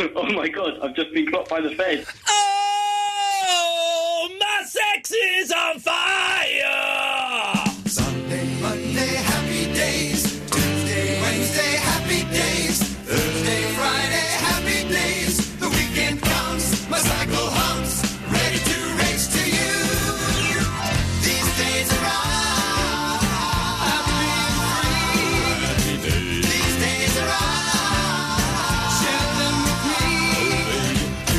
Oh my God, I've just been clocked by the Fed. Oh, my sex is on fire! Sunday, Monday, happy days. Tuesday, Wednesday, happy days. Thursday, Friday, happy days. The weekend comes, my cycle hums, ready to race to you. These days are all happy and free. These days are all share them with me.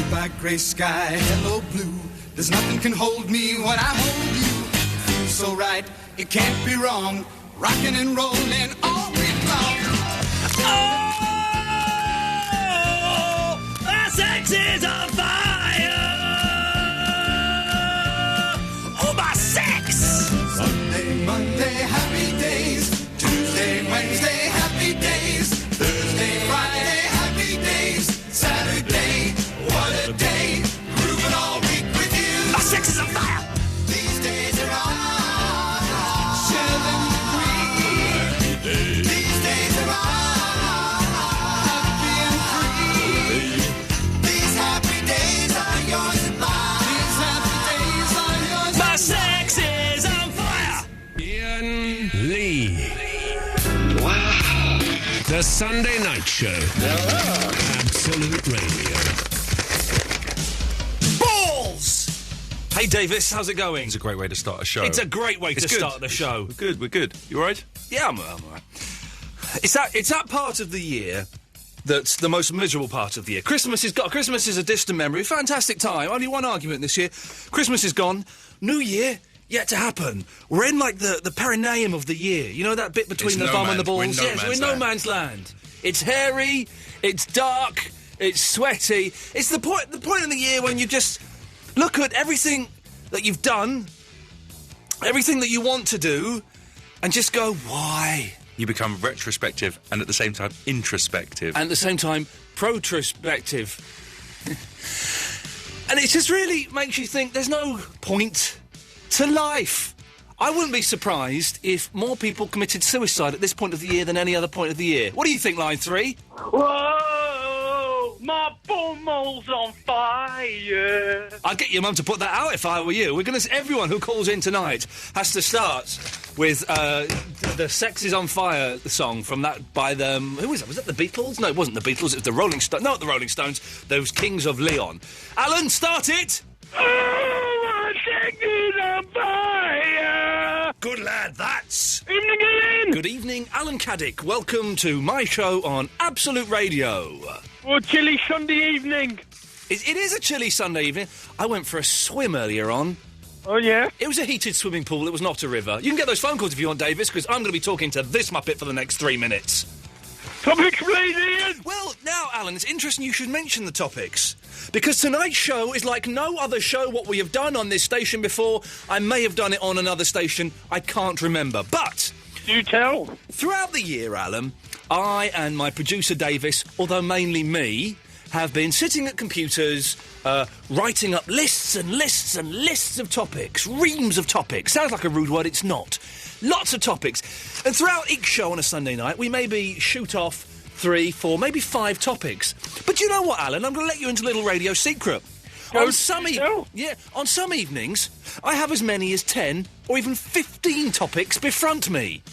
Goodbye, gray sky, hello, blue. There's nothing can hold me when I hold you. It feels so right, it can't be wrong. Rocking and rolling all week long. Oh, my sex is on fire! Oh, my sex! Sunday, Monday, happy days. Tuesday, Wednesday, happy days. Thursday, Friday, happy days. Saturday, what a day. Grooving all week with you. My sex is on fire! These days are all share them with me. These days are all happy and free. These happy days are yours and mine. These happy days are yours My and sex is on fire! Iain Lee. Wow. The Sunday Night Show. Absolute Radio. Balls! Hey, Davis, how's it going? It's a great way to start a show. It's a great way to It's good. start the show. We're good. You all right? Yeah, I'm all right. It's that part of the year that's the most miserable part of the year. Christmas is a distant memory. Fantastic time. Only one argument this year. Christmas is gone. New Year yet to happen. We're in like the perineum of the year. You know that bit between It's the no bum and the man's- balls? we're in no Yes, we're in man's no land. man's land. It's hairy. It's dark. It's sweaty. It's the point in the year when you just look at everything that you've done, everything that you want to do, and just go, why? You become retrospective and at the same time introspective. And at the same time, protrospective. And it just really makes you think there's no point to life. I wouldn't be surprised if more people committed suicide at this point of the year than any other point of the year. What do you think, line 3? Whoa! My bumhole's on fire! I'd get your mum to put that out if I were you. Everyone who calls in tonight has to start with the "Sex Is on Fire" song from that by the who was that? Was that the Beatles? No, it wasn't the Beatles. It was the Rolling Stones. Not the Rolling Stones. Those Kings of Leon. Alan, start it. Oh, my sex is on fire! Good lad. That's Evening, Ian! good evening, Alan Caddick. Welcome to my show on Absolute Radio. Oh, chilly Sunday evening. It is a chilly Sunday evening. I went for a swim earlier on. Oh, yeah? It was a heated swimming pool. It was not a river. You can get those phone calls if you want, Davis, because I'm going to be talking to this muppet for the next 3 minutes. Topics, please, Ian! Well, now, Alan, it's interesting you should mention the topics. Because tonight's show is like no other show what we have done on this station before. I may have done it on another station. I can't remember. But Do tell. throughout the year, Alan, I and my producer, Davis, although mainly me, have been sitting at computers, writing up lists and lists and lists of topics. Reams of topics. Sounds like a rude word, it's not. Lots of topics. And throughout each show on a Sunday night, we maybe shoot off 3, 4, maybe 5 topics. But you know what, Alan? I'm going to let you into a little radio secret. Go On some tell. on some evenings, I have as many as 10 or even 15 topics befront me.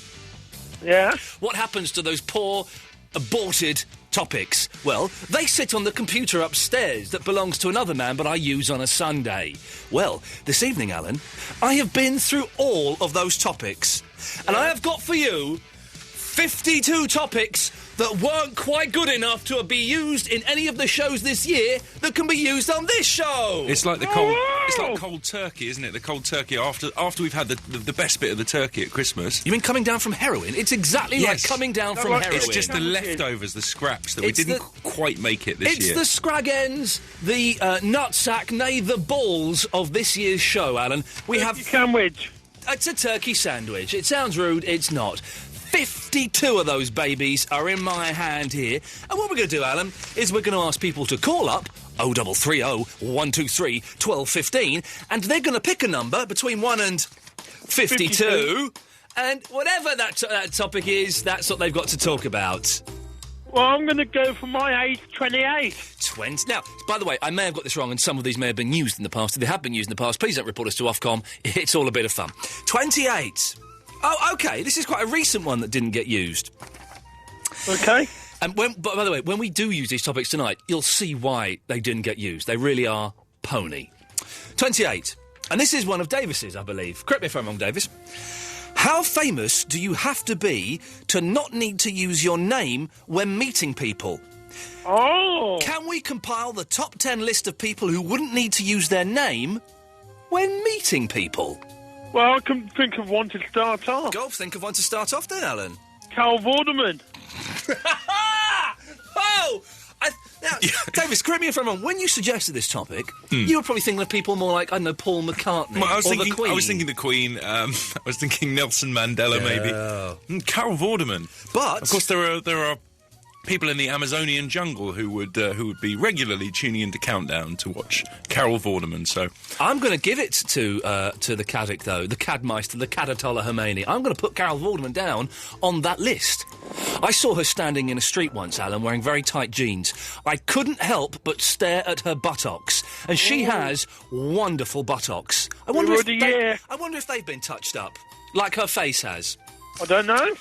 Yeah? What happens to those poor, aborted topics? Well, they sit on the computer upstairs that belongs to another man, but I use on a Sunday. Well, this evening, Alan, I have been through all of those topics, and I have got for you 52 topics that weren't quite good enough to be used in any of the shows this year that can be used on this show. It's like the cold. It's like cold turkey, isn't it? The cold turkey after we've had the best bit of the turkey at Christmas. You mean coming down from heroin? It's exactly like Yes. coming down No, from like- heroin. It's just the leftovers, the scraps that we It's didn't quite make it this It's year. the scrag ends, the nutsack, nay, the balls of this year's show, Alan. We have... Sandwich. It's a turkey sandwich. It sounds rude, it's not. 52 of those babies are in my hand here. And what we're going to do, Alan, is we're going to ask people to call up 0330 123 1215, and they're going to pick a number between 1 and 52. And whatever that topic is, that's what they've got to talk about. Well, I'm going to go for my age, 28. 20. Now, by the way, I may have got this wrong, and some of these may have been used in the past. If they have been used in the past, please don't report us to Ofcom. It's all a bit of fun. 28. Oh, OK, this is quite a recent one that didn't get used. OK. And by the way, when we do use these topics tonight, you'll see why they didn't get used. They really are pony. 28. And this is one of Davis's, I believe. Correct me if I'm wrong, Davis. How famous do you have to be to not need to use your name when meeting people? Oh. Can we compile the top 10 list of people who wouldn't need to use their name when meeting people? Well, I can think of one to start off. Go, think of one to start off then, Alan. Carl Vorderman. Oh! Now, Davis, correct me if I'm wrong. When you suggested this topic, you were probably thinking of people more like, I don't know, Paul McCartney Well, the Queen. I was thinking the Queen. I was thinking Nelson Mandela, maybe. Carol Vorderman. But of course, there are people in the Amazonian jungle who would be regularly tuning into Countdown to watch Carol Vorderman. So I'm going to give it to the Caddick, though, the Cadmeister, the Cadatola Khomeini. I'm going to put Carol Vorderman down on that list. I saw her standing in a street once, Alan, wearing very tight jeans. I couldn't help but stare at her buttocks, and she has wonderful buttocks. I wonder if they've been touched up, like her face has. I don't know.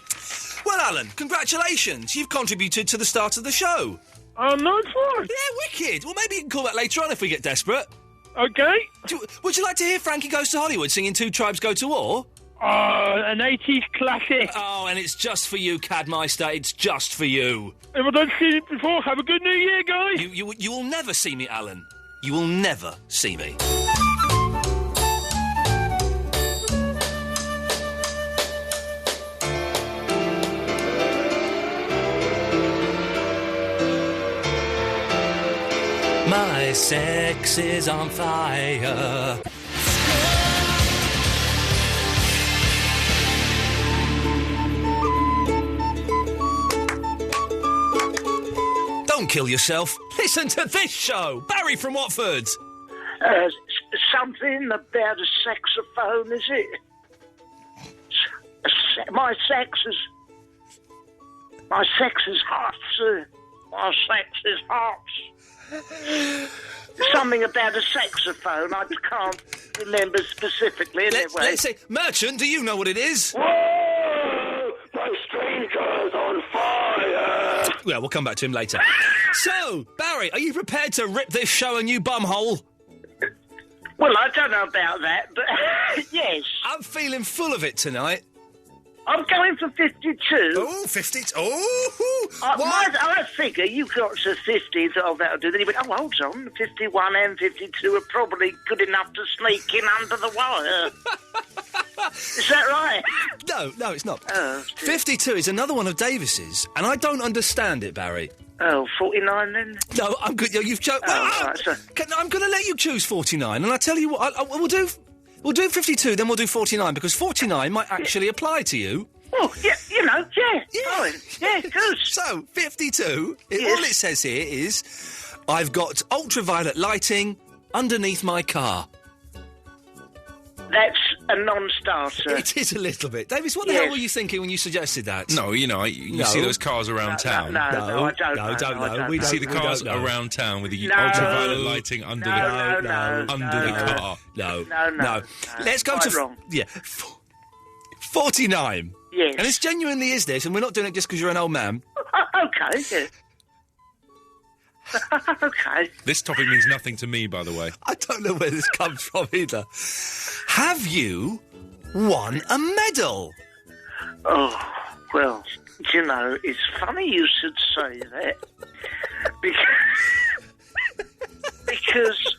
Well, Alan, congratulations. You've contributed to the start of the show. Oh, nice one. Yeah, wicked. Well, maybe you can call back later on if we get desperate. OK. Would you like to hear Frankie Goes to Hollywood singing Two Tribes Go to War? Oh, an 80s classic. Oh, and it's just for you, Cadmeister. It's just for you. If I don't see it before, have a good New Year, guys. You will never see me, Alan. You will never see me. My sex is on fire. Don't kill yourself. Listen to this show. Barry from Watford. Something about a saxophone, is it? My sex is hot, sir. My sex is hot. Something about a saxophone. I can't remember specifically. Let's say, Merchant, do you know what it is? Whoa! My stranger's on fire! Well, we'll come back to him later. So, Barry, are you prepared to rip this show a new bumhole? Well, I don't know about that, but yes. I'm feeling full of it tonight. I'm going for 52. Oh, 52. Oh! I figure you got to 50, so that'll do. Then he went, oh, hold on, 51 and 52 are probably good enough to sneak in under the wire. Is that right? No, it's not. Oh, 52 is another one of Davis's, and I don't understand it, Barry. Oh, 49 then? No, I'm good. You've chosen. Right, so... I'm going to let you choose 49, and I tell you what, we'll do 52, then we'll do 49, because 49 might actually apply to you. Oh, yeah, fine. Yeah, good. So, 52, yes. All it says here is, I've got ultraviolet lighting underneath my car. That's a non-starter. It is a little bit. Davis, what the hell were you thinking when you suggested that? No, you see those cars around town. No, I don't. We see the cars around town with the ultraviolet lighting under the car. No. Let's go to... wrong. 49. Yes. And this genuinely is this, and we're not doing it just because you're an old man. Okay, yeah. Okay. This topic means nothing to me, by the way. I don't know where this comes from either. Have you won a medal? Oh, well, you know, it's funny you should say that. Because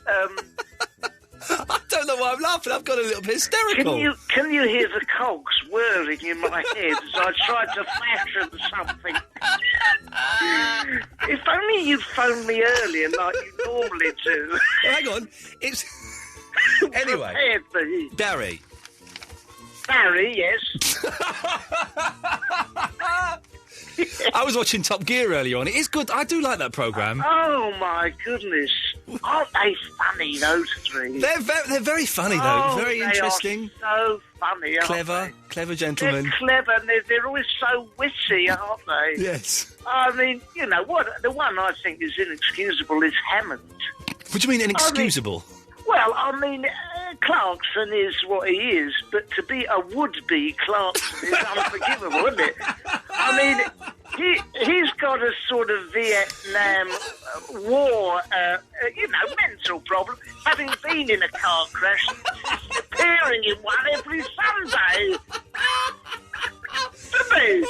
I don't know why I'm laughing. I've got a little bit hysterical. Can you hear the cogs whirring in my head as I tried to fashion something? If only you'd phoned me earlier like you normally do. Hang on. It's... Anyway. Barry, yes. I was watching Top Gear earlier on. It is good. I do like that programme. Oh, my goodness. Aren't they funny, those three? They're very funny, though. Very interesting. They are so funny, aren't Clever they? gentlemen. They're clever, and they're always so witty, aren't they? Yes. I mean, you know, the one I think is inexcusable is Hammond. What do you mean inexcusable? Clarkson is what he is, but to be a would-be Clarkson is unforgivable, isn't it? I mean, he's got a sort of Vietnam War, mental problem, having been in a car crash and appearing in one every Sunday. To me.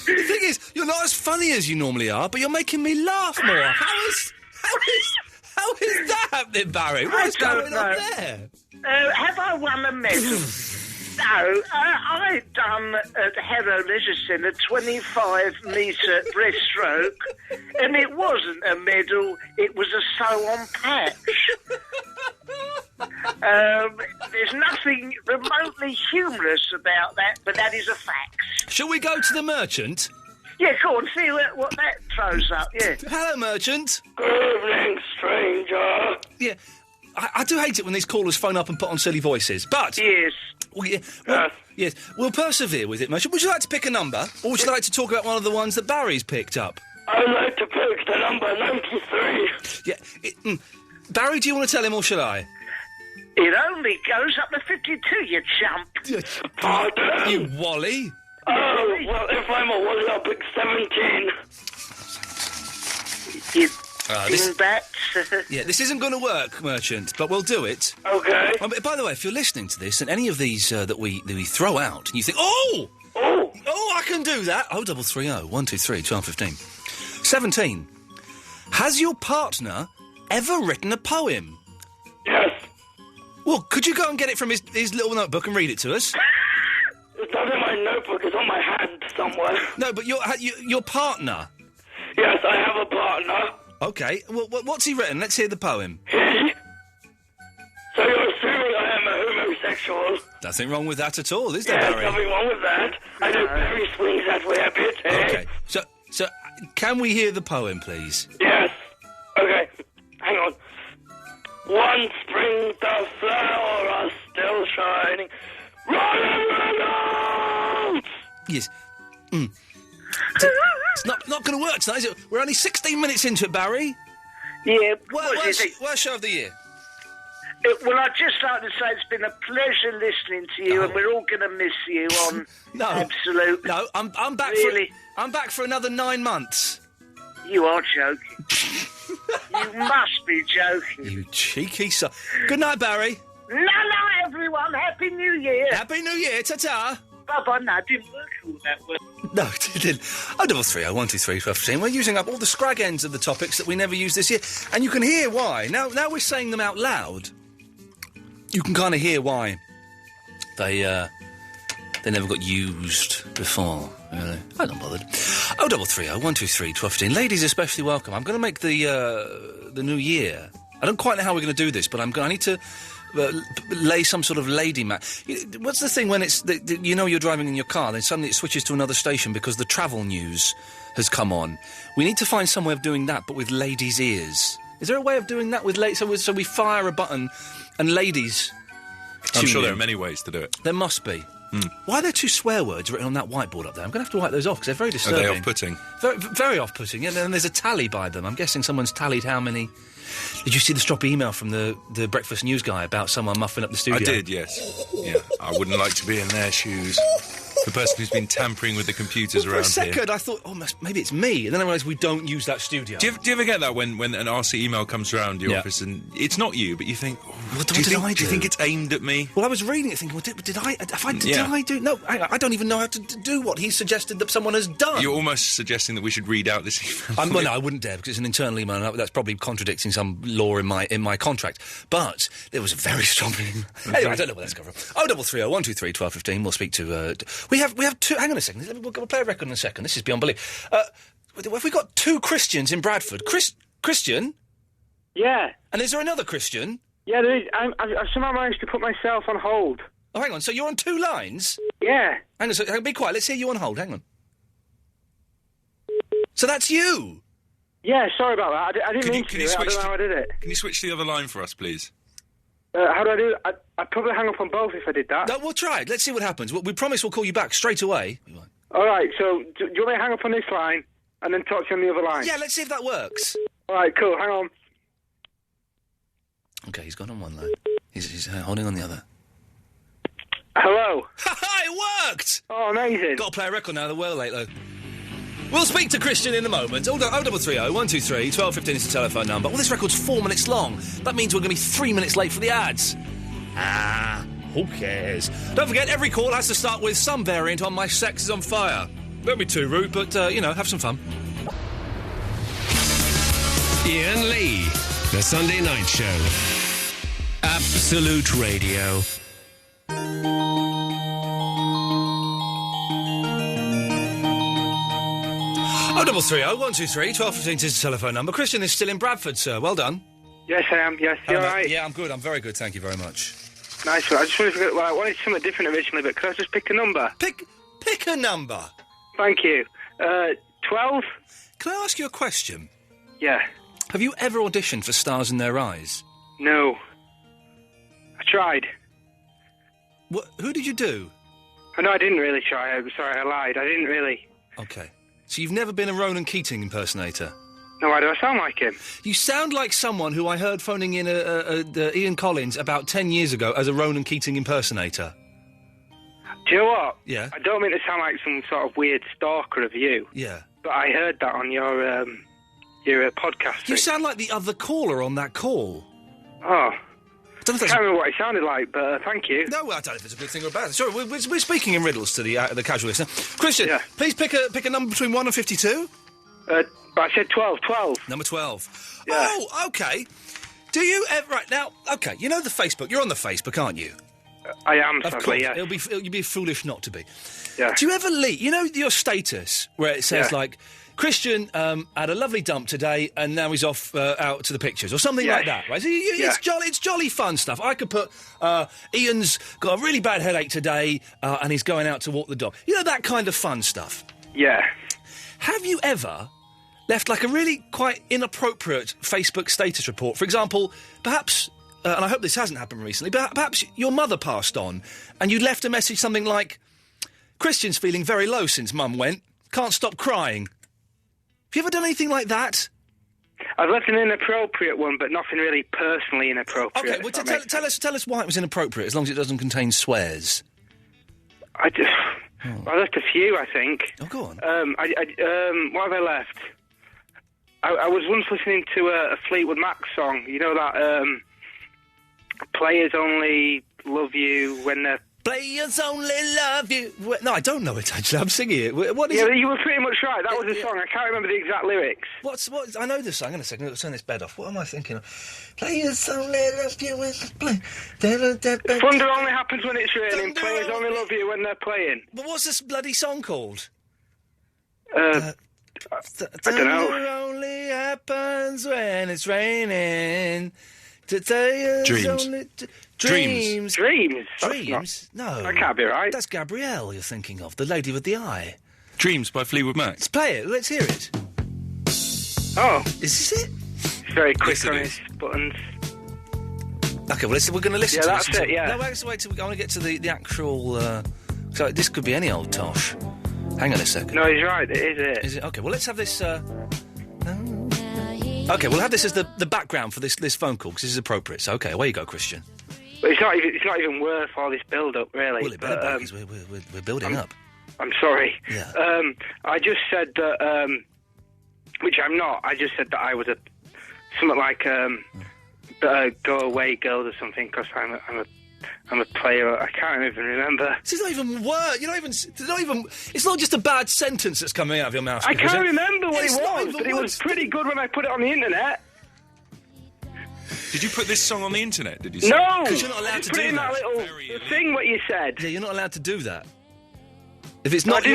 The thing is, you're not as funny as you normally are, but you're making me laugh more. How is that happening, Barry? What's going on there? Have I won a medal? No, I done at Harrow Leisure Centre 25-metre breaststroke, and it wasn't a medal, it was a sew-on patch. There's nothing remotely humorous about that, but that is a fact. Shall we go to the merchant? Yeah, go on, see what that throws up, yeah. Hello, merchant. Good evening, stranger. Yeah, I do hate it when these callers phone up and put on silly voices, but... Yes. Yes, we'll persevere with it, merchant. Would you like to pick a number, or would you like to talk about one of the ones that Barry's picked up? I'd like to pick the number 93. Yeah, Barry, do you want to tell him, or shall I? It only goes up to 52, you chump. Pardon? You wally. Oh, well, if I'm a wally, I'll pick 17. You dingbat. Yeah, this isn't going to work, merchant, but we'll do it. Okay. By the way, if you're listening to this, and any of these that we throw out, and you think, oh, I can do that. 0330 123 1215. 17. Has your partner ever written a poem? Yes. Well, could you go and get it from his little notebook and read it to us? It's not in my notebook, it's on my hand somewhere. No, but your partner. Yes, I have a partner. Okay, well, what's he written? Let's hear the poem. So you're assuming I am a homosexual? Nothing wrong with that at all, is there, Yes, Barry? nothing wrong with that. I know Barry swings that way a bit, eh? Okay, so can we hear the poem, please? Yes. Okay, hang on. One spring the flower are still shining. Run! Yes. It's not going to work tonight, is it? We're only 16 minutes into it, Barry. Yeah, Worst show of the year. Well, I'd just like to say it's been a pleasure listening to you, and we're all going to miss you on Absolute. No, I'm back really? I'm back for another 9 months. You are joking. You must be joking. You cheeky son. Good night, Barry. No, everyone. Happy New Year. Happy New Year. Ta-ta. Bye-bye. No, it didn't work all that well. No, it didn't. 0330 123 1215. We're using up all the scrag ends of the topics that we never used this year. And you can hear why. Now we're saying them out loud. You can kind of hear why they never got used before. Really. I'm not bothered. 0330 123 1215. Ladies especially welcome. I'm going to make the new year. I don't quite know how we're going to do this, but I need to lay some sort of lady mat. What's the thing when it's you're driving in your car, then suddenly it switches to another station because the travel news has come on. We need to find some way of doing that, but with ladies' ears. Is there a way of doing that with so we fire a button and ladies? I'm sure there are many ways to do it. There must be. Why are there 2 swear words written on that whiteboard up there? I'm going to have to wipe those off because they're very disturbing. Are they off-putting? Very, very off-putting. And then there's a tally by them. I'm guessing someone's tallied how many. Did you see the stroppy email from the breakfast news guy about someone muffing up the studio? I did, yes. Yeah, I wouldn't like to be in their shoes. The person who's been tampering with the computers around here. For a second, I thought, maybe it's me. And then I realised we don't use that studio. Do you ever get that when an RC email comes around your office and it's not you, but you think, what did I do? Do you think it's aimed at me? Well, I was reading it thinking, did I do... No, I don't even know how to do what he suggested that someone has done. You're almost suggesting that we should read out this email. Well, no, I wouldn't dare, because it's an internal email, and that's probably contradicting some law in my contract. But there was a very strong email. Anyway, I don't know what that's covering. 0330 123 1215. We'll speak to... We have 2... Hang on a second. We'll play a record in a second. This is beyond belief. Have we got 2 Christians in Bradford? Christian? Yeah. And is there another Christian? Yeah, there is. I've somehow managed to put myself on hold. Oh, hang on. So you're on 2 lines? Yeah. Hang on. Be quiet. Let's hear you on hold. Hang on. So that's you? Yeah, sorry about that. I didn't mean to do it. I don't know how I did it. Can you switch to the other line for us, please? How do I do it? I'd probably hang up on both if I did that. No, we'll try it. Let's see what happens. We promise we'll call you back straight away. All right, so do you want me to hang up on this line and then talk to you on the other line? Yeah, let's see if that works. All right, cool. Hang on. Okay, he's gone on one line. He's holding on the other. Hello. It worked! Oh, amazing. Got to play a record now. They're well late, though. We'll speak to Christian in a moment. 0330 123 1215 is the telephone number. Well, this record's 4 minutes long. That means we're going to be 3 minutes late for the ads. Who cares? Don't forget, every call has to start with some variant on My Sex is on Fire. Don't be too rude, but, have some fun. Iain Lee, The Sunday Night Show. Absolute Radio. 0330 123 1215 is the telephone number. Christian is still in Bradford, sir. Well done. Yes, I am. Yes, you all right? Yeah, I'm good. I'm very good. Thank you very much. Nice one. I just wanted to... Well, I wanted something different originally, but could I just pick a number? Pick a number. Thank you. 12? Can I ask you a question? Yeah. Have you ever auditioned for Stars in Their Eyes? No. I tried. What? Who did you do? Oh, no, I didn't really try. I'm sorry, I lied. I didn't really. Okay. So you've never been a Ronan Keating impersonator? No, why do I sound like him? You sound like someone who I heard phoning in Ian Collins about 10 years ago as a Ronan Keating impersonator. Do you know what? Yeah. I don't mean to sound like some sort of weird stalker of you. Yeah. But I heard that on your podcast. You sound like the other caller on that call. Oh. I can't remember what it sounded like, but thank you. No, I don't know if it's a good thing or bad. Sorry, we're speaking in riddles to the casual listener. Christian, please pick a number between 1 and 52. I said 12. Number 12. Yeah. Oh, okay. Do you ever... Right, now, okay, you know the Facebook. You're on the Facebook, aren't you? I am, of sadly, course. yeah. You'd be foolish not to be. Yeah. Do you ever leave... You know your status, where it says, like... Christian had a lovely dump today, and now he's off out to the pictures, or something like that, right? So it's jolly fun stuff. I could put, Ian's got a really bad headache today, and he's going out to walk the dog. You know, that kind of fun stuff. Yeah. Have you ever left, like, a really quite inappropriate Facebook status report? For example, perhaps, and I hope this hasn't happened recently, but perhaps your mother passed on, and you left a message something like, Christian's feeling very low since Mum went, can't stop crying. Have you ever done anything like that? I've left an inappropriate one, but nothing really personally inappropriate. Okay, well, tell us why it was inappropriate, as long as it doesn't contain swears. I left a few, I think. Oh, go on. What have I left? I was once listening to a Fleetwood Mac song. You know that, players only love you when they're... Players only love you. No, I don't know it, actually. I'm singing it. What is it? You were pretty much right. That was the song. I can't remember the exact lyrics. What? I know this song. Hang on a second. I'll turn this bed off. What am I thinking of? Players only love you when they play. Thunder only happens when it's raining. Players only love you when they're playing. But what's this bloody song called? I don't know. Thunder only happens when it's raining. Dreams. No. That can't be right. That's Gabrielle you're thinking of, the lady with the eye. Dreams by Fleetwood Mac. Let's play it. Let's hear it. Oh. Is this it? It's very quick on his buttons. Okay, well, we're going to listen to that's it, yeah. No, wait till I want to get to the actual... So this could be any old tosh. Hang on a second. No, he's right. It is it. Is it? Okay, well, let's have this... Okay, we'll have this as the background for this phone call, because this is appropriate. So, okay, away you go, Christian. But it's not even worth all this build-up, really. Well, it better be, because we're building up. I'm sorry. Yeah. I just said that, which I'm not, I just said that I was something like, Go Away Girls or something, because I'm a player. I can't even remember. This is not even word. It's not just a bad sentence that's coming out of your mouth. I can't remember what it was, but it was pretty good when I put it on the internet. Did you put this song on the internet, did you say? No! Because you're not allowed to do that little thing what you said. Yeah, you're not allowed to do that. If it's not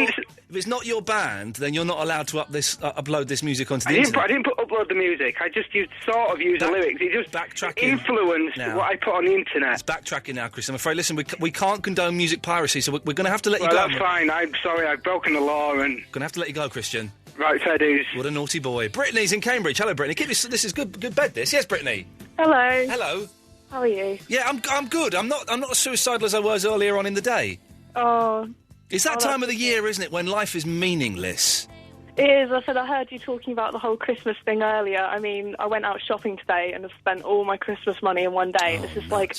your band, then you're not allowed to upload this music onto the internet. I didn't upload the music. I just used the lyrics. It just influenced what I put on the internet. It's backtracking now, Chris. I'm afraid. Listen, we can't condone music piracy, so we're going to have to let you go. That's fine. I'm sorry. I've broken the law and... Going to have to let you go, Christian. Right, fair dues. What a naughty boy. Brittany's in Cambridge. Hello, Brittany. This is good bed, this. Yes, Brittany. Hello. Hello. How are you? Yeah, I'm good. I'm not as suicidal as I was earlier on in the day. Oh. It's that time of the year, isn't it, when life is meaningless? It is. I said I heard you talking about the whole Christmas thing earlier. I mean, I went out shopping today and have spent all my Christmas money in one day. It's just like,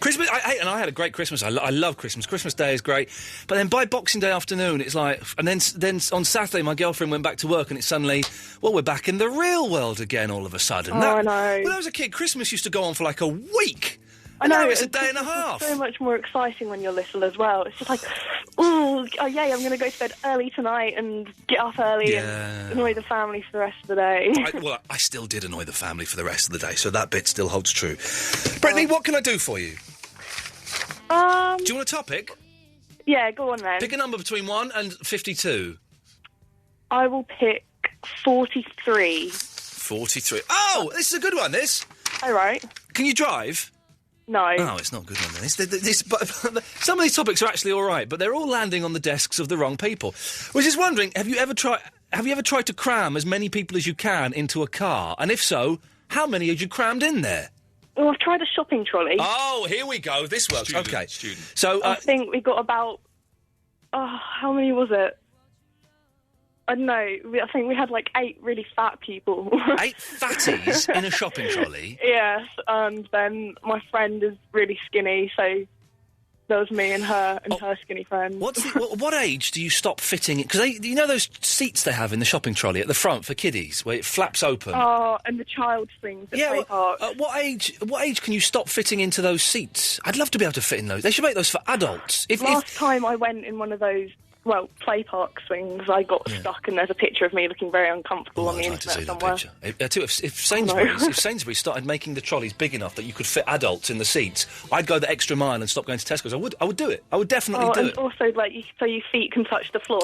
Christmas, I had a great Christmas. I love Christmas. Christmas Day is great. But then by Boxing Day afternoon, it's like... And then on Saturday, my girlfriend went back to work and it's suddenly... Well, we're back in the real world again all of a sudden. I know. When I was a kid, Christmas used to go on for like a week. I know. Now it's a day and a half. It's so much more exciting when you're little as well. It's just like, oh yay, I'm going to go to bed early tonight and get up early and annoy the family for the rest of the day. I still did annoy the family for the rest of the day, so that bit still holds true. Brittany, what can I do for you? Do you want a topic? Yeah, go on then. Pick a number between 1 and 52. I will pick 43. 43. Oh, this is a good one, this. All right. Can you drive? No. Oh, it's not a good one then. Some of these topics are actually all right, but they're all landing on the desks of the wrong people. I was just wondering, have you ever tried to cram as many people as you can into a car? And if so, how many had you crammed in there? Well, I've tried a shopping trolley. Oh, here we go. This works. Okay. So I think we got about... how many was it? I don't know. I think we had like 8 really fat people. 8 fatties in a shopping trolley? Yes, and then my friend is really skinny, so there was me and her and her skinny friend. What age do you stop fitting it? Because you know those seats they have in the shopping trolley at the front for kiddies, where it flaps open? Oh, and the child swings at play parks. What age can you stop fitting into those seats? I'd love to be able to fit in those. They should make those for adults. Last time I went in one of those... Well, play park swings, I got stuck and there's a picture of me looking very uncomfortable on the internet somewhere. If Sainsbury's started making the trolleys big enough that you could fit adults in the seats, I'd go the extra mile and stop going to Tesco's. I would do it. I would definitely do it. And also, so your feet can touch the floor,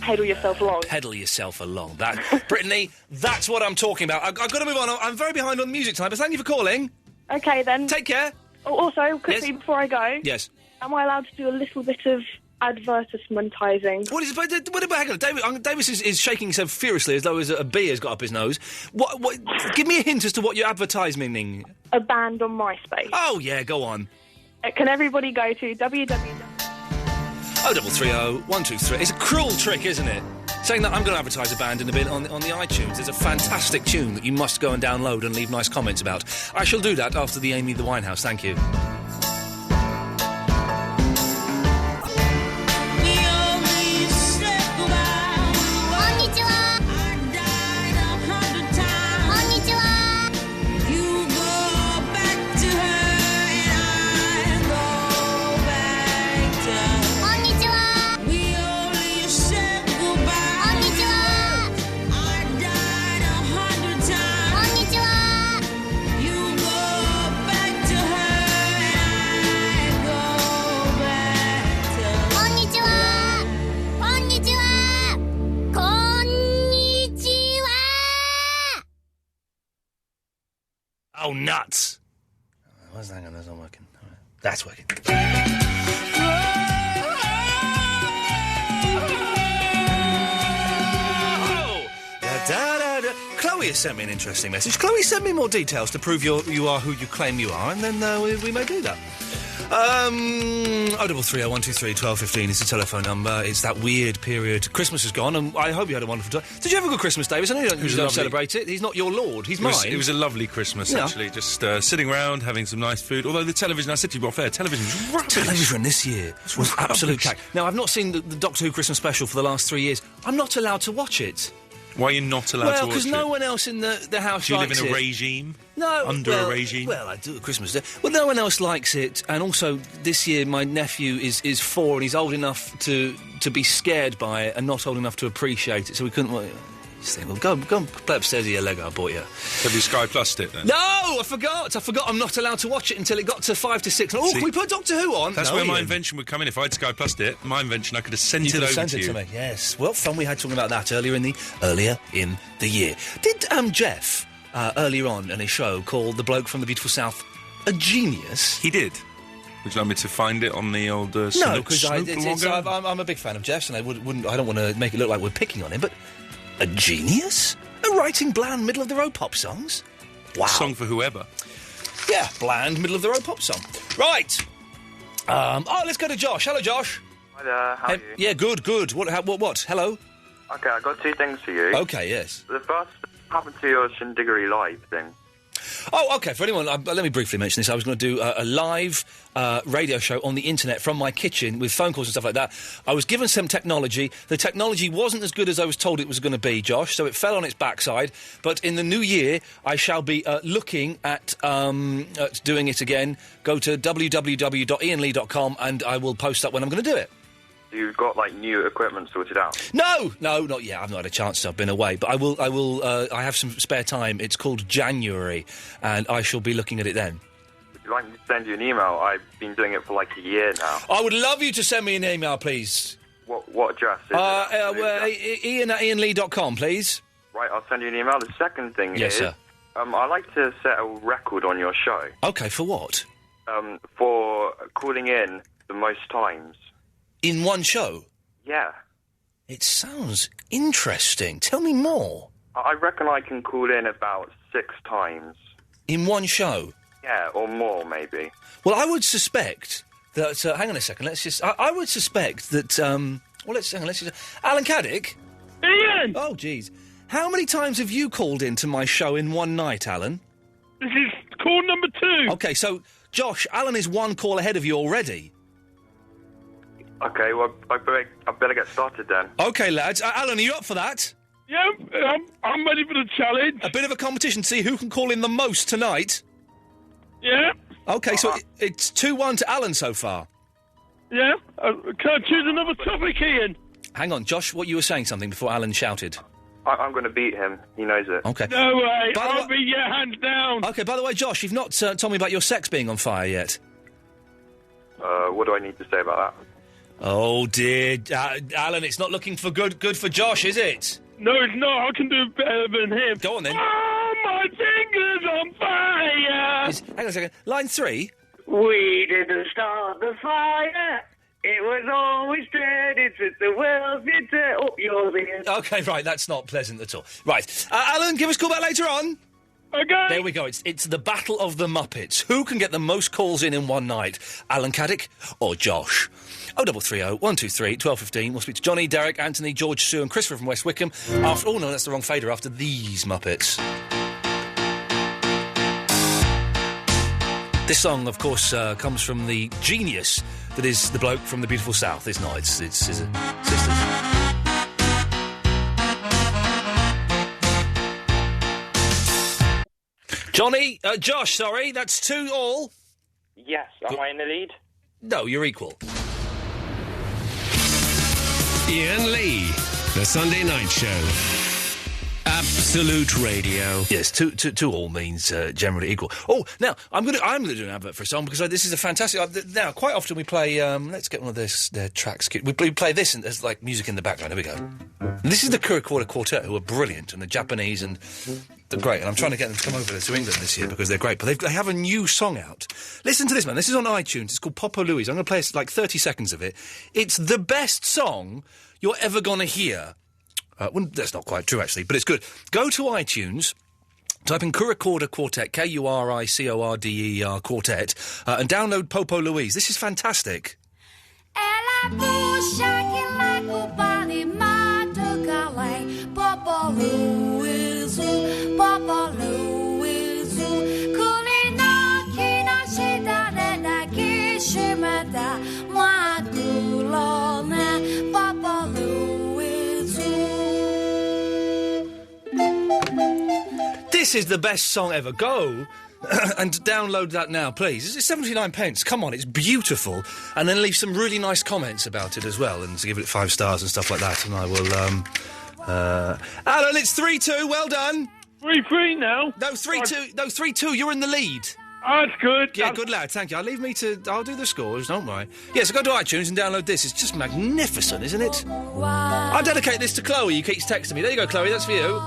pedal yourself along. Pedal yourself along. Brittany, that's what I'm talking about. I've got to move on. I'm very behind on the music tonight, but thank you for calling. OK, then. Take care. Oh, also, quickly, before I go... Yes. Am I allowed to do a little bit of... advertisementising. What is it? Hang on, Davis is shaking himself furiously as though a bee has got up his nose. What? Give me a hint as to what you're advertising. A band on MySpace. Oh yeah, go on. Can everybody go to www... 0330 123. It's a cruel trick, isn't it? Saying that I'm going to advertise a band in a bit on the iTunes. There's a fantastic tune that you must go and download and leave nice comments about. I shall do that after the Amy the Winehouse. Thank you. Oh, nuts! Hang on, that's not working. That's working. Chloe has sent me an interesting message. Chloe, send me more details to prove you are who you claim you are, and then we may do that. 0330 123 1215 is the telephone number. It's that weird period. Christmas is gone, and I hope you had a wonderful time. Did you have a good Christmas, Davis? I know you don't celebrate it. He's not your lord. He's mine. It was a lovely Christmas, actually. Just sitting around, having some nice food. Although the television, I said to you before, television was rubbish. Television this year was absolute cack. Now, I've not seen the Doctor Who Christmas special for the last 3 years. I'm not allowed to watch it. Why are you not allowed to watch it? Well, because no one else in the house likes it. Do you live in a regime? No. A regime? Well, I do at Christmas Day. Well, no one else likes it, and also this year my nephew is 4 and he's old enough to be scared by it and not old enough to appreciate it, so we couldn't... Well, go and play upstairs with your Lego I bought you. Have you Sky Plussed it then? No, I forgot. I'm not allowed to watch it until it got to 5 to 6. Oh, can we put Doctor Who on? That's where my invention would come in. If I'd Sky Plussed it, my invention, I could have sent it over to you. Me. Yes. Well, fun we had talking about that earlier in the year. Did Jeff earlier on in a show called The Bloke from the Beautiful South a genius? He did. Would you like me to find it on the old No, because logger? I'm a big fan of Jeff's, and I don't want to make it look like we're picking on him, but a genius at writing bland, middle-of-the-road pop songs? Wow. Song for whoever. Yeah, bland, middle-of-the-road pop song. Right. Let's go to Josh. Hello, Josh. Hi there, how are you? Yeah, good. What? Hello? Okay, I've got two things for you. Okay, yes. The first happened to your Shindiggery Live thing. Oh, okay, for anyone, let me briefly mention this. I was going to do a live radio show on the internet from my kitchen with phone calls and stuff like that. I was given some technology. The technology wasn't as good as I was told it was going to be, Josh, so it fell on its backside. But in the new year, I shall be looking at doing it again. Go to www.iainlee.com and I will post up when I'm going to do it. You've got, like, new equipment sorted out? No, not yet. I've not had a chance to. I've been away. But I will, I have some spare time. It's called January, and I shall be looking at it then. Would you like me to send you an email? I've been doing it for, like, a year now. I would love you to send me an email, please. What address is it? Iain at iainlee.com, please. Right, I'll send you an email. The second thing Yes, is... sir. I like to set a record on your show. Okay, for what? For calling in the most times. In one show? Yeah. It sounds interesting. Tell me more. I reckon I can call in about 6 times. In one show? Yeah, or more, maybe. Well, I would suspect that... hang on a second, let's just... I would suspect that... let's just... Alan Caddick? Iain! Oh, jeez. How many times have you called into my show in one night, Alan? This is call number 2. Okay, so, Josh, Alan is one call ahead of you already. Okay, well, I better get started then. Okay, lads. Alan, are you up for that? Yeah, I'm ready for the challenge. A bit of a competition to see who can call in the most tonight? Yeah. Okay, so it's 2-1 to Alan so far. Yeah. Can I choose another topic, Iain? Hang on, Josh, you were saying something before Alan shouted. I'm going to beat him. He knows it. Okay. No way. I'll beat your hands down. Okay, by the way, Josh, you've not told me about your sex being on fire yet. What do I need to say about that? Oh, dear. Alan, it's not looking for good for Josh, is it? No, it's not. I can do better than him. Go on, then. Oh, my finger's on fire! Hang on a second. Line 3. We didn't start the fire. It was always dreaded since the world did. Oh, you're the... Okay, right. That's not pleasant at all. Right. Alan, give us a call back later on. Okay. There we go. It's the battle of the Muppets. Who can get the most calls in one night? Alan Caddick or Josh? 0330 123 1215. We'll speak to Johnny, Derek, Anthony, George, Sue and Christopher from West Wickham. Oh, no, that's the wrong fader. After these Muppets. This song, of course, comes from the genius that is the bloke from the beautiful South. It's not. It's Sisters. Josh, sorry, that's 2-all. Yes, am I in the lead? No, you're equal. Iain Lee, The Sunday Night Show. Absolute Radio. Yes, 2-all means generally equal. Oh, now, I'm going to do an advert for a song because this is a fantastic... now, quite often we play... let's get one of their tracks. We play this and there's, like, music in the background. There we go. And this is the Kurokwara Quartet, who are brilliant, and the Japanese, and they're great. And I'm trying to get them to come over to England this year because they're great. But they have a new song out. Listen to this, man. This is on iTunes. It's called Popo Louise. I'm going to play like 30 seconds of it. It's the best song you're ever going to hear. Well, that's not quite true, actually, but it's good. Go to iTunes, type in Kurokwara Quartet, Kuricorder Quartet, and download Popo Louise. This is fantastic. Popo Louise, Popo Louise, Popo Louise. This is the best song ever. Go and download that now, please. It's 79 pence. Come on, it's beautiful. And then leave some really nice comments about it as well, and to give it 5 stars and stuff like that. And I will, Alan, it's 3-2. Well done. 3-3 now. No, 3-2. No, 3-2. You're in the lead. Oh, that's good. Yeah, good lad. Thank you. I'll do the scores. Don't worry. Yeah, so go to iTunes and download this. It's just magnificent, isn't it? I dedicate this to Chloe, who keeps texting me. There you go, Chloe. That's for you.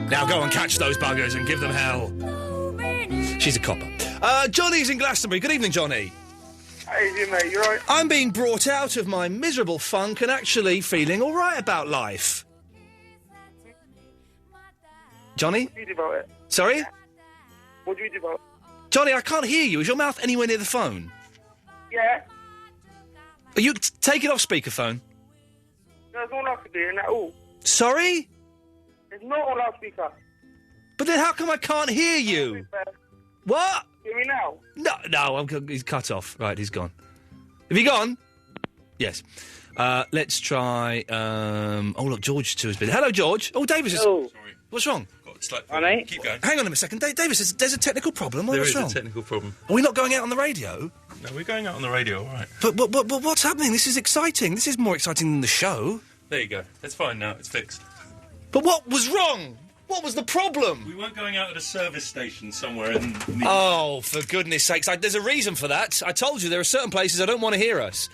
Now go and catch those buggers and give them hell. She's a copper. Johnny's in Glastonbury. Good evening, Johnny. Hey, you mate, you alright? I'm being brought out of my miserable funk and actually feeling all right about life. Johnny? What do you do about it? Sorry? What do you do about it? Johnny, I can't hear you. Is your mouth anywhere near the phone? Yeah. Take it off speakerphone. There's no loudspeaker in that all. Sorry? There's not a loudspeaker. But then how come I can't hear you? What? Hear me now? No, he's cut off. Right, he's gone. Have you gone? Yes. Let's try... oh, look, George too has been... Hello, George. Oh, Davis is... Hello. Sorry. What's wrong? Keep going. Hang on a second. Davis, there's a technical problem. There What's is wrong? a technical problem. Are we not going out on the radio? No, we're going out on the radio, all right. But what's happening? This is exciting. This is more exciting than the show. There you go. It's fine now. It's fixed. But what was wrong? What was the problem? We weren't going out at a service station somewhere in the... Oh, for goodness sakes. There's a reason for that. I told you there are certain places I don't want to hear us.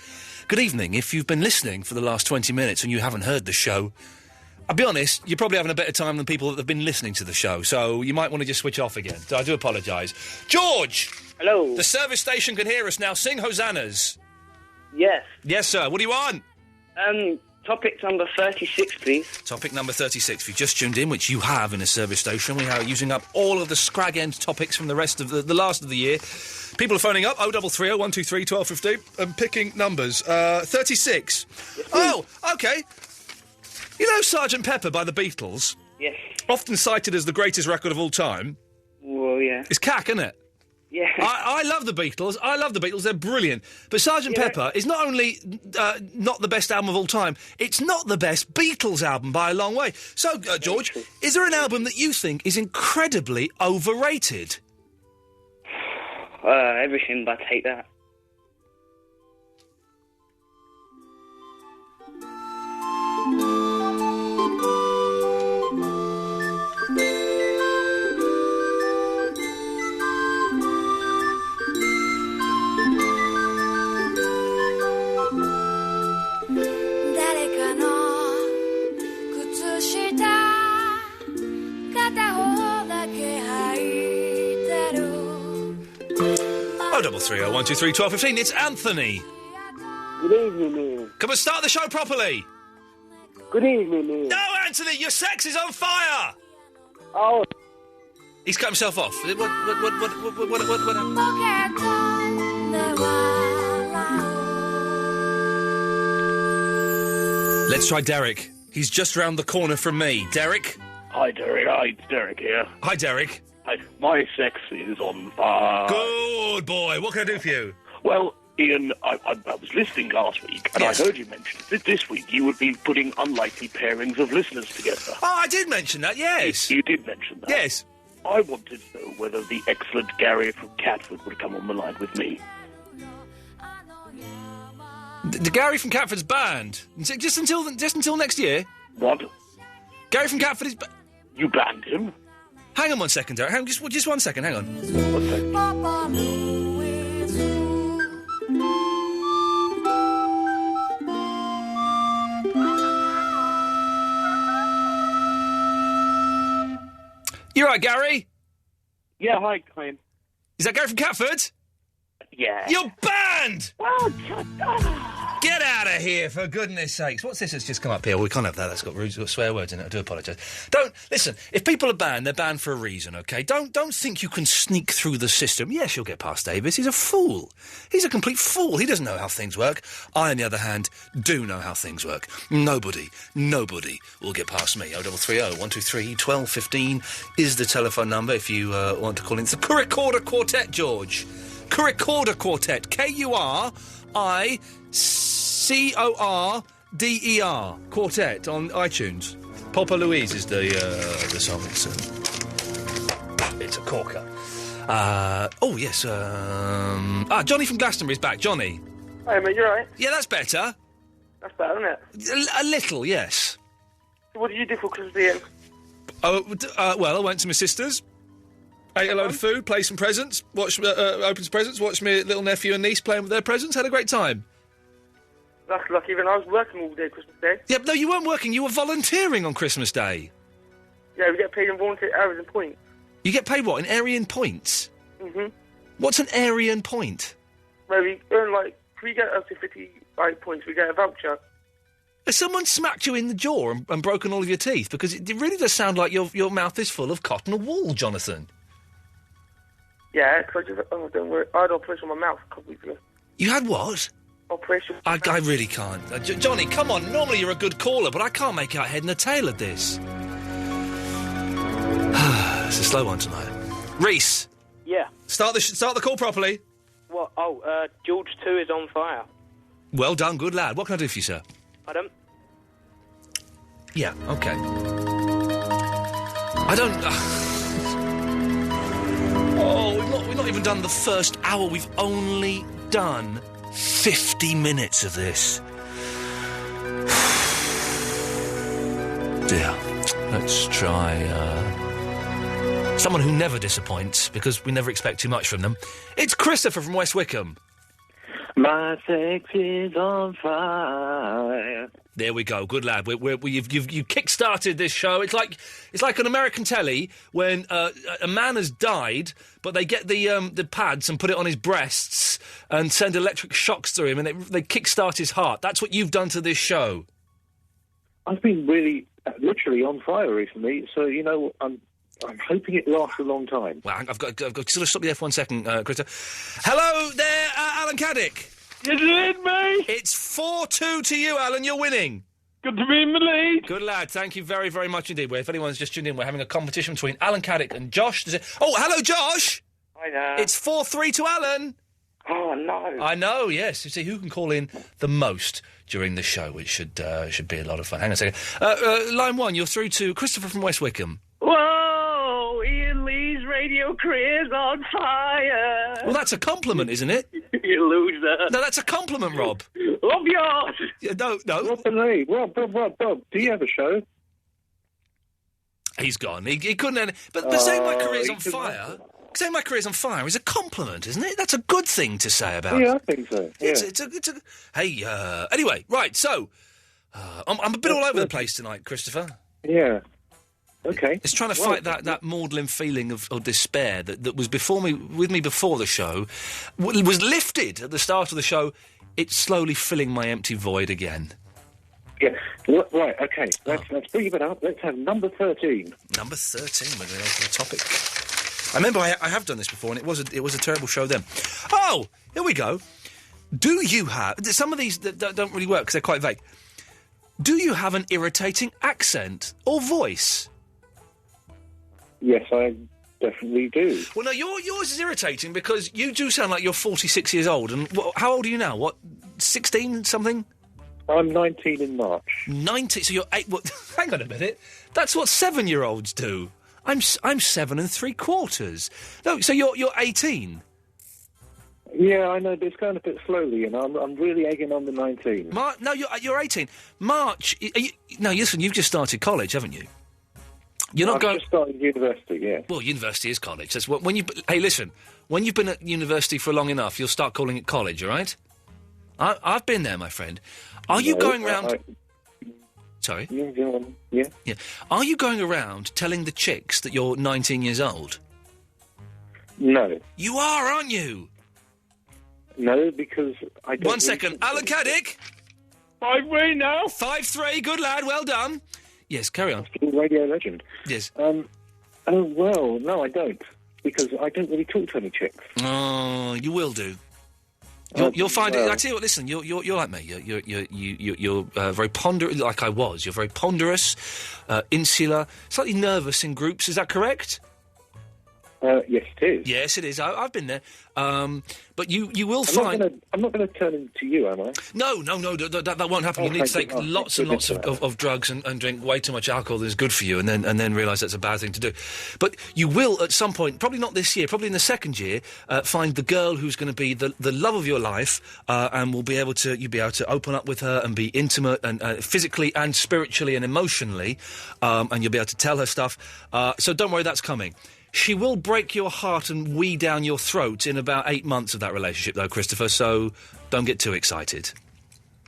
Good evening. If you've been listening for the last 20 minutes and you haven't heard the show, I'll be honest, you're probably having a better time than people that have been listening to the show, so you might want to just switch off again. So I do apologise. George! Hello. The service station can hear us now. Sing hosannas. Yes. Yes, sir. What do you want? Topic number 36, please. Topic number 36. If you've just tuned in, which you have in a service station, we are using up all of the scrag end topics from the rest of the last of the year. People are phoning up, 0330 123 1215, and picking numbers. 36. Yes, oh, OK. You know Sgt. Pepper by the Beatles? Yes. Often cited as the greatest record of all time. Well, yeah. It's cack, isn't it? Yeah. I love the Beatles. I love the Beatles. They're brilliant. But Sgt. Pepper is not only not the best album of all time, it's not the best Beatles album by a long way. So, George, is there an album that you think is incredibly overrated? Everything but Take That. Oh, 0330 123 1215. It's Anthony. Good evening, Ian. Come and start the show properly. Good evening, Ian. No, Anthony, your sex is on fire. Oh. He's cut himself off. What Let's try Derek. He's just round the corner from me. Derek? Hi, Derek. Hi, it's Derek here. Hi, Derek. Hi. My sex is on fire. Good boy. What can I do for you? Well, Ian, I was listening last week, and Yes. I heard you mention that this week you would be putting unlikely pairings of listeners together. Oh, I did mention that, yes. You did mention that. Yes. I wanted to know whether the excellent Gary from Catford would come on the line with me. The Gary from Catford's banned. Just until next year? What? Gary from Catford is... You banned him? Hang on one second, Derek. Just 1 second, hang on. 1 second. You right, Gary? Yeah, hi, Ian. Is that Gary from Catford? Yeah. You're banned! Oh, Get out of here, for goodness sakes. What's this that's just come up here? Well, we can't have that. That's got swear words in it. I do apologise. Listen, if people are banned, they're banned for a reason, OK? Don't think you can sneak through the system. Yes, you'll get past Davis. He's a fool. He's a complete fool. He doesn't know how things work. I, on the other hand, do know how things work. Nobody will get past me. 0330 123 1215 is the telephone number if you want to call in. It's the Kuricorder Quartet, George. Kuricorder Quartet. Kuricorder Quartet on iTunes. Papa Louise is the song. It's a corker. Oh yes. Johnny from Glastonbury's back. Johnny. Hey, mate, you alright? Yeah, that's better. That's better, isn't it? A little, yes. So what did you do for Christmas, Ian? Well, I went to my sister's. Ate a load of food, played some presents, opened some presents, watched my little nephew and niece playing with their presents, had a great time. That's lucky, even I was working all day Christmas Day. Yeah, no, you weren't working, you were volunteering on Christmas Day. Yeah, we get paid in volunteer hours and points. You get paid what, in Aryan points? Mm-hmm. What's an Aryan point? where we earn, like, if we get up to 50 points, we get a voucher. Has someone smacked you in the jaw and broken all of your teeth? Because it really does sound like your mouth is full of cotton wool, Jonathan. Yeah, because don't worry, I had an operation on my mouth a couple weeks ago. You had what? Operation. I really can't. Johnny, come on. Normally you're a good caller, but I can't make out head and a tail of this. It's a slow one tonight. Reese. Yeah. Start the call properly. What? Oh, George 2 is on fire. Well done, good lad. What can I do for you, sir? Pardon? Yeah, okay. I don't... we've not even done the first hour. We've only done 50 minutes of this. Dear. Let's try, someone who never disappoints, because we never expect too much from them. It's Christopher from West Wickham. My sex is on fire. There we go. Good lad. You've kick-started this show. It's like an American telly when a man has died, but they get the pads and put it on his breasts and send electric shocks through him, and they kick-start his heart. That's what you've done to this show. I've been really, literally on fire recently, so, you know, I'm hoping it lasts a long time. Well, I've got to sort of stop you there for 1 second, Christopher. Hello there, Alan Caddick. You did, mate. It's 4-2 to you, Alan. You're winning. Good to be in the lead. Good lad. Thank you very, very much indeed. If anyone's just tuned in, we're having a competition between Alan Caddick and Josh. Oh, hello, Josh. Hi there. It's 4-3 to Alan. Oh, no. I know, yes. You see, who can call in the most during the show, which should be a lot of fun. Hang on a second. Line 1, you're through to Christopher from West Wickham. Whoa, Ian Lee's radio career's on fire. Well, that's a compliment, isn't it? You loser. No, that's a compliment, Rob. Of yours. Yeah, no. Rob and Lee. Rob, do you have a show? He's gone. He couldn't... But saying my career's on fire... Saying my career's on fire is a compliment, isn't it? That's a good thing to say about... Yeah, I think so. Yeah. It's a... Hey, anyway, right, so... I'm a bit all over the place tonight, Christopher. Yeah. Okay. It's trying to fight that maudlin feeling of despair that was with me before the show, was lifted at the start of the show. It's slowly filling my empty void again. Yeah. Right, okay. Let's bring it up. Let's have number 13. Number 13, we're going to the topic. I remember I have done this before, and it was a terrible show then. Oh, here we go. Do you have... Some of these don't really work because they're quite vague. Do you have an irritating accent or voice? Yes, I definitely do. Well, no, yours is irritating because you do sound like you're 46 years old. And how old are you now? What, 16 something? I'm 19 in March. 19? So you're 8... Well, hang on a minute. That's what 7-year-olds do. I'm 7 3/4. No, so you're 18. Yeah, I know, but it's going a bit slowly, and I'm really egging on the 19. No, you're 18. March. Listen, you've just started college, haven't you? You're not I've just started university. Yeah. Well, university is college. That's when you. Hey, listen. When you've been at university for long enough, you'll start calling it college. All right? I've been there, my friend. Are you going round? Sorry? Yeah. Yeah. Are you going around telling the chicks that you're 19 years old? No. You are, aren't you? No, because I don't... 1 second. Alan Caddick? 5-3 now. 5-3. Good lad. Well done. Yes, carry on. Still radio legend. Yes. Oh, well, no, I don't. Because I don't really talk to any chicks. Oh, you will do. You'll find it. I tell you what. Listen, you're like me. You're very ponderous, like I was. You're very ponderous, insular, slightly nervous in groups. Is that correct? Yes, it is. Yes, it is. I've been there. But you will find... I'm not going to turn into you, am I? No, that won't happen. You need to take lots and lots of drugs and drink way too much alcohol that is good for you, and then realise that's a bad thing to do. But you will, at some point, probably not this year, probably in the second year, find the girl who's going to be the love of your life, and you'll be able to open up with her and be intimate and physically and spiritually and emotionally, and you'll be able to tell her stuff. So don't worry, that's coming. She will break your heart and wee down your throat in about 8 months of that relationship, though, Christopher, so don't get too excited.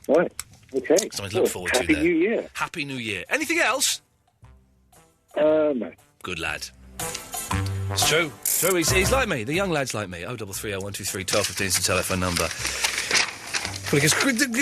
Right, okay. Something to look forward to there. Happy New Year. Happy New Year. Anything else? No. Good lad. It's true. So he's like me. The young lad's like me. 0330 123 1215 is the telephone number. Because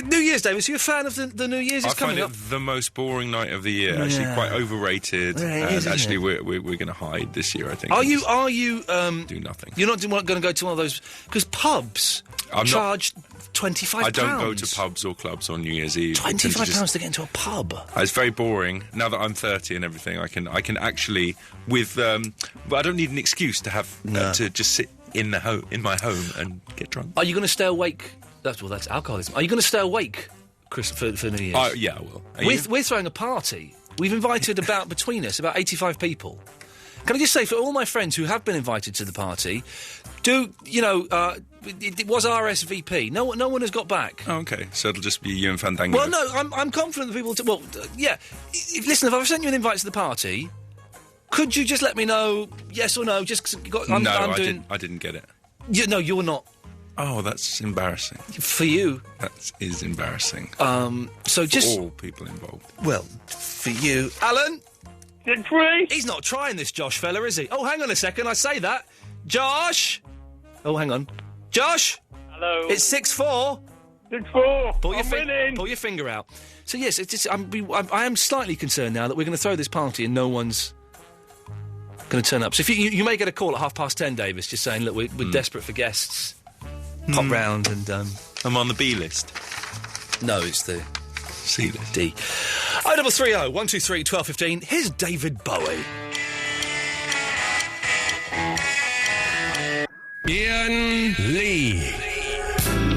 New Year's, Davis, are you a fan of the New Year's? It's I find coming it up. the most boring night of the year. Actually, quite overrated. Yeah, it and is, isn't actually, it? we're going to hide this year. I think. Are you? Do nothing. You're not going to go to one of those because pubs charge £25. I don't go to pubs or clubs on New Year's Eve. £25 to get into a pub. It's very boring. Now that I'm 30 and everything, I can actually but I don't need an excuse to have to just sit in my home and get drunk. Are you going to stay awake? That's alcoholism. Are you going to stay awake, Chris, for New Year's? Yeah, I will. We're throwing a party. We've invited between us, about 85 people. Can I just say, for all my friends who have been invited to the party, it was RSVP. No one has got back. Oh, okay. So it'll just be you and Fandango. Well, no, I'm confident that people... yeah. Listen, if I've sent you an invite to the party, could you just let me know, yes or no? Just 'cause I didn't get it. No, you're not. Oh, that's embarrassing. For you. That is embarrassing. So just... For all people involved. Well, for you. Alan? He's not trying this Josh fella, is he? Oh, hang on a second, I say that. Josh? Oh, hang on. Josh? Hello. It's 6-4. 6-4. Pull your finger out. So, yes, I am slightly concerned now that we're going to throw this party and no one's going to turn up. So if you may get a call at 10:30, Davis, just saying, look, we're desperate for guests. Pop round and... I'm on the B list. No, it's the... C list. D. 0330 123 1215. Here's David Bowie. Iain Lee.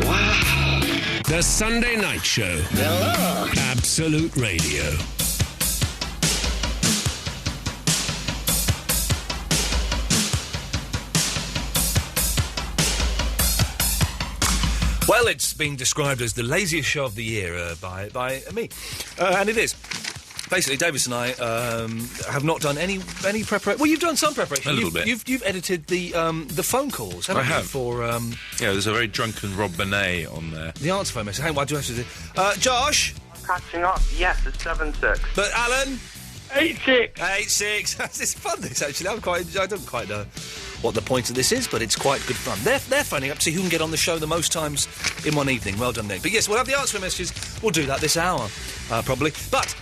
Wow. The Sunday Night Show. Hello. Absolute Radio. Well, it's been described as the laziest show of the year by me, and it is. Basically, Davis and I have not done any preparation. Well, you've done some preparation. A little bit. You've edited the phone calls, haven't you? I have. For yeah, there's a very drunken Rob Bonet on there. The answer phone message. Hang on, what do I have to do? Josh? Catching up. Yes, it's 7-6. But Alan? 8-6. 8-6. It's fun, this, actually. I don't quite know what the point of this is, but it's quite good fun. They're phoning up to see who can get on the show the most times in one evening. Well done, Nick. But yes, we'll have the answer messages. We'll do that this hour, probably. But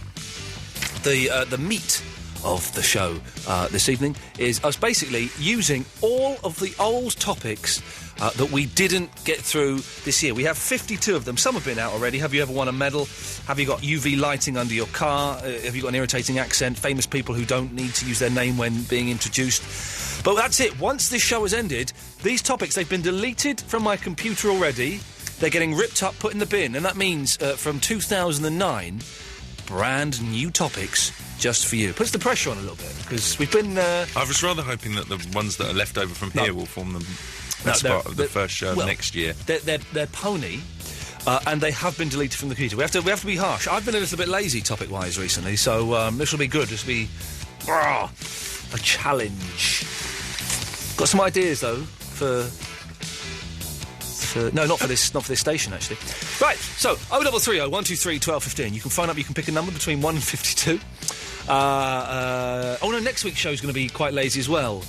the meat of the show this evening is us basically using all of the old topics that we didn't get through this year. We have 52 of them. Some have been out already. Have you ever won a medal? Have you got UV lighting under your car? Have you got an irritating accent? Famous people who don't need to use their name when being introduced. But that's it. Once this show has ended, these topics, they've been deleted from my computer already. They're getting ripped up, put in the bin. And that means from 2009, brand new topics just for you. Puts the pressure on a little bit, because we've been... I was rather hoping that the ones that are left over from here will form the best part of the first show next year. They're pony, and they have been deleted from the computer. We have to be harsh. I've been a little bit lazy topic-wise recently, so this will be good. This will be a challenge. Got some ideas, though, for... No, not for this station, actually. Right, so, 0330 123 1215. You can phone up, you can pick a number between 1 and 52. Next week's show's going to be quite lazy as well.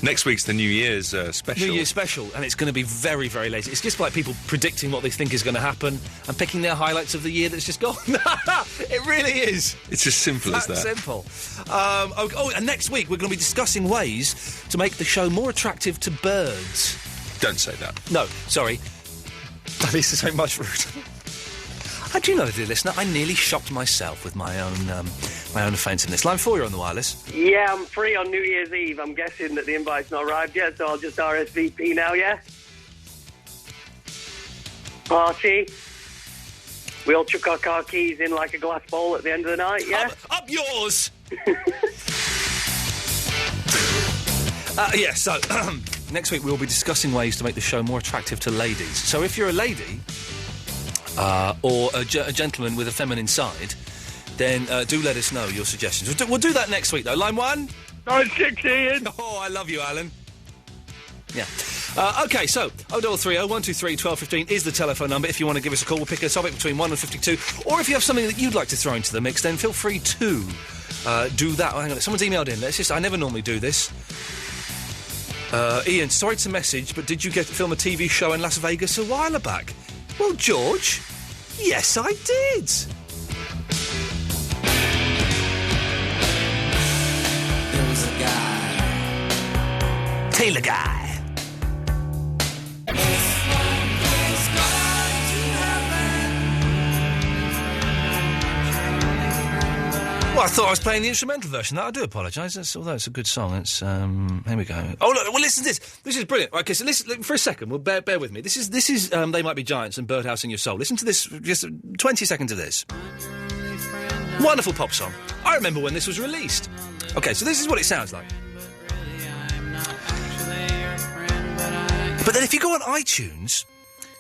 Next week's the New Year's special. New Year's special, and it's going to be very, very lazy. It's just like people predicting what they think is going to happen and picking their highlights of the year that's just gone. It really is. It's as simple as that. Simple. And next week we're going to be discussing ways to make the show more attractive to birds. Don't say that. No, sorry. That is to say much rude. I do know, dear listener, I nearly shocked myself with my own offensiveness. Line 4, you're on the wireless. Yeah, I'm free on New Year's Eve. I'm guessing that the invite's not arrived yet, so I'll just RSVP now, yeah? Party. We all chuck our car keys in like a glass bowl at the end of the night, yeah? Up yours! So... Next week we'll be discussing ways to make the show more attractive to ladies. So if you're a lady or a gentleman with a feminine side, then do let us know your suggestions. We'll do that next week, though. Line 1? 9-6, Iain. Oh, I love you, Alan. Yeah. OK, so 0330 123 1215 is the telephone number. If you want to give us a call, we'll pick a topic between 1 and 52. Or if you have something that you'd like to throw into the mix, then feel free to do that. Oh, hang on, someone's emailed in. I never normally do this. Ian, sorry to message, but did you get to film a TV show in Las Vegas a while back? Well, George, yes, I did. There was a guy. Taylor guy. Well, I thought I was playing the instrumental version. I do apologise. Although it's a good song. It's here we go. Oh look! Well, listen to this. This is brilliant. Okay, so listen for a second. Well, bear with me. This is They Might Be Giants and Birdhouse in Your Soul. Listen to this. Just 20 seconds of this. Wonderful pop song. I remember when this was released. Okay, so this is what it sounds like. But then if you go on iTunes,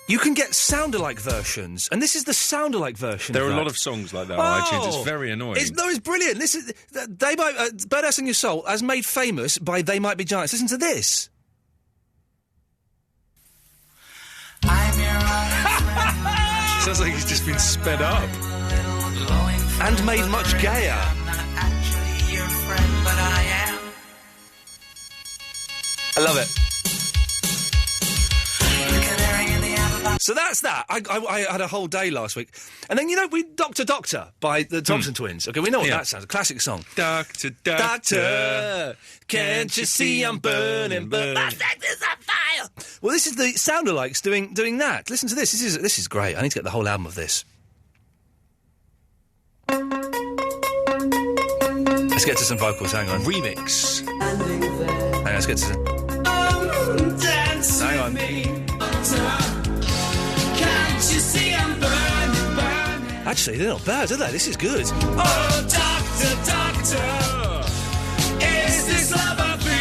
you can get sound-alike versions, and this is the sound-alike version. There are of a that. lot of songs like that on iTunes. It's very annoying. It's brilliant. This is Birdhouse in Your Soul, as made famous by They Might Be Giants. Listen to this. Sounds like he's just been sped up. And made much gayer. I love it. So that's that. I had a whole day last week. And then, we Doctor Doctor by the Thompson Twins. Okay, we know what that sounds. A classic song. Doctor, Doctor, can't you see I'm burning, but my sex is on fire. Well, this is the sound-alikes doing that. Listen to this. This is great. I need to get the whole album of this. Let's get to some vocals. Hang on. Remix. Hang on, let's get to some... Hang on. Actually, they're not bad, are they? This is good. Oh, doctor, doctor, is this love I'm feeling?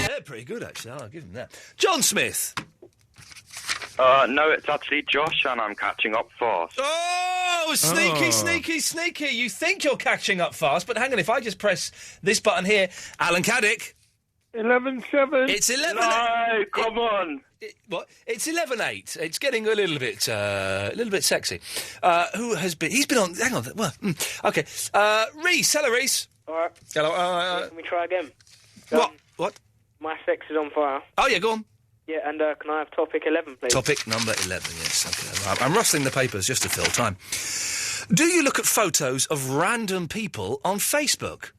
They're pretty good, actually. I'll give them that. John Smith. No, it's actually Josh, and I'm catching up fast. Oh, sneaky. You think you're catching up fast, but hang on, if I just press this button here, Alan Caddick. 11-7. It's 11. No, come on. What? It's 11-8. It's getting a little bit sexy. Who has been? He's been on. Hang on. Well, okay. Reese. Hello, Reese. All right. Hello. Let me try again. What? My sex is on fire. Oh yeah, go on. Yeah, and can I have topic 11, please? Topic number 11. Yes. Okay. I'm rustling the papers just to fill time. Do you look at photos of random people on Facebook?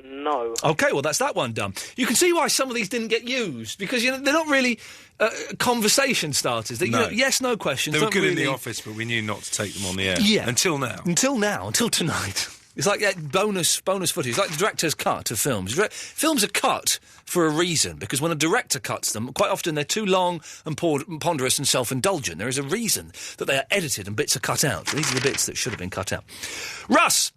No. Okay, well, that's that one done. You can see why some of these didn't get used, because, they're not really conversation starters. No. Yes, no questions. They were good really... in the office, but we knew not to take them on the air. Yeah. Until now. Until tonight. It's like bonus footage. It's like the director's cut of films. Films are cut for a reason, because when a director cuts them, quite often they're too long and ponderous and self-indulgent. There is a reason that they are edited and bits are cut out. These are the bits that should have been cut out. Russ!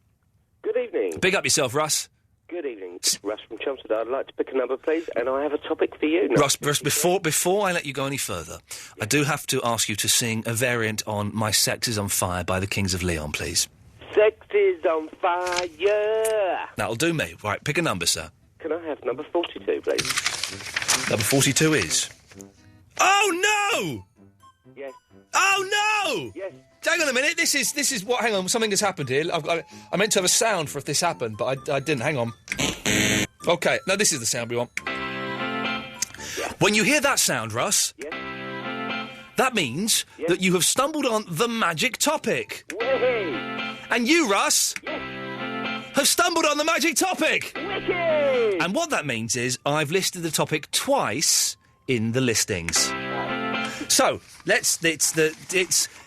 Good evening. Big up yourself, Russ. Good evening. Russ from Chelmsford. I'd like to pick a number, please, and I have a topic for you. Russ, before I let you go any further, I do have to ask you to sing a variant on My Sex Is On Fire by the Kings of Leon, please. Sex is on fire. That'll do me. Right, pick a number, sir. Can I have number 42, please? Number 42 is... Oh, no! Yes. Oh, no! Yes. Hang on a minute, this is what... Hang on, something has happened here. I meant to have a sound for if this happened, but I didn't. Hang on. OK, no, this is the sound we want. Yeah. When you hear that sound, Russ, that means that you have stumbled on the magic topic. Way. And you, Russ, have stumbled on the magic topic. Wicked. And what that means is I've listed the topic twice in the listings. So,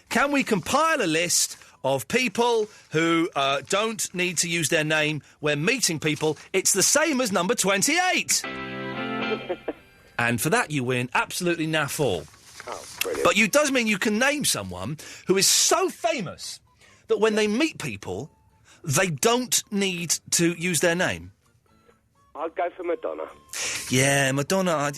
can we compile a list of people who don't need to use their name when meeting people? It's the same as number 28. And for that you win absolutely naff all. Oh, brilliant. But it does mean you can name someone who is so famous that when they meet people, they don't need to use their name. I'd go for Madonna. Yeah, Madonna.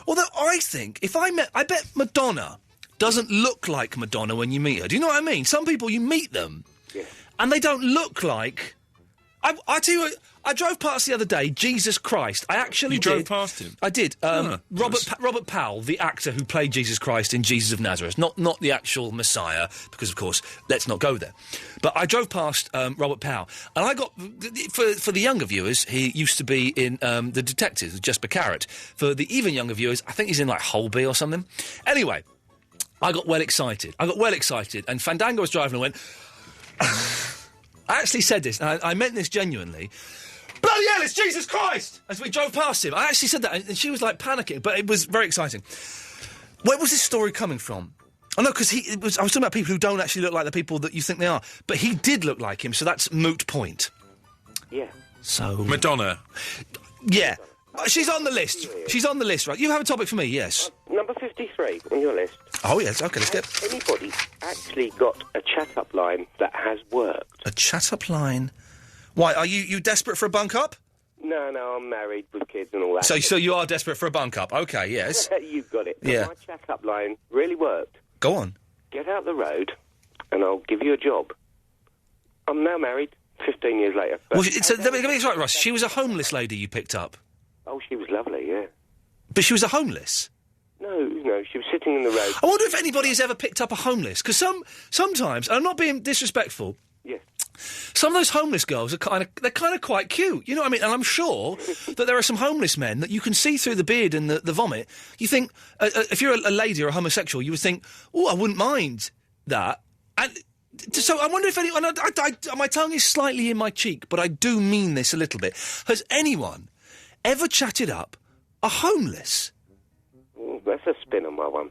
Although I think I bet Madonna doesn't look like Madonna when you meet her. Do you know what I mean? Some people, you meet them, and they don't look like I tell you what, I drove past the other day, Jesus Christ. I actually did. You drove past him? I did. Robert Powell, the actor who played Jesus Christ in Jesus of Nazareth. Not the actual Messiah, because, of course, let's not go there. But I drove past Robert Powell, and I got... For the younger viewers, he used to be in The Detectives with Jesper Carrot. For the even younger viewers, I think he's in, like, Holby or something. Anyway, I got well excited, and Fandango was driving and went... I actually said this, and I meant this genuinely. Bloody hell, it's Jesus Christ! As we drove past him. I actually said that, and she was, like, panicking, but it was very exciting. Where was this story coming from? I know, because I was talking about people who don't actually look like the people that you think they are. But he did look like him, so that's moot point. Yeah. So... Madonna. Yeah. She's on the list. She's on the list, right? You have a topic for me, yes. Number 53 on your list. Oh, yes, OK, let's get... Has anybody actually got a chat-up line that has worked? A chat-up line? Why, are you desperate for a bunk-up? No, I'm married with kids and all that. So you are desperate for a bunk-up? OK, yes. You've got it. Yeah. My chat-up line really worked. Go on. Get out the road and I'll give you a job. I'm now married, 15 years later. Well, let me get this right, Ross. She was a homeless lady you picked up? Oh, she was lovely, yeah. But she was a homeless? No, she was sitting in the road. I wonder if anybody has ever picked up a homeless, because sometimes, and I'm not being disrespectful, yeah. Some of those homeless girls they're kind of quite cute, you know what I mean? And I'm sure that there are some homeless men that you can see through the beard and the vomit. You think, if you're a lady or a homosexual, you would think, oh, I wouldn't mind that. And so I wonder if anyone, my tongue is slightly in my cheek, but I do mean this a little bit. Has anyone ever chatted up a homeless? That's a spin on my one.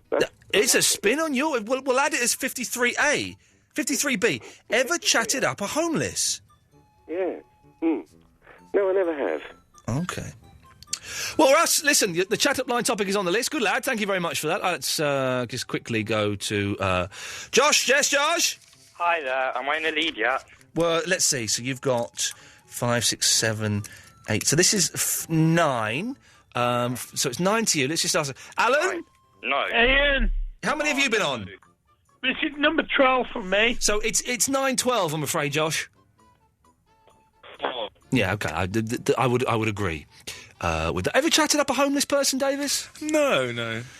It's a spin on your... We'll add it as 53A. 53B. Ever chatted up a homeless? Yeah. No, I never have. OK. Well, Russ, listen, the chat-up line topic is on the list. Good lad, thank you very much for that. Let's just quickly go to Josh. Yes, Josh? Hi there. Am I in the lead yet? Well, let's see. So you've got 5, 6, 7, 8. So this is 9. So it's 9 to you. Let's just ask... Alan? No. Ian. How many have you been on? This is number 12 from me. So it's 9-12, I'm afraid, Josh. Yeah, OK. I would agree with that. Ever chatted up a homeless person, Davis? No.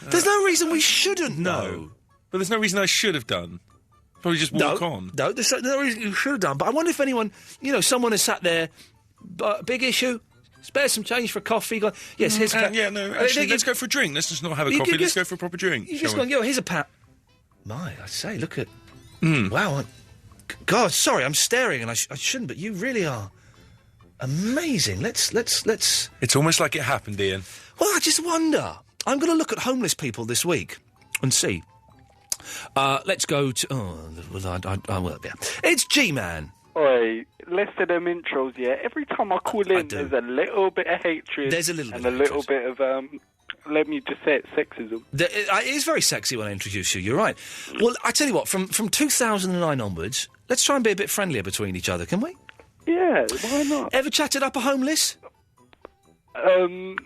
There's no reason we shouldn't know. But there's no reason I should have done. Probably just walk on. No, there's no reason you should have done. But I wonder if anyone, someone has sat there, big issue, spare some change for a coffee. Gone, yes, here's a pat. Yeah, no, actually, let's go for a drink. Let's just not have a coffee. Let's go for a proper drink. You just go, here's a pat. My, I say, look at... Wow. God, sorry, I'm staring and I shouldn't, but you really are amazing. Let's... It's almost like it happened, Ian. Well, I just wonder. I'm going to look at homeless people this week and see. Let's go to... yeah. It's G-Man. Oi, less of them intros, yeah. Every time I call in, there's a little bit of hatred. There's a little and bit a little bit of, let me just say it, sexism. It is very sexy when I introduce you, you're right. Well, I tell you what, from 2009 onwards, let's try and be a bit friendlier between each other, can we? Yeah, why not? Ever chatted up a homeless? To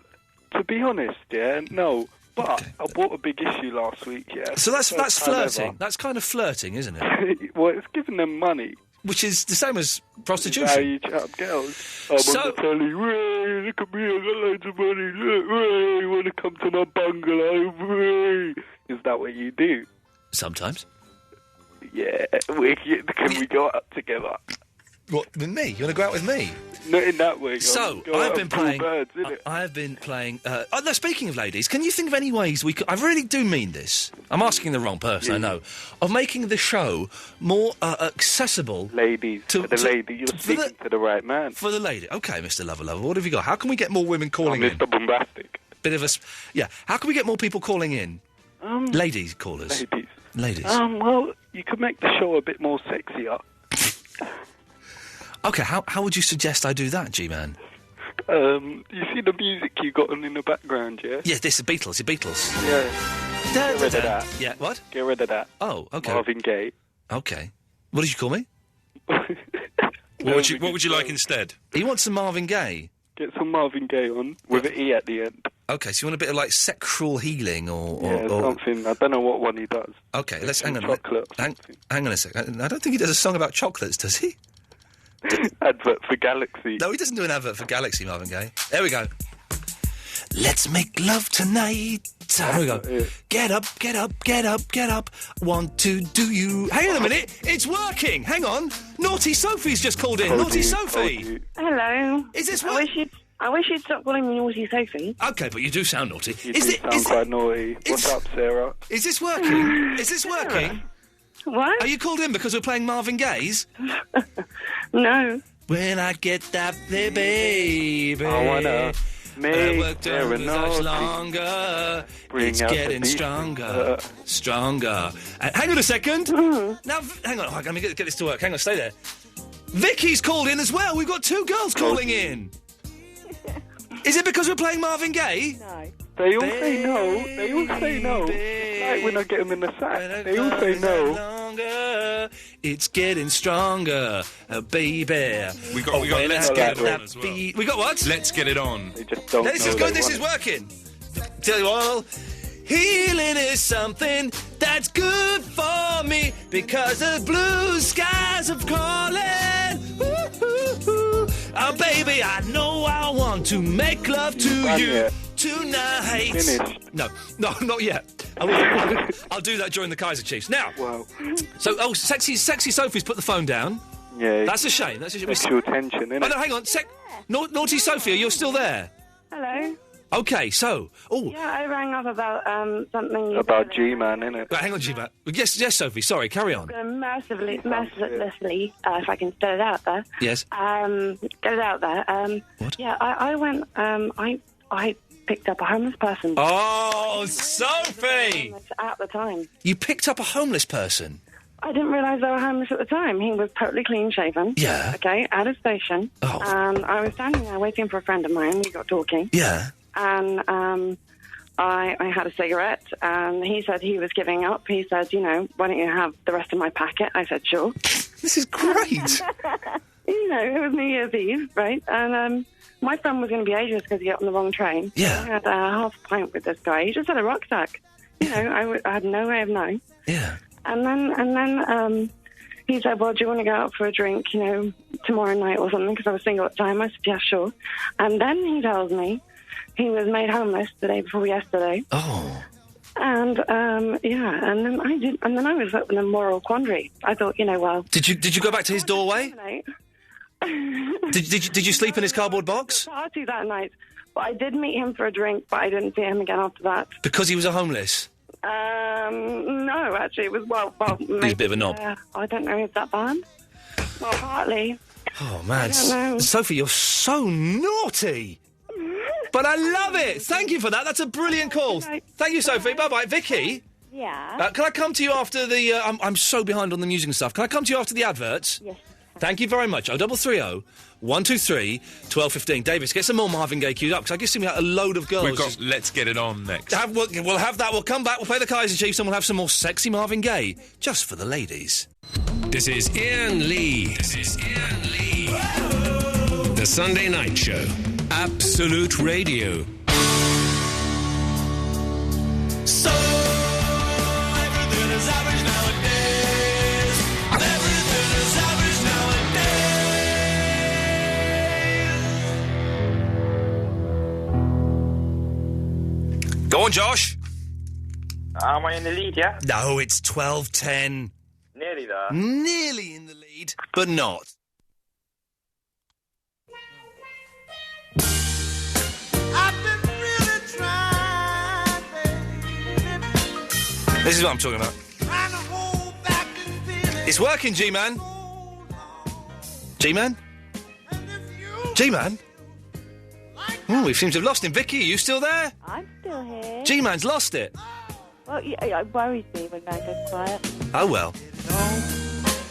be honest, yeah, no. But I bought a big issue last week, yeah. So that's flirting. That's kind of flirting, isn't it? Well, it's giving them money. Which is the same as prostitution. How you chat up girls. I'm on the telly, Ray, look at me, I got loads of money, look, Ray, you want to come to my bungalow, Ray. Is that what you do? Sometimes. Yeah, can we go out together? What, with me? You want to go out with me? Not in that way. So, I've been playing... I have been playing... speaking of ladies, can you think of any ways we could... I really do mean this. I'm asking the wrong person, I know. Of making the show more accessible... Ladies. For the lady. You're speaking to the right man. For the lady. OK, Mr. Lover. What have you got? How can we get more women calling in? Mr. Bombastic. Bit of a... Yeah. How can we get more people calling in? Ladies callers. Ladies. Well, you could make the show a bit more sexier. OK, how would you suggest I do that, G-Man? You see the music you got on in the background, yeah? Yeah, this is Beatles. Yeah. Get rid of that. Yeah, what? Get rid of that. Oh, OK. Marvin Gaye. OK. What did you call me? What would you like instead? He wants some Marvin Gaye. Get some Marvin Gaye on, with an E at the end. OK, so you want a bit of, like, sexual healing or... something. I don't know what one he does. OK, let's... Hang on. Chocolate. Hang on a second. I don't think he does a song about chocolates, does he? Advert for Galaxy. No, he doesn't do an advert for Galaxy, Marvin Gaye. There we go. Let's make love tonight. Here we go. Get up, get up, get up, get up. Want to do you... Hang on a minute. It's working. Hang on. Naughty Sophie's just called in. Naughty Sophie. Hello. Is this I wish you'd stop calling me Naughty Sophie. Okay, but you do sound naughty. You sound quite naughty. What's up, Sarah? Is this working? Is this working? What? Are you called in because we're playing Marvin Gaye's? No. When I get that there, baby. I wanna make worked Sarah much naughty. longer. Bring It's out the getting beat. stronger. Stronger. Hang on a second. Now, hang on. Let me get this to work. Hang on, stay there. Vicky's called in as well. We've got two girls calling in. Is it because we're playing Marvin Gaye? No. They all say no. They all say no. Like when I get them in the sack. They all say no. Longer, it's getting stronger, baby. We got Let's Get It On as well. We got what? Let's Get It On. They just don't This know is good. they This want is it. working. Tell you all, healing is something that's good for me because the blue skies are calling. Ooh. Oh, baby, I know I want to make love to you tonight. Finished. No, not yet. I'll do that during the Kaiser Chiefs. Now, so, sexy Sophie's put the phone down. Yeah. That's a shame. That's a shame. Sexual tension, innit? Oh, no, hang on. Naughty Sophia, you're still there? Hello. Okay, so... Oh. Yeah, I rang up about something... About G-Man, innit? Right, hang on, G-Man. Yes, Sophie, sorry, carry on. Mercilessly, if I can spell it out there. Yes. Get it out there. What? Yeah, I went... I picked up a homeless person. Oh, Sophie! At the time. You picked up a homeless person? I didn't realise they were homeless at the time. He was totally clean-shaven. Yeah. Okay, at a station. Oh. And I was standing there waiting for a friend of mine. We got talking. Yeah. And I had a cigarette, and he said he was giving up. He said, why don't you have the rest of my packet? I said, sure. This is great. It was New Year's Eve, right? And my friend was going to be ageless because he got on the wrong train. Yeah. I had half a pint with this guy. He just had a rucksack. I had no way of knowing. Yeah. And then he said, well, do you want to go out for a drink, tomorrow night or something? Because I was single at the time. I said, yeah, sure. And then he tells me he was made homeless the day before yesterday. Oh. And, and then I was in a moral quandary. I thought, well... Did you go back to his doorway? Did you sleep in his cardboard box? Party that night. But I did meet him for a drink, but I didn't see him again after that. Because he was a homeless? No, actually, it was, well... He's a bit of a knob. I don't know, is that bad? Well, partly. Oh, man. I don't know. Sophie, you're so naughty! But I love it! Thank you for that. That's a brilliant call. Thank you, Sophie. Bye-bye. Vicky? Yeah? Can I come to you after the... I'm so behind on the music and stuff. Can I come to you after the adverts? Yes. Thank you very much. 0330 123 1215. Davis, get some more Marvin Gaye queued up, because I guess we got a load of girls. We've got Let's Get It On next. We'll have that. We'll come back. We'll play the Kaiser Chiefs, and we'll have some more sexy Marvin Gaye, just for the ladies. This is Iain Lee. The Sunday Night Show. Absolute Radio. So everything is average nowadays. Everything is average nowadays. Go on, Josh. Am I in the lead, yeah? No, it's 12-10. Nearly there. Nearly in the lead, but not. I've been really trying, baby. This is what I'm talking about. Trying to hold back this feeling. It's working, G-Man. G-Man? G-Man? Oh, we seem to have lost him. Vicky, are you still there? I'm still here. G-Man's lost it. Well, yeah, it worries me when man goes quiet. Oh, well.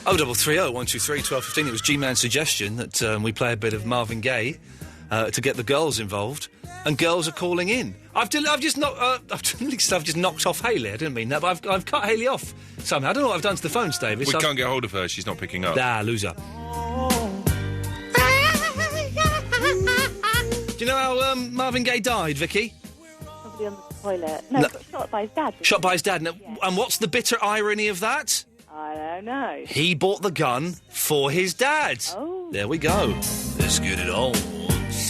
0330 123 1215. It was G-Man's suggestion that we play a bit of Marvin Gaye to get the girls involved, and girls are calling in. I've just knocked off Hayley. I didn't mean that, but I've cut Hayley off somehow. I don't know what I've done to the phones, Davis. We can't get hold of her. She's not picking up. Ah, loser. Do you know how Marvin Gaye died, Vicky? Somebody on the toilet. No, No. got shot by his dad. Shot by his dad. And what's the bitter irony of that? I don't know. He bought the gun for his dad. Oh. There we go. Let's get it on.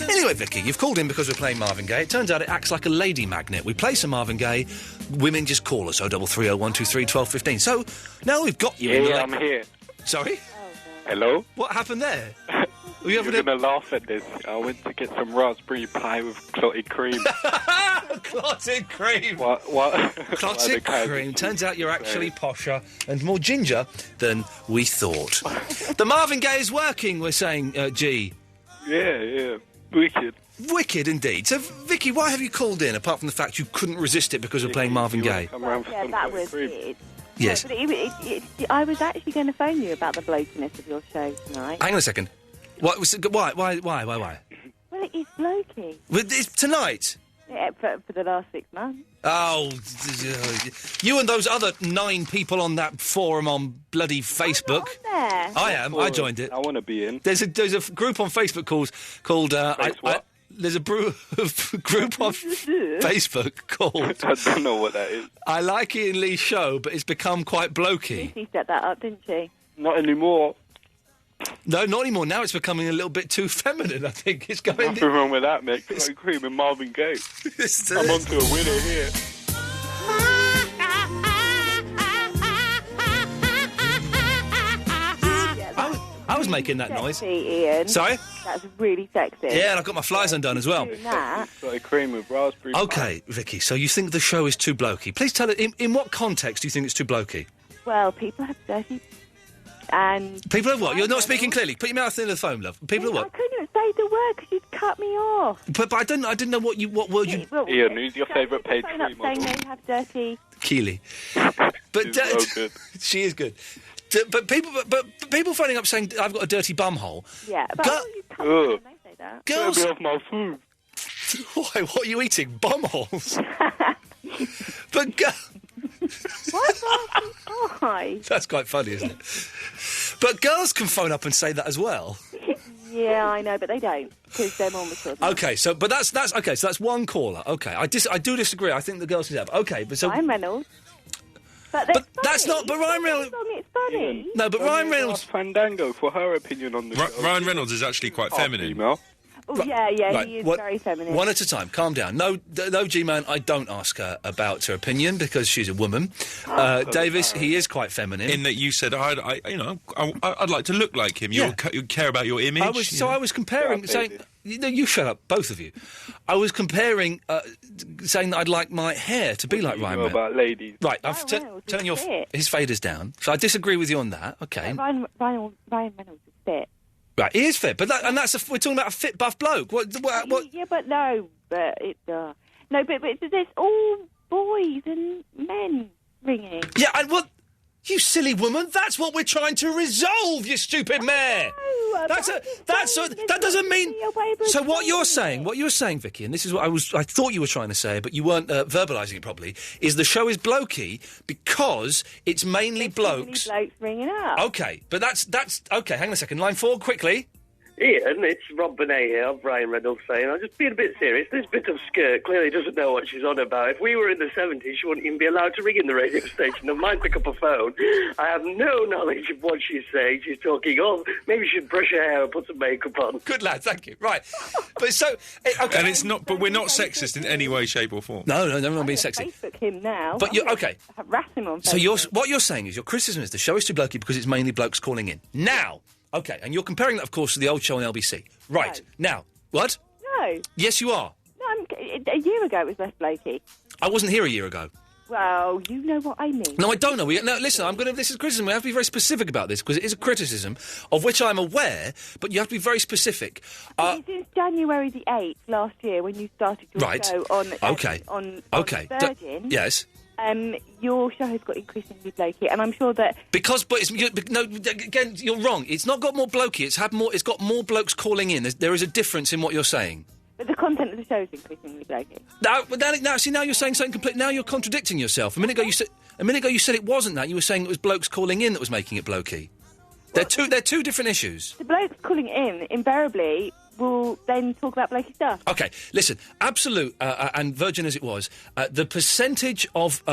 Anyway, Vicky, you've called in because we're playing Marvin Gaye. It turns out it acts like a lady magnet. We play some Marvin Gaye, women just call us 0330 123 1215. So, now we've got you. Yeah, I'm here. Sorry? Hello? What happened there? You're going to laugh at this. I went to get some raspberry pie with clotted cream. Clotted cream. What? Clotted cream. Turns out you're actually posher and more ginger than we thought. The Marvin Gaye is working, we're saying, G. Yeah. Wicked. Wicked indeed. So, Vicky, why have you called in, apart from the fact you couldn't resist it because we're playing Marvin Gaye? Yeah, that was it. Yes. No, but I was actually going to phone you about the blokiness of your show tonight. Hang on a second. Why? Why? Well, it is blokey. It's tonight? Yeah, for the last 6 months. Oh, you and those other 9 people on that forum on bloody Facebook. There. I am. I joined it. I want to be in. There's a group on Facebook called there's a group on Facebook called... I don't know what that is. I like Iain Lee's show, but it's become quite blokey. She set that up, didn't she? Not anymore. No, not anymore. Now it's becoming a little bit too feminine, I think. It's going... Nothing wrong with that, mate. Clotted cream and Marvin Gaye. I'm on to a winner here. I was making that noise. Iain. Sorry? That's really sexy. Yeah, and I've got my flies undone as well. Clotted cream with raspberry Okay, Vicky, so you think the show is too blokey. Please tell us, in what context do you think it's too blokey? Well, people have dirty... And... People have what? You're not speaking clearly. Put your mouth into the phone, love. People have what? I couldn't say the word because you'd cut me off. But I didn't know what word you... Iain, who's your favourite pastry Saying model? they have dirty... Keely. But She's so good. She is good. But people phoning up saying I've got a dirty bum hole. Yeah, but you cut me when they say that. Girls... Get me off my food. Why? What are you eating? Bum holes? But Why? That's quite funny, isn't it? But girls can phone up and say that as well. Yeah, I know, but they don't because they're more mature. Okay, so that's okay. So that's one caller. Okay, I do disagree. I think the girls should have. Okay, but so Ryan Reynolds. But that's not. But Ryan Reynolds. It's funny. No, but Ryan Reynolds. Fandango for her opinion on the show. Ryan Reynolds is actually quite feminine. Oh, yeah, Right, he is what- very feminine. One at a time. Calm down. No, G-Man, I don't ask her about her opinion because she's a woman. Davis, he is quite feminine. In that you said, I'd like to look like him. You care about your image. I was comparing, saying... You shut up, both of you. I was comparing, saying that I'd like my hair to be like Ryan Reynolds. about ladies. Right, I've turning his fader's down. So I disagree with you on that. Okay. Ryan Reynolds is fit. Right, he is fit, but we're talking about a fit, buff bloke. What? Yeah, but no, but there's all boys and men ringing. Yeah, and what? You silly woman! That's what we're trying to resolve. You stupid mare. That doesn't mean. So what you're saying, Vicky, and this is what I thought you were trying to say, but you weren't verbalising it properly. Is the show is blokey because it's mainly blokes. Blokes ringing up. Okay, but that's okay. Hang on a second. Line 4, quickly. Ian, it's Rob Bonet here, of Ryan Reynolds saying, I'm just being a bit serious. This bit of skirt clearly doesn't know what she's on about. If we were in the 70s, she wouldn't even be allowed to ring in the radio station. Never mind pick up a phone. I have no knowledge of what she's saying. She's talking, maybe she should brush her hair and put some makeup on. Good lad, thank you. Right. But so... Okay. And it's not... But we're not sexist in any way, shape or form. No, we're not being sexy. Facebook him now. But you're... Okay. Harass him on Facebook. So what you're saying is your criticism is the show is too blokey because it's mainly blokes calling in. Now... Okay, and you're comparing that, of course, to the old show on LBC. Right. No. Now, what? No. Yes, you are. No, a year ago it was less blokey. I wasn't here a year ago. Well, you know what I mean. No, I don't know. No, listen, this is criticism. We have to be very specific about this because it is a criticism of which I'm aware, but you have to be very specific. Since January the 8th last year when you started your show on Virgin... Yes. Your show has got increasingly blokey, and I'm sure that again, you're wrong. It's not got more blokey. It's got more blokes calling in. There is a difference in what you're saying. But the content of the show is increasingly blokey. Now you're saying something complete. Now you're contradicting yourself. A minute ago you said it wasn't that. You were saying it was blokes calling in that was making it blokey. They're two different issues. The blokes calling in invariably will then talk about blokey stuff. Okay, listen, Absolute, and Virgin as it was, the percentage of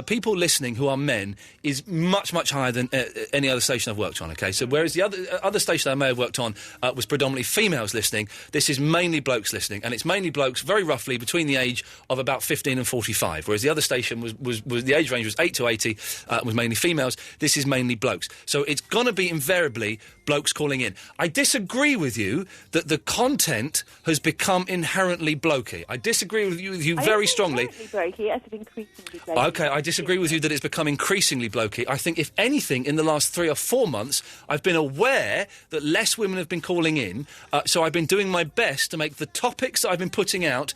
people listening who are men is much, much higher than any other station I've worked on, okay? So whereas the other station I may have worked on was predominantly females listening, this is mainly blokes listening, and it's mainly blokes very roughly between the age of about 15 and 45, whereas the other station was the age range was 8 to 80, was mainly females. This is mainly blokes. So it's going to be invariably blokes calling in. I disagree with you that the content has become inherently blokey. I disagree with you very strongly. Inherently blokey, I said increasingly blokey. OK, I disagree with you that it's become increasingly blokey. I think, if anything, in the last 3 or 4 months, I've been aware that less women have been calling in, so I've been doing my best to make the topics that I've been putting out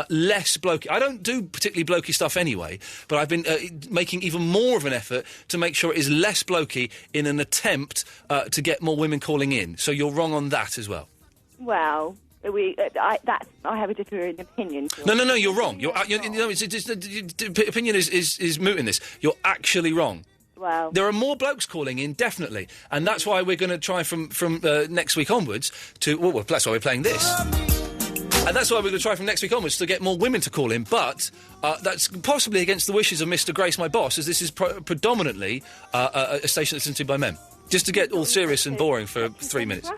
less blokey. I don't do particularly blokey stuff anyway, but I've been making even more of an effort to make sure it is less blokey in an attempt to get more women calling in. So you're wrong on that as well. Well, I have a different opinion. No, you're wrong. Opinion is moot in this. You're actually wrong. Well, there are more blokes calling in, definitely, and that's why we're going to try from next week onwards to. Well, that's why we're playing this. And that's why we're going to try from next week onwards to get more women to call in, but that's possibly against the wishes of Mr. Grace, my boss, as this is predominantly a station that's listened to by men. Just to get all serious and boring for 3 minutes.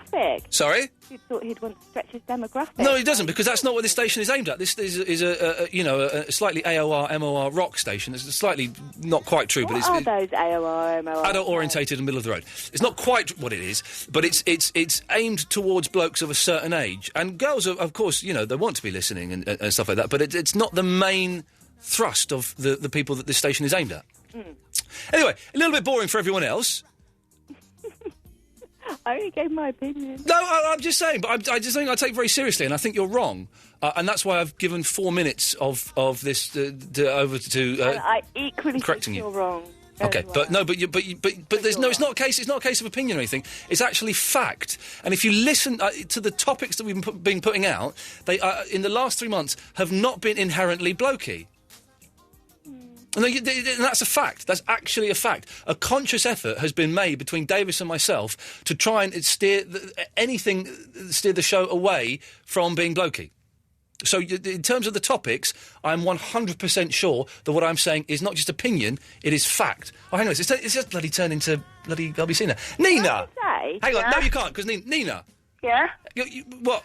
Sorry? You thought he'd want to stretch his demographic. No, he doesn't, because that's not what this station is aimed at. This is a slightly AOR, MOR rock station. It's slightly not quite true, but it's... What are those AOR, MOR? Adult-orientated and middle of the road. It's not quite what it is, but it's aimed towards blokes of a certain age. And girls, of course, they want to be listening and stuff like that, but it's not the main thrust of the people that this station is aimed at. Anyway, a little bit boring for everyone else. I only gave my opinion. No, I'm just saying, but I just think I take it very seriously, and I think you're wrong, and that's why I've given 4 minutes of this over to. I equally correcting think you're wrong. Okay, well. but there's no. It's not a case. It's not a case of opinion or anything. It's actually fact. And if you listen to the topics that we've been putting out, they in the last 3 months have not been inherently blokey. And that's a fact. That's actually a fact. A conscious effort has been made between Davis and myself to try and steer the show away from being blokey. So in terms of the topics, I'm 100% sure that what I'm saying is not just opinion, it is fact. Oh, hang on, it's just bloody turned into bloody LBC now. Nina! Hang on, no you can't, because Nina... Yeah? What?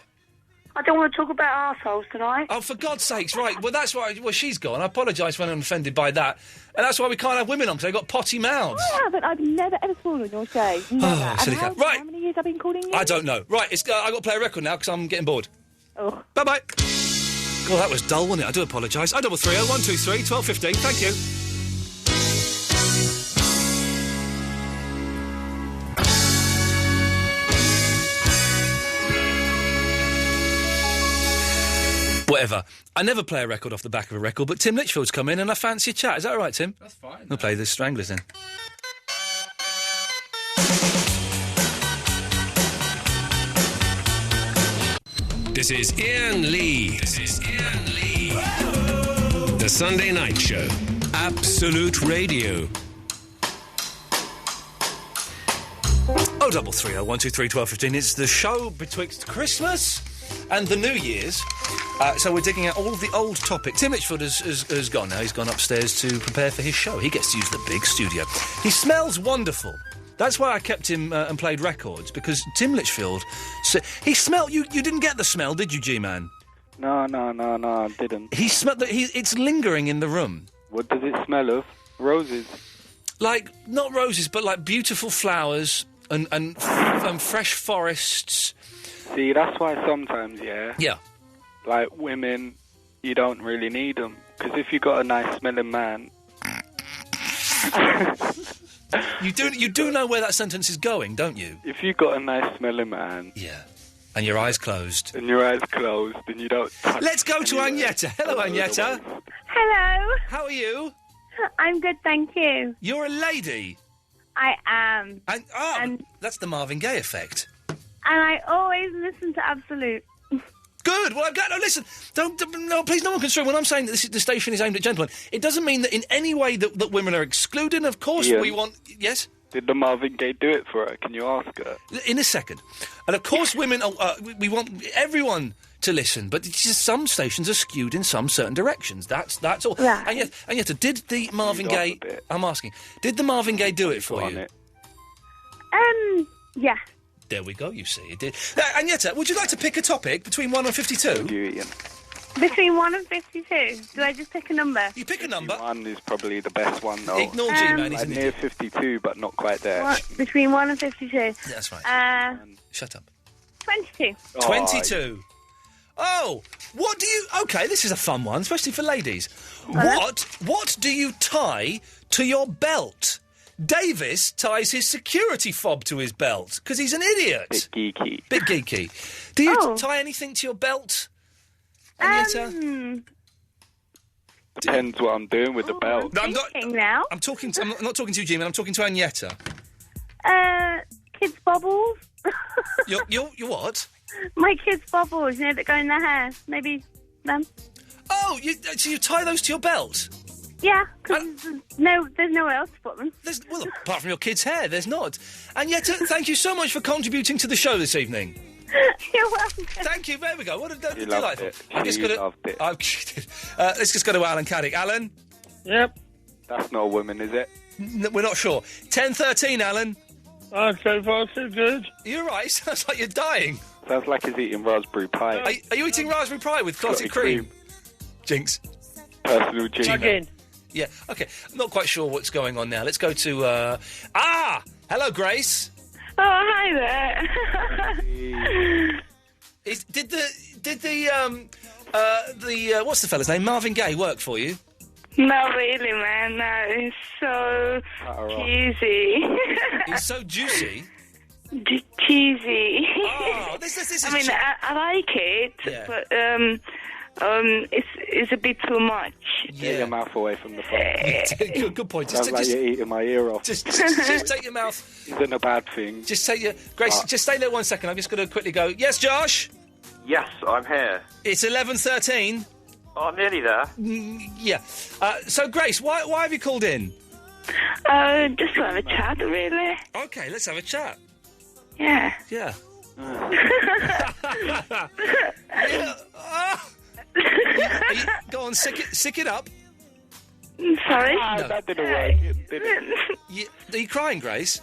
I don't want to talk about arseholes tonight. Oh, for God's sakes, right. Well, that's why... Well, she's gone. I apologise for anyone offended by that. And that's why we can't have women on, because they've got potty mouths. I haven't. I've never, ever sworn on your show. Never. Oh, silly cat. Right. How many years I've been calling you? I don't know. Right, I've got to play a record now, because I'm getting bored. Oh. Bye-bye. God, that was dull, wasn't it? I do apologise. 0330 123 1215. Thank you. Whatever. I never play a record off the back of a record, but Tim Litchfield's come in and I fancy a chat. Is that all right, Tim? That's fine. We'll play the Stranglers then. This is Iain Lee. The Sunday Night Show. Absolute Radio. 0330 123 1215. It's the show betwixt Christmas and the New Year's. So we're digging out all of the old topics. Tim Litchfield has gone now. He's gone upstairs to prepare for his show. He gets to use the big studio. He smells wonderful. That's why I kept him and played records, because Tim Litchfield... he smelled... You didn't get the smell, did you, G-Man? No, I didn't. He smelled... It's lingering in the room. What does it smell of? Roses? Like, not roses, but like beautiful flowers and fresh forests. See, that's why sometimes, Yeah. Like, women, you don't really need them. Because if you got a nice-smelling man... You do know where that sentence is going, don't you? If you got a nice-smelling man... Yeah. And your eyes closed. And your eyes closed, and you don't touch... Let's go to Agneta. Hello, Agneta. Hello. How are you? I'm good, thank you. You're a lady. I am. And that's the Marvin Gaye effect. And I always listen to Absolute. Good. Well, listen. Please, no one construe. When I'm saying that the station is aimed at gentlemen, it doesn't mean that in any way that women are excluded. Of course, Ian. we want. Yes. Did the Marvin Gaye do it for her? Can you ask her? In a second. And of course, women, we want everyone to listen, but it's just some stations are skewed in some certain directions. That's all. Right. And yet, did the Marvin Gaye? I'm asking, did the Marvin Gaye do it for you? Yeah. There we go. You see, it did. Agneta, would you like to pick a topic between 1 and 52? You, Ian. Between 1 and 52. Do I just pick a number? You pick a number. 1 is probably the best one, though. Ignore G-Man. He's Like near 52, but not quite there. Between 1 and 52. That's right. Shut up. 22. 22. Oh, what do you... OK, this is a fun one, especially for ladies. What do you tie to your belt? Davis ties his security fob to his belt, because he's an idiot. Bit geeky. Bit geeky. Do you tie anything to your belt, Agneta? Depends what I'm doing with the belt. No, I'm not... now. I'm not talking to you, G-Man, I'm talking to Agneta. Kids' bobbles. You're what? My kids' bobbles, you know, that go in their hair. Maybe them. Oh, so you tie those to your belt? Yeah, because there's nowhere else to put them. Well, apart from your kids' hair, there's not. And yet, thank you so much for contributing to the show this evening. You're welcome. Thank you. There we go. What a You delightful. loved it. I'm just You gonna. loved it. Let's just go to Alan Caddick. Alan. Yep. That's not a woman, is it? We're not sure. 10:13, Alan. So far, so good. You're right. Sounds like you're dying. Sounds like he's eating raspberry pie. Are you eating raspberry pie with clotted cream? Jinx. Personal jinx. Again. Yeah. Okay. I'm not quite sure what's going on now. Let's go to. Hello, Grace. Oh, hi there. Did the what's the fella's name? Marvin Gaye work for you? Not really, man. No, it's so cheesy. It's so juicy. Cheesy. Oh, this is. I mean, I like it, but it's a bit too much. Get your mouth away from the phone. Good point. Sounds like you're eating my ear off. Just take your mouth. Isn't a bad thing. Just take your Grace. Just stay there 1 second. I'm just going to quickly go. Yes, Josh. Yes, I'm here. It's 11:13. Oh, nearly there. Yeah. So, Grace, why have you called in? Just to have a chat, really. Okay, let's have a chat. Yeah. Yeah. Go on, sick it up. Sorry? No. That didn't work. Are you crying, Grace?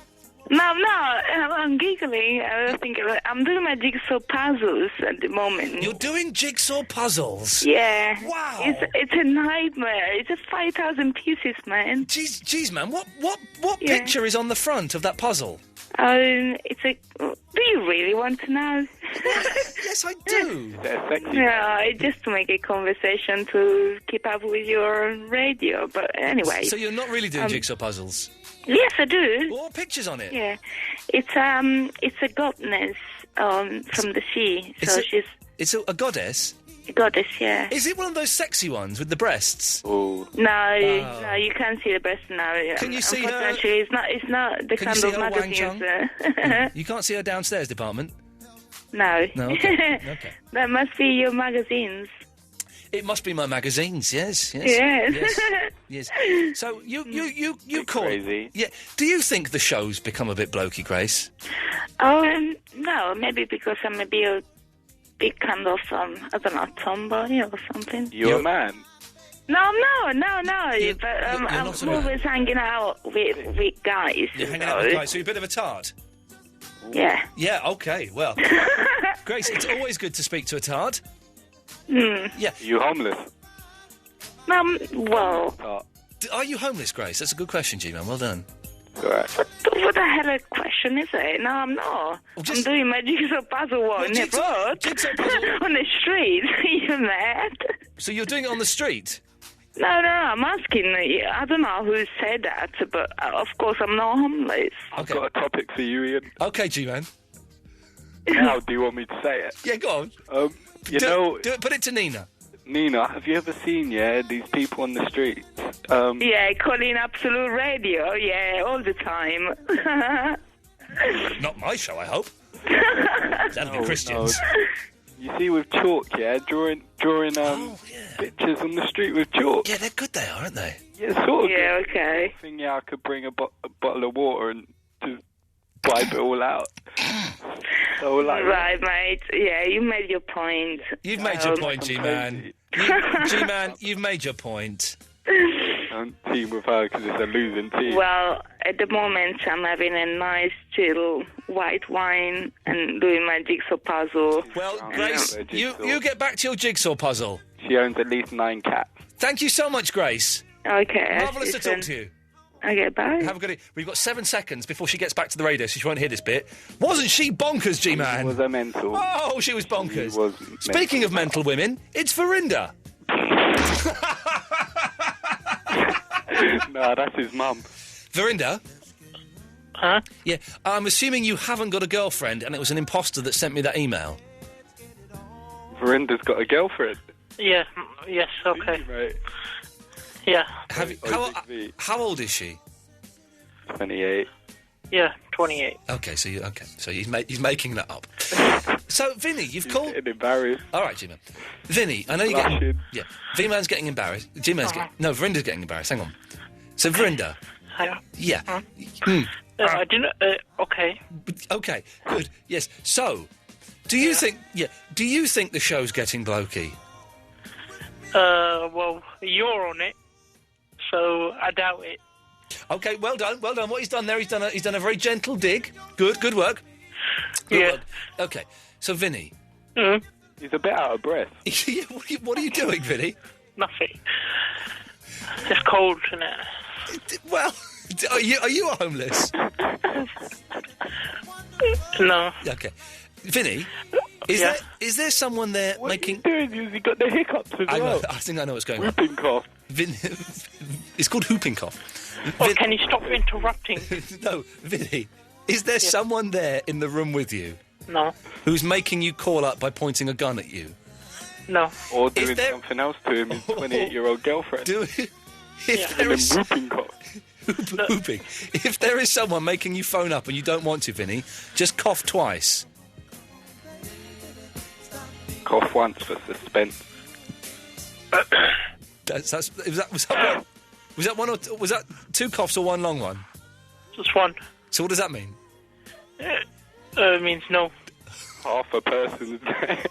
No, I'm giggling. I think I'm doing my jigsaw puzzles at the moment. You're doing jigsaw puzzles? Yeah. Wow. It's a nightmare. It's just 5,000 pieces, man. Jeez, man. What picture is on the front of that puzzle? It's a... Do you really want to know? Yes, I do. No, it's just to make a conversation to keep up with your radio. But anyway. So you're not really doing jigsaw puzzles? Yes, I do. What pictures on it? Yeah, it's a goddess from the sea. So It's a goddess. A goddess, yeah. Is it one of those sexy ones with the breasts? Oh. No, you can't see the breast now. Can you see her? Unfortunately, it's not the Can kind you see of her Wang magazines. You can't see her downstairs department? No. No. Okay. That must be your magazines. It must be my magazines. Yes. Yes. So you call. Crazy. Yeah. Do you think the show's become a bit blokey, Grace? No, maybe because I'm maybe a big kind of I don't know, tomboy or something. You're a man. No. But I'm always hanging out with guys. You're hanging out with guys, so you're a bit of a tart. Yeah. Yeah. Okay. Well, Grace, it's always good to speak to a tart. Yeah. You homeless? Well. Are you homeless, Grace? That's a good question, G-Man. Well done. Right. What the hell a question is it? No, I'm not. I'm doing my jigsaw puzzle on the road. On the street. You mad? So you're doing it on the street? No, I'm asking. I don't know who said that, but of course I'm not homeless. I've got a topic for you, Ian. Okay, G-Man. Now, do you want me to say it? Yeah, go on. Do it. Put it to Nina. Nina, have you ever seen, these people on the streets? Yeah, calling Absolute Radio, all the time. Not my show, I hope. That'll be Christians. No. You see, with chalk, drawing pictures on the street with chalk. Yeah, they're good, they are, aren't they? Yeah, sort of. Yeah, okay. I think I could bring a bottle of water and wipe it all out. So, like, Right, mate. Yeah, you made your point. You've made your point, G-Man. G-Man, you've made your point. I'm team with her because it's a losing team. Well, at the moment, I'm having a nice, chill white wine and doing my jigsaw puzzle. Well, Grace, you get back to your jigsaw puzzle. She owns at least 9 cats. Thank you so much, Grace. Okay. Marvellous to talk to you. Okay, bye. Have a good evening. We've got 7 seconds before she gets back to the radio, so she won't hear this bit. Wasn't she bonkers, G-Man? She was a mental. Oh, she was bonkers. She was Speaking of mental women, it's Verinda. No, that's his mum. Verinda? Huh? Yeah, I'm assuming you haven't got a girlfriend and it was an imposter that sent me that email. Verinda's got a girlfriend. Yeah. Yes. Okay. Right. Yeah. How old is she? 28. Yeah. 28. Okay, so he's making that up. So, Vinny, you've called. Getting embarrassed. All right, G-Man. Vinny, I know you're getting. Yeah, V-Man's getting embarrassed. G-Man's getting. No, Verinda's getting embarrassed. Hang on. So, Verinda. Yeah. I didn't. Okay. Okay. Good. Yes. So, do you think? Yeah. Do you think the show's getting blokey? Well, you're on it, so I doubt it. Okay. Well done. Well done. What he's done there, he's done a very gentle dig. Good work. Good work. Okay. So, Vinny. He's a bit out of breath. Yeah, what are you doing, Vinny? Nothing. It's cold, isn't it? Well, are you homeless? No. Okay. Vinny, is there someone there making... What are you doing? Has he got the hiccups as well? I think I know what's going Whooping on. cough. It's called whooping cough. Oh, can you stop interrupting? No, Vinny, is there someone there in the room with you? No. Who's making you call up by pointing a gun at you? No. Or doing something else to him, his 28-year-old girlfriend. Whooping cough. Whooping. If there is someone making you phone up and you don't want to, Vinny, just cough twice. Cough once for suspense. Was that one or was that 2 coughs or 1 long one? Just 1. So what does that mean? It means no. Half a person's there.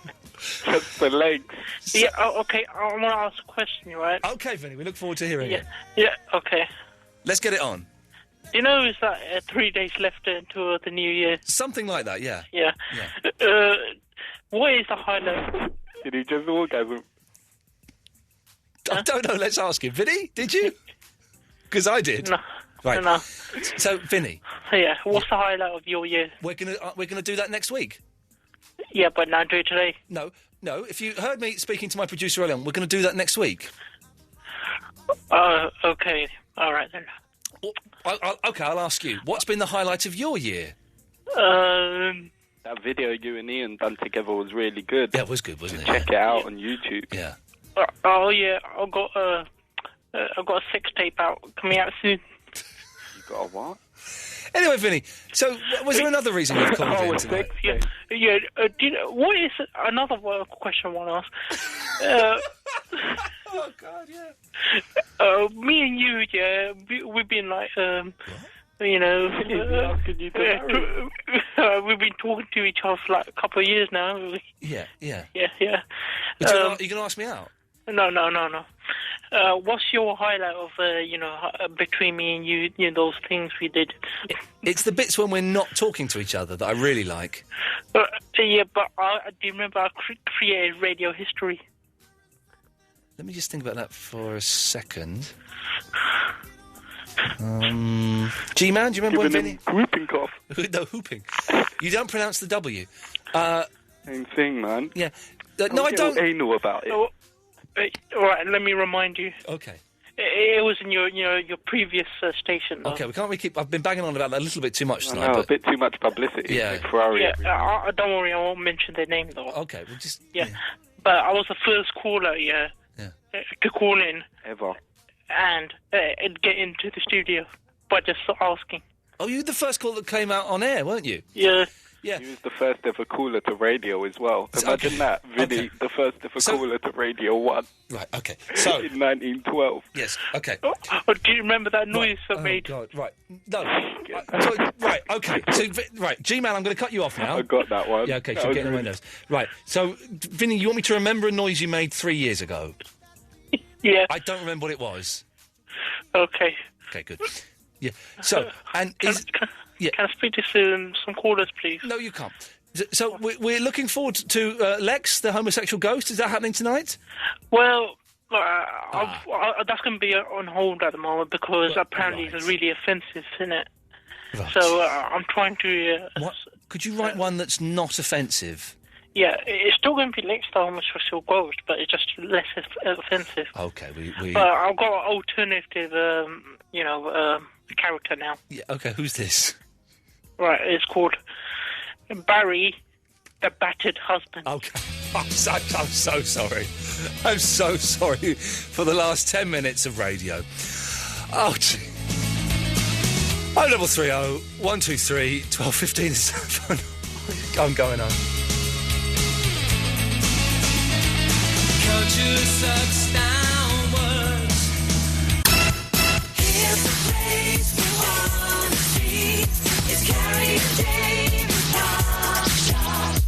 Just the legs. Yeah, okay, I want to ask a question, right? Okay, Vinny, we look forward to hearing it. Yeah, okay. Let's get it on. You know, is that 3 days left until the new year? Something like that, yeah. Yeah. What is the highlight? Did he just orgasm? I don't know, let's ask him. Vinny, did you? Because I did. No. Right. No. So, Vinny. Yeah, what's the highlight of your year? We're gonna do that next week. Yeah, but now do it today. No. If you heard me speaking to my producer earlier on, we're going to do that next week. Okay. All right, then. Okay, I'll ask you. What's been the highlight of your year? That video you and Iain done together was really good. Yeah, it was good, wasn't it? Check it out on YouTube. Yeah. Yeah, I've got a sex tape out coming out soon. You got a what? Anyway, Vinny, so was there another reason you've called in tonight? What is another question I want to ask? Oh, God, yeah. Me and you, we've been like, we've been talking to each other for like a couple of years now. Yeah. Yeah. But you're going to ask me out? No. What's your highlight of, between me and you, those things we did? It's the bits when we're not talking to each other that I really like. Yeah, but I do remember I created radio history. Let me just think about that for a second. G-Man, do you remember when Vinny... Whooping cough. No, hooping. You don't pronounce the W. Same thing, man. Yeah. No, I don't... anal about it. All right, let me remind you. Okay. It was in your previous station. Okay, we can't really keep... I've been banging on about that a little bit too much tonight. I know, a bit too much publicity. Yeah. Like Ferrari. Yeah, don't worry, I won't mention their name, though. Okay, we'll just... Yeah. But I was the first caller, to call in. Ever. And get into the studio by just asking. Oh, you were the first call that came out on air, weren't you? Yeah. Yeah. He was the first ever caller to radio as well. Imagine that, Vinny, the first ever caller to Radio 1. Right, okay. So in 1912. Yes, okay. Oh, do you remember that noise I made? God, right. No. Right, okay. So, right, G-Man, I'm going to cut you off now. I got that one. Yeah, okay, That she'll was get in the really- windows. Right, so, Vinny, you want me to remember a noise you made 3 years ago? Yeah. I don't remember what it was. Okay. Okay, good. Yeah, so, and Can I speak to some callers, please? No, you can't. So, we're looking forward to Lex, the homosexual ghost. Is that happening tonight? Well, that's going to be on hold at the moment because apparently it's really offensive, isn't it? Right. So I'm trying to... What? Could you write one that's not offensive? Yeah, it's still going to be Lex the homosexual ghost, but it's just less offensive. Okay, we... But I've got an alternative, character now. Yeah, okay, who's this? Right, it's called Barry, the battered husband. Okay. I'm so sorry. I'm so sorry for the last 10 minutes of radio. Oh, gee. 0330 123 1215 is the phone. I'm going on. Culture sucks downwards. Here's the place we wanna see. It's Carrie and James Pop Shop.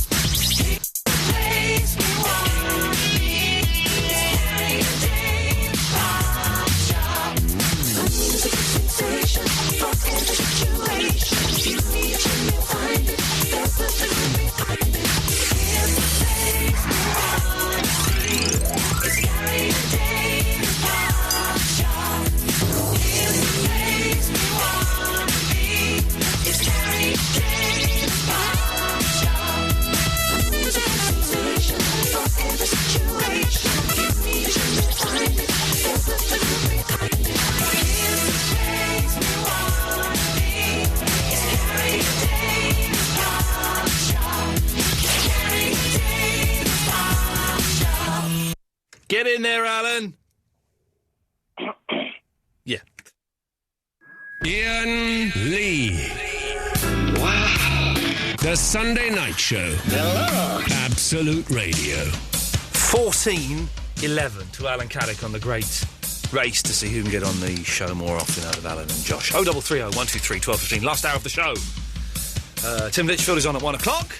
Here's the place we wanna be. It's Carrie and James Pop Shop. A music sensation for every situation. You need it, you'll find it. There's nothing behind it. Here's the place we wanna see. It's Carrie and James Pop Shop. Here's the place we wanna be. It's Carrie and James Pop Shop. Music sensation for every situation. You need it, you'll find it. There's nothing behind it. Here's the place we wanna be. It's Carrie and James Pop Shop. It's Carrie and James Pop Shop. Get in there, Alan. Yeah. Iain Lee. Wow. The Sunday Night Show. Hello. Absolute Radio. 14-11 to Alan Caddick on the great race to see who can get on the show more often out of Alan and Josh. 0330 123 1215. Last hour of the show. Tim Litchfield is on at 1 o'clock.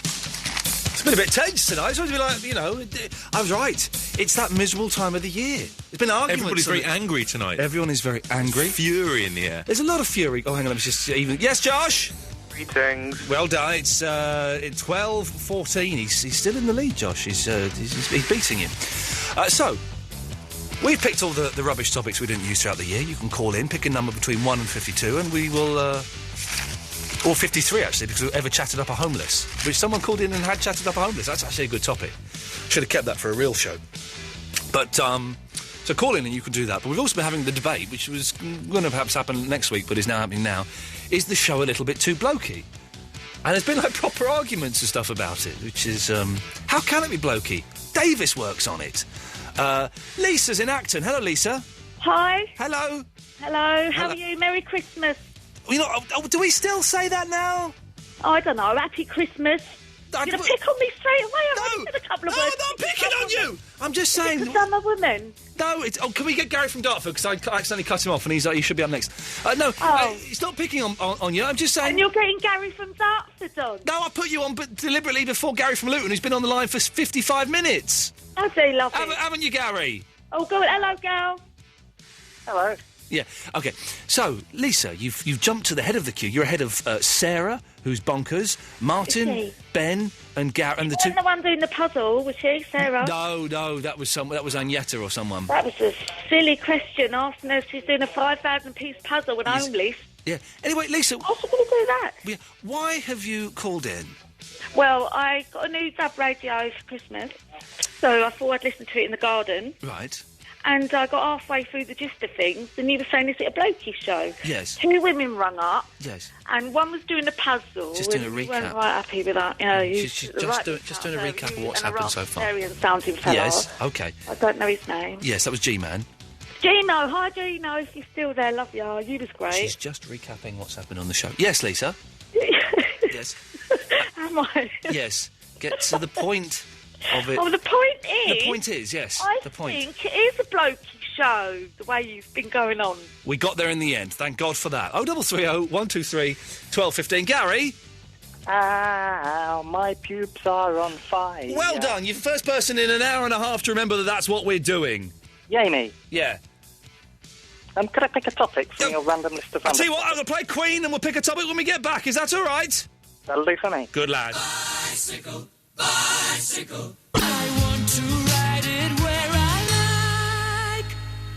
It's been a bit tense tonight. It's supposed to be like, I was right. It's that miserable time of the year. There's been arguments. Everybody's very angry tonight. Everyone is very angry. Fury in the air. There's a lot of fury. Oh, hang on, let me just even... Yes, Josh? Greetings. Well done. It's 12-14. He's still in the lead, Josh. He's beating you. So, we've picked all the rubbish topics we didn't use throughout the year. You can call in, pick a number between 1 and 52, and we will... Or 53, actually, because whoever chatted up a homeless. Which someone called in and had chatted up a homeless. That's actually a good topic. Should have kept that for a real show. But, so call in and you can do that. But we've also been having the debate, which was going to perhaps happen next week, but is now happening now. Is the show a little bit too blokey? And there's been, like, proper arguments and stuff about it, which is, how can it be blokey? Davis works on it. Lisa's in Acton. Hello, Lisa. Hi. Hello. Hello. How Hello. are you? Merry Christmas. You know, do we still say that now? Oh, I don't know. Happy Christmas. You're going to pick on me straight away. I've only said a couple of words. I'm not picking on you. I'm just saying. Because I'm a woman. No, it's... Oh, can we get Gary from Dartford? Because I accidentally cut him off and he should be up next. No, it's not picking on you. I'm just saying... And you're getting Gary from Dartford on. No, I put you on deliberately before Gary from Luton, who's been on the line for 55 minutes. I do love it. Haven't you, Gary? Oh, good. Hello, girl. Hello. Yeah, OK. So, Lisa, you've jumped to the head of the queue. You're ahead of Sarah, who's bonkers, Martin, Is he? Ben and Gary... and the Wasn't two... the one doing the puzzle, was she, Sarah? No, that was Agneta or someone. That was a silly question, asking her if she's doing a 5,000-piece puzzle with homeless. Yeah. Anyway, Lisa... How's she going to do that? Yeah, why have you called in? Well, I got a new dub radio for Christmas, so I thought I'd listen to it in the garden. Right. And I got halfway through the gist of things, and you were saying, is it a blokey show? Yes. 2 women rung up, Yes. and one was doing a puzzle. Just doing a and we weren't recap. right happy with that. You know, She's just doing a recap of what's happened so far. Sounding fella. Yes, OK. I don't know his name. Yes, that was G-Man. Gino, hi Gino, if you're still there, love you. You was great. She's just recapping what's happened on the show. Yes, Lisa? Yes. Am I? Yes. Get to the point of it. Oh, the point is... The point is, yes. I the point. think it is a blokey show, the way you've been going on. We got there in the end. Thank God for that. 0330 123 1215. Gary? My pubes are on fire. Well done. You're the first person in an hour and a half to remember that that's what we're doing. Yay me. Yeah. Could I pick a topic from your random list of I'll random tell you what, I'm going to play Queen and we'll pick a topic when we get back. Is that all right? That'll do for me. Good lad. Bicycle, bicycle. I want to ride it where I like.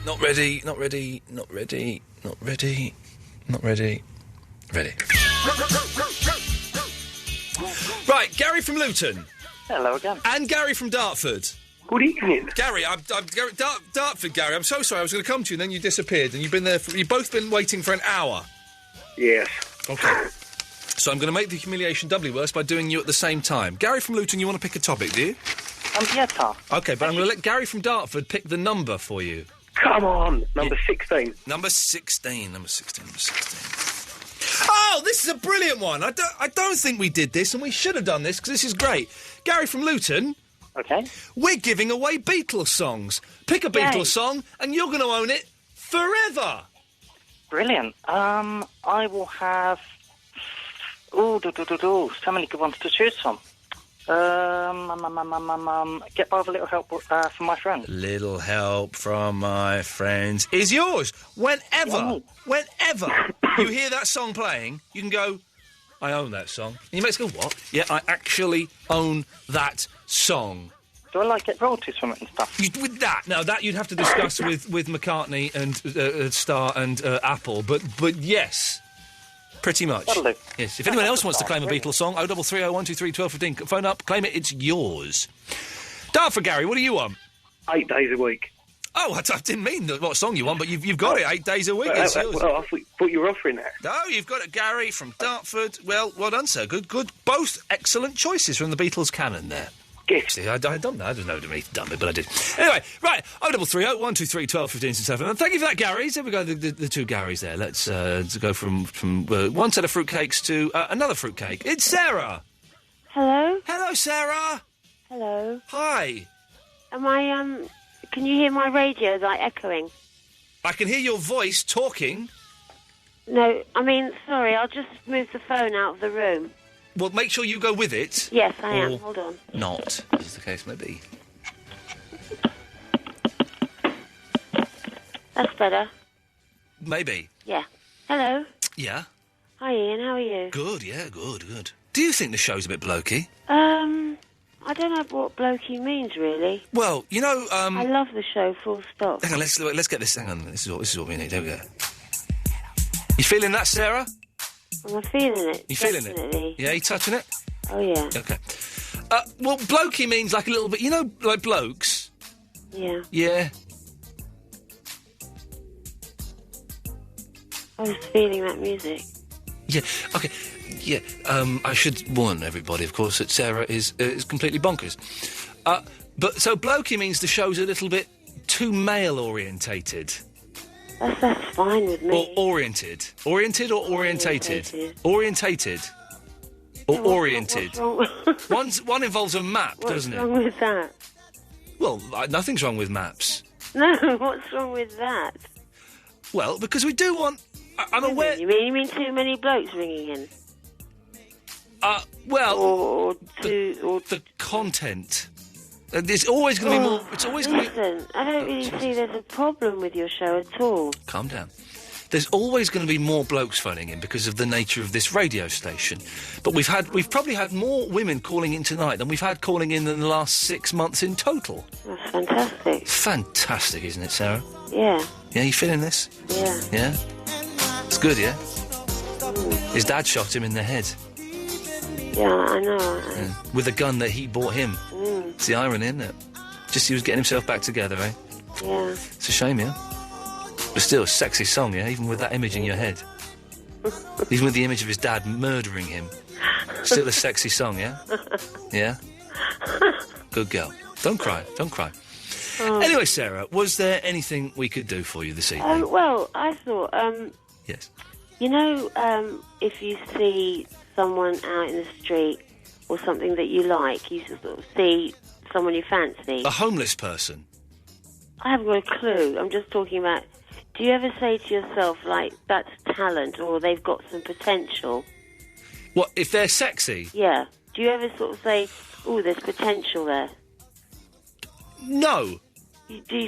Not ready, not ready, not ready, not ready, not ready. Ready. Right, Gary from Luton. Hello again. And Gary from Dartford. Good evening. Gary, I'm Gary, Dartford, Gary. I'm so sorry. I was going to come to you, and then you disappeared, and you've been there. You've both been waiting for an hour. Yes. Okay. So I'm going to make the humiliation doubly worse by doing you at the same time. Gary from Luton, you want to pick a topic, do you? Yes, sir. Okay, but I'm going to let Gary from Dartford pick the number for you. Come on, number 16. Number 16. Oh, this is a brilliant one. I don't think we did this, and we should have done this because this is great. Gary from Luton. Okay. We're giving away Beatles songs. Pick a Beatles song, and you're going to own it forever. Brilliant. I will have... so many good ones to choose from. Get by with a little help from my friends. Little help from my friends is yours. Whenever you hear that song playing, you can go, I own that song. And you might go, what? Yeah, I actually own that song. Do I get royalties from it and stuff? With that, no, that you'd have to discuss with McCartney and Star and Apple. But yes. Pretty much. That'll do. Yes. If anyone else wants to claim a Beatles song, 0330 123 1215, phone up, claim it, it's yours. Dartford, Gary, what do you want? 8 days a week. Oh, I didn't mean what song you want, but you've got it 8 days a week. It's yours. Well, I thought you were offering that. No, you've got it, Gary from Dartford. Well done, sir. Good. Both excellent choices from the Beatles canon there. Yes. See, I don't know. I don't know me done it, but I did. Anyway, right. 0330 123 1215 7. And thank you for that, Gary. There we go. The two Garys there. Let's go from one set of fruitcakes to another fruitcake. It's Sarah. Hello. Hello, Sarah. Hello. Hi. Am I Can you hear my radio like echoing? I can hear your voice talking. No, I mean, sorry. I'll just move the phone out of the room. Well, make sure you go with it. Yes, I am. Hold on. Not, as the case may be. That's better. Maybe. Yeah. Hello. Yeah. Hi, Ian. How are you? Good. Yeah. Good. Do you think the show's a bit blokey? I don't know what blokey means really. Well, you know, I love the show. Full stop. Hang on. Let's get this. Hang on. This is what we need. There we go. You feeling that, Sarah? I'm feeling it. You feeling definitely. it? Yeah, you touching it? Oh, yeah. Okay. Well, blokey means like a little bit, you know, like blokes? Yeah. Yeah. I was feeling that music. Yeah, okay. Yeah, I should warn everybody, of course, that Sarah is completely bonkers. But so blokey means the show's a little bit too male-orientated. That's fine with me. Or oriented. Oriented or orientated? Orientated. Or oriented. One involves a map, doesn't it? What's wrong with that? Well, nothing's wrong with maps. No, what's wrong with that? Well, because we do want... I'm aware... You mean too many blokes ringing in? Well... Or the content... There's always going to be more... It's always going to be... Listen, I don't really see there's a problem with your show at all. Calm down. There's always going to be more blokes phoning in because of the nature of this radio station. But we've probably had more women calling in tonight than we've had calling in the last 6 months in total. That's fantastic. Fantastic, isn't it, Sarah? Yeah. Yeah, you feeling this? Yeah. Yeah? It's good, yeah? His dad shot him in the head. Yeah, I know. Yeah. With a gun that he bought him. It's the irony, isn't it? Just he was getting himself back together, eh? Yeah. It's a shame, yeah? But still, a sexy song, yeah? Even with that image in your head. Even with the image of his dad murdering him. Still a sexy song, yeah? Yeah? Good girl. Don't cry. Oh. Anyway, Sarah, was there anything we could do for you this evening? Well, I thought, yes. You know, if you see someone out in the street or something that you like, you sort of see someone you fancy. A homeless person? I haven't got a clue. I'm just talking about, do you ever say to yourself, like, that's talent or they've got some potential? What, if they're sexy? Yeah. Do you ever sort of say, oh, there's potential there? No.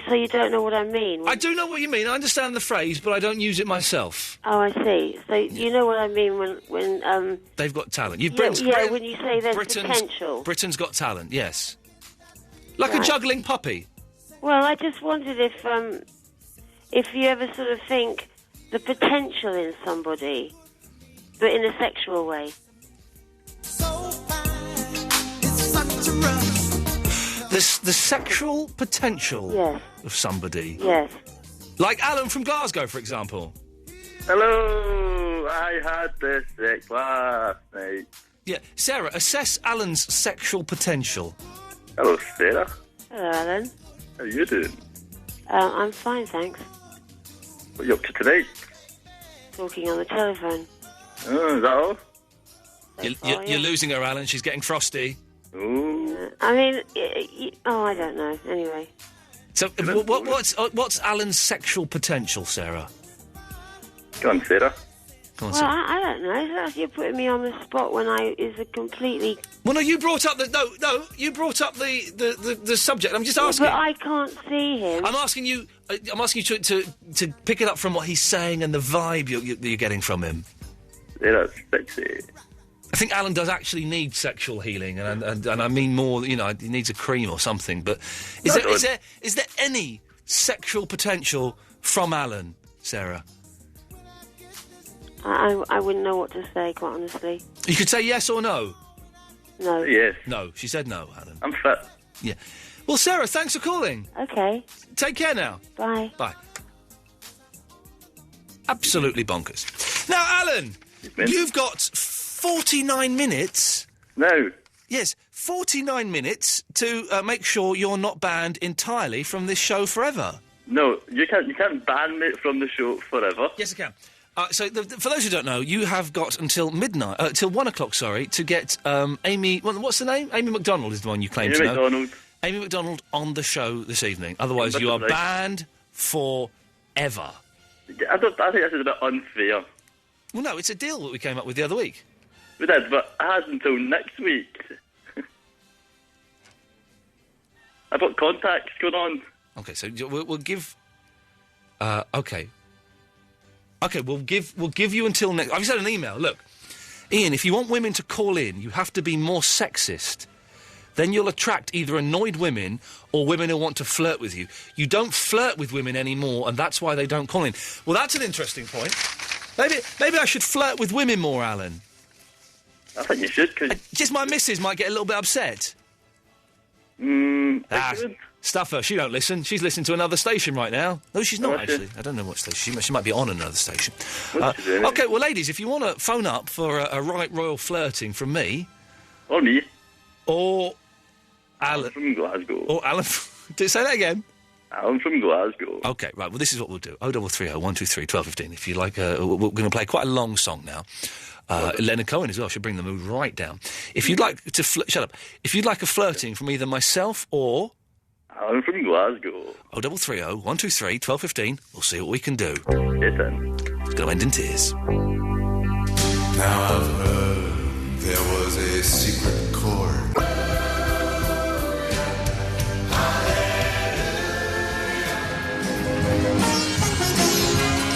So you don't know what I mean? I do know what you mean. I understand the phrase, but I don't use it myself. Oh, I see. So you know what I mean when They've got talent. when you say there's potential. Britain's Got Talent, yes. Like a Right. juggling puppy. Well, I just wondered if you ever sort of think the potential in somebody, but in a sexual way. The sexual potential Yes. of somebody. Yes. Like Alan from Glasgow, for example. Hello, I had this sex last night. Yeah, Sarah, assess Alan's sexual potential. Hello, Sarah. Hello, Alan. How you doing? I'm fine, thanks. What are you up to tonight? Talking on the telephone. Oh, is that all? You're losing her, Alan. She's getting frosty. Oh. I mean, I don't know. Anyway. So, what's Alan's sexual potential, Sarah? Go on, Sarah. Go on, Well, Sarah. I don't know. It's like you're putting me on the spot when is a completely. Well, no, you brought up you brought up the subject. I'm just asking. But I can't see him. I'm asking you. I'm asking you to pick it up from what he's saying and the vibe you're getting from him. Yeah, that's sexy. I think Alan does actually need sexual healing, and I mean more. You know, he needs a cream or something. But is there any sexual potential from Alan, Sarah? I wouldn't know what to say, quite honestly. You could say yes or no. No. Yes. No, she said no, Alan. I'm fit. Yeah. Well, Sarah, thanks for calling. Okay. Take care now. Bye. Bye. Absolutely bonkers. Now, Alan, you've got 49 minutes. No. Yes, 49 minutes to make sure you're not banned entirely from this show forever. No, you can't ban me from the show forever. Yes, I can. So, for those who don't know, you have got until midnight, till 1 o'clock, sorry, to get Amy. What's the name? Amy McDonald is the one you claim to know. McDonald. Amy McDonald on the show this evening. Otherwise, you are banned forever. I think this is a bit unfair. Well, no, it's a deal that we came up with the other week. We did, but I had until next week. I've got contacts going on. Okay, so we'll give. Okay, we'll give you until next. I've sent an email. Look, Iain, if you want women to call in, you have to be more sexist. Then you'll attract either annoyed women or women who want to flirt with you. You don't flirt with women anymore, and that's why they don't call in. Well, that's an interesting point. Maybe I should flirt with women more, Alan. I think you should, because... just my missus might get a little bit upset. Stuff her. She don't listen. She's listening to another station right now. No, she's not, actually. I don't know what station. She might be on another station. Okay, well, ladies, if you want to phone up for a right royal flirting from me... Or me. Or Alan... from Glasgow. Or Alan... Say that again. Alan from Glasgow. Okay, right. Well, this is what we'll do. 0330 123 1215. If you like, we're going to play quite a long song now. Leonard Cohen as well should bring the mood right down. If you'd like to... shut up. If you'd like a flirting from either myself or... Alan from Glasgow. 0330 123 1215. We'll see what we can do. Yes, then. It's going to end in tears. Now I've heard there was a secret chord.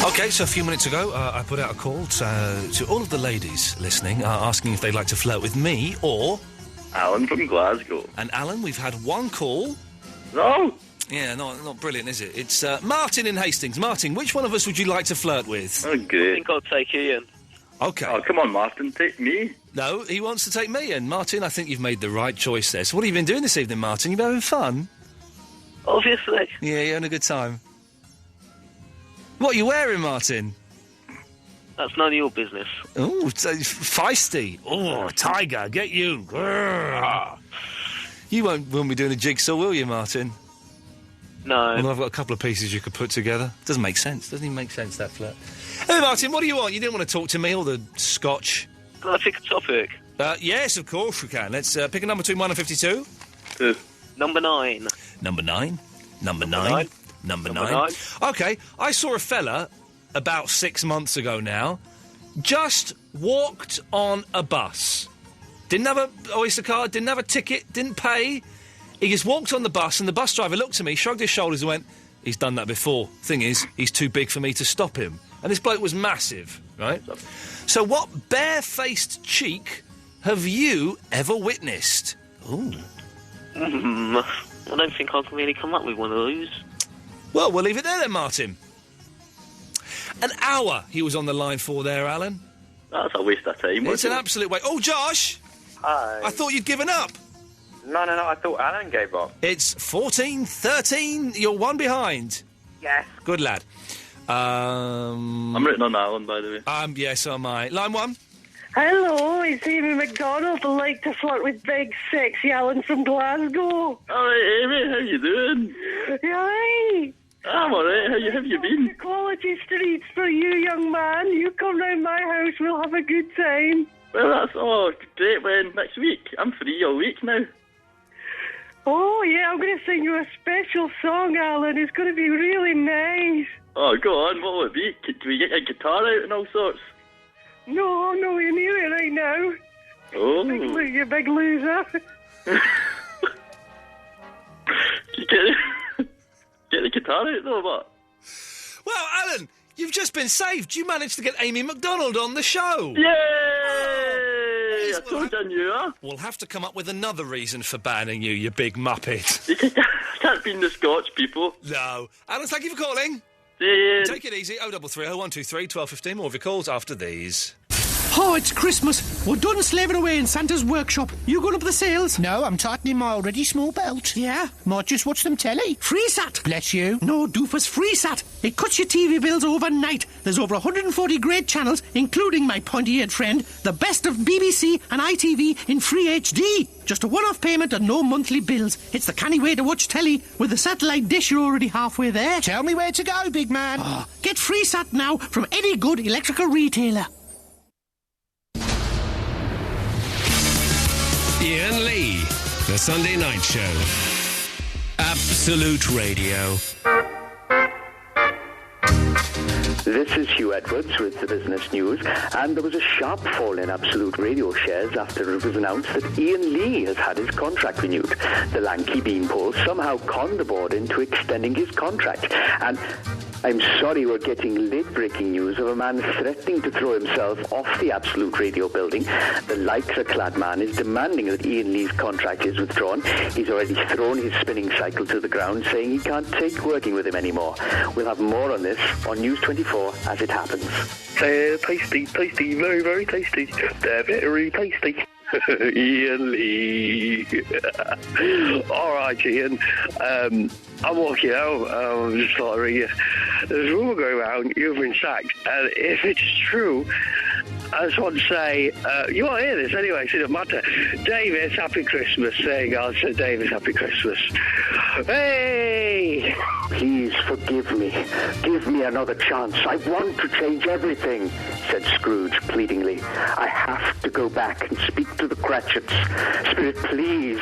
Okay, so a few minutes ago, I put out a call to all of the ladies listening, asking if they'd like to flirt with me or... Alan from Glasgow. And Alan, we've had one call. No! Yeah, not brilliant, is it? It's Martin in Hastings. Martin, which one of us would you like to flirt with? Oh, good. I think I'll take Iain. Okay. Oh, come on, Martin, take me. No, he wants to take me, and Martin, I think you've made the right choice there. So what have you been doing this evening, Martin? You been having fun? Obviously. Yeah, you're having a good time. What are you wearing, Martin? That's none of your business. Oh, feisty. Oh, tiger, get you. Grrr. You won't be doing a jigsaw, will you, Martin? No. Well, I've got a couple of pieces you could put together. Doesn't make sense. Doesn't even make sense, that flirt. Hey, Martin, what do you want? You didn't want to talk to me or the scotch. Can I pick a topic? Yes, of course we can. Let's pick a number between 1 and 52. Number 9. Number 9. Number 9. nine. Number Number 9. 9. OK, I saw a fella about 6 months ago now just walked on a bus. Didn't have a Oyster card, didn't have a ticket, didn't pay. He just walked on the bus and the bus driver looked at me, shrugged his shoulders and went, he's done that before. Thing is, he's too big for me to stop him. And this bloke was massive, right? So what barefaced cheek have you ever witnessed? Ooh. I don't think I can really come up with one of those. Well, we'll leave it there then, Martin. An hour he was on the line for there, Alan. That's a waste of time. It's an absolute waste. Oh, Josh! Hi. I thought you'd given up. No, I thought Alan gave up. It's 14-13. You're one behind. Yes. Good lad. I'm written on Alan, by the way. Yes, so am I. Line 1. Hello, it's Amy McDonald. I like to flirt with big, sexy Alan from Glasgow. All right, Amy, how you doing? You all right? I'm all right. How have you been? Quality streets for you, young man. You come round my house, we'll have a good time. Well, that's all great. When next week, I'm free all week now. Oh, yeah, I'm going to sing you a special song, Alan. It's going to be really nice. Oh, go on. What will it be? Can we get your guitar out and all sorts? No, I'm nowhere near it right now. Oh. You big loser. Get the guitar out, though, what? Well, Alan, you've just been saved. You managed to get Amy McDonald on the show. Yay! I told you I knew her. We'll have to come up with another reason for banning you, you big muppet. You can't be in the Scotch, people. No. Alan, thank you for calling. Take it easy. 0330 123 1215. More of your calls after these. Oh, it's Christmas. We're done slaving away in Santa's workshop. You going up the sales? No, I'm tightening my already small belt. Yeah? Might just watch them telly. FreeSat. Bless you. No, doofus, FreeSat. It cuts your TV bills overnight. There's over 140 great channels, including my pointy-eared friend, the best of BBC and ITV in free HD. Just a one-off payment and no monthly bills. It's the canny way to watch telly. With the satellite dish, you're already halfway there. Tell me where to go, big man. Oh, get FreeSat now from any good electrical retailer. Iain Lee, The Sunday Night Show. Absolute Radio. This is Hugh Edwards with the Business News, and there was a sharp fall in Absolute Radio shares after it was announced that Iain Lee has had his contract renewed. The lanky beanpole somehow conned the board into extending his contract, and I'm sorry we're getting late-breaking news of a man threatening to throw himself off the Absolute Radio building. The lycra-clad man is demanding that Iain Lee's contract is withdrawn. He's already thrown his spinning cycle to the ground, saying he can't take working with him anymore. We'll have more on this on News 24 as it happens. Tasty, very, very tasty. They're very tasty. Iain Lee. All right, Iain. I'm walking out. I'm just thought I'd ring you. There's a rumour going around you've been sacked, and if it's true, I just want to say, you won't hear this anyway, so it doesn't matter. Davis, happy Christmas. There you go, so Davis, happy Christmas. Hey! Please forgive me. Give me another chance. I want to change everything, said Scrooge pleadingly. I have to go back and speak to the Cratchits. Spirit, please.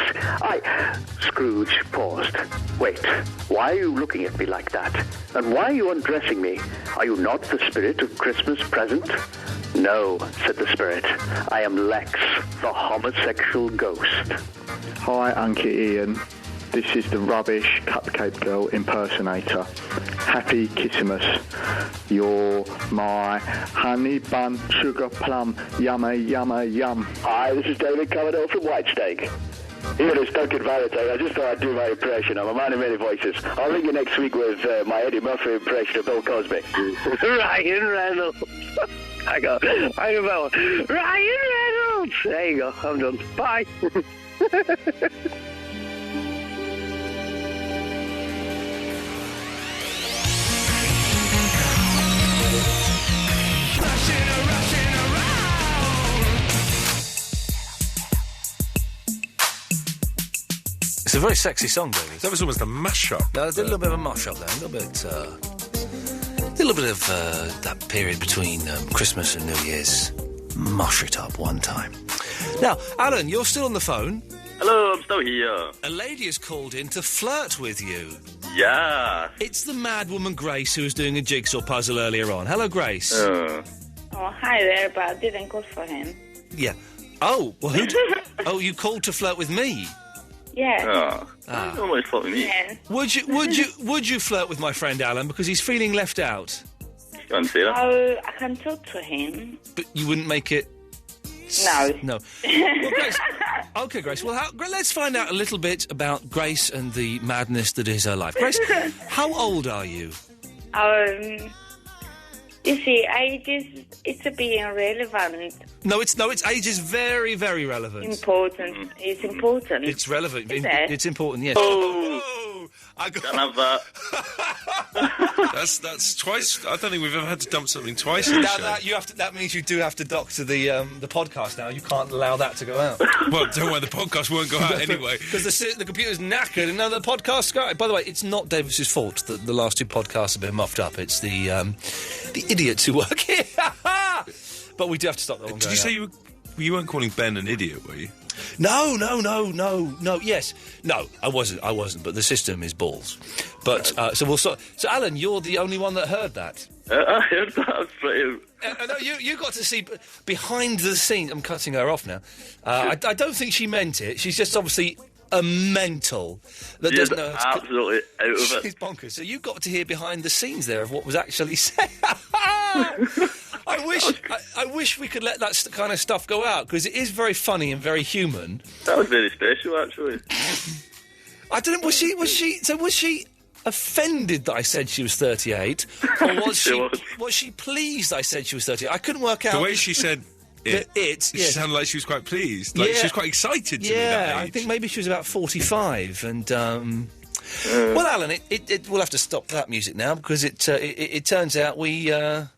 Scrooge paused. Wait, why are you looking at me like that? And why are you undressing me? Are you not the spirit of Christmas present? No, said the spirit. I am Lex, the homosexual ghost. Hi, Uncle Ian. This is the rubbish Cupcake Girl impersonator. Happy Christmas. You're my honey bun, sugar plum, yummy, yummy, yum. Hi, this is David Commodore from Whitestake. Ian, it's Duncan Valentine. I just thought I'd do my impression. I'm a man of many voices. I'll ring you next week with my Eddie Murphy impression of Bill Cosby. Ryan Reynolds. Hang on, Ryan Reynolds. There you go. I'm done. Bye. It's a very sexy song, David. That was almost a mash-up. No, I did a little bit of a mash-up there. A little bit of that period between Christmas and New Year's. mush it up one time. Now, Alan, you're still on the phone. Hello, I'm still here. A lady has called in to flirt with you. Yeah. It's the mad woman Grace who was doing a jigsaw puzzle earlier on. Hello, Grace. Oh, hi there, but I didn't call for him. Yeah. Oh, well, oh, you called to flirt with me? Yeah. I don't want to flirt with me. Yeah. Would you flirt with my friend Alan because he's feeling left out? Can't say that. Oh, I can talk to him. But you wouldn't make it. No. No. Well, Grace. Okay, Grace. Well, let's find out a little bit about Grace and the madness that is her life. Grace, how old are you? You see, age it's a bit irrelevant. No, age is very, very relevant. Important. It's important. It's relevant. Is it? It's important, yes. Oh, I got... Can't have that. That's twice. I don't think we've ever had to dump something twice in the show. That means you do have to doctor the podcast now. You can't allow that to go out. Well, don't worry, the podcast won't go out anyway. Because the computer's knackered and now the podcast's going. By the way, it's not Davis's fault that the last two podcasts have been muffed up. It's the idiots who work here. But we do have to stop that one. Did you say you weren't calling Ben an idiot, were you? No. Yes, no, I wasn't. But the system is balls. But so Alan, you're the only one that heard that. I heard that. I was pretty. No, you got to see behind the scenes. I'm cutting her off now. I don't think she meant it. She's just obviously a mental that doesn't know how to... absolutely out of it. She's bonkers. So you got to hear behind the scenes there of what was actually said. I wish we could let that kind of stuff go out because it is very funny and very human. That was very special, actually. I don't know. Was she offended that I said she was 38, or was she pleased I said she was 38? I couldn't work out the way she said. She sounded like she was quite pleased. Like she was quite excited to be that age. I think maybe she was about 45. And well, Alan, we'll have to stop that music now because it turns out we are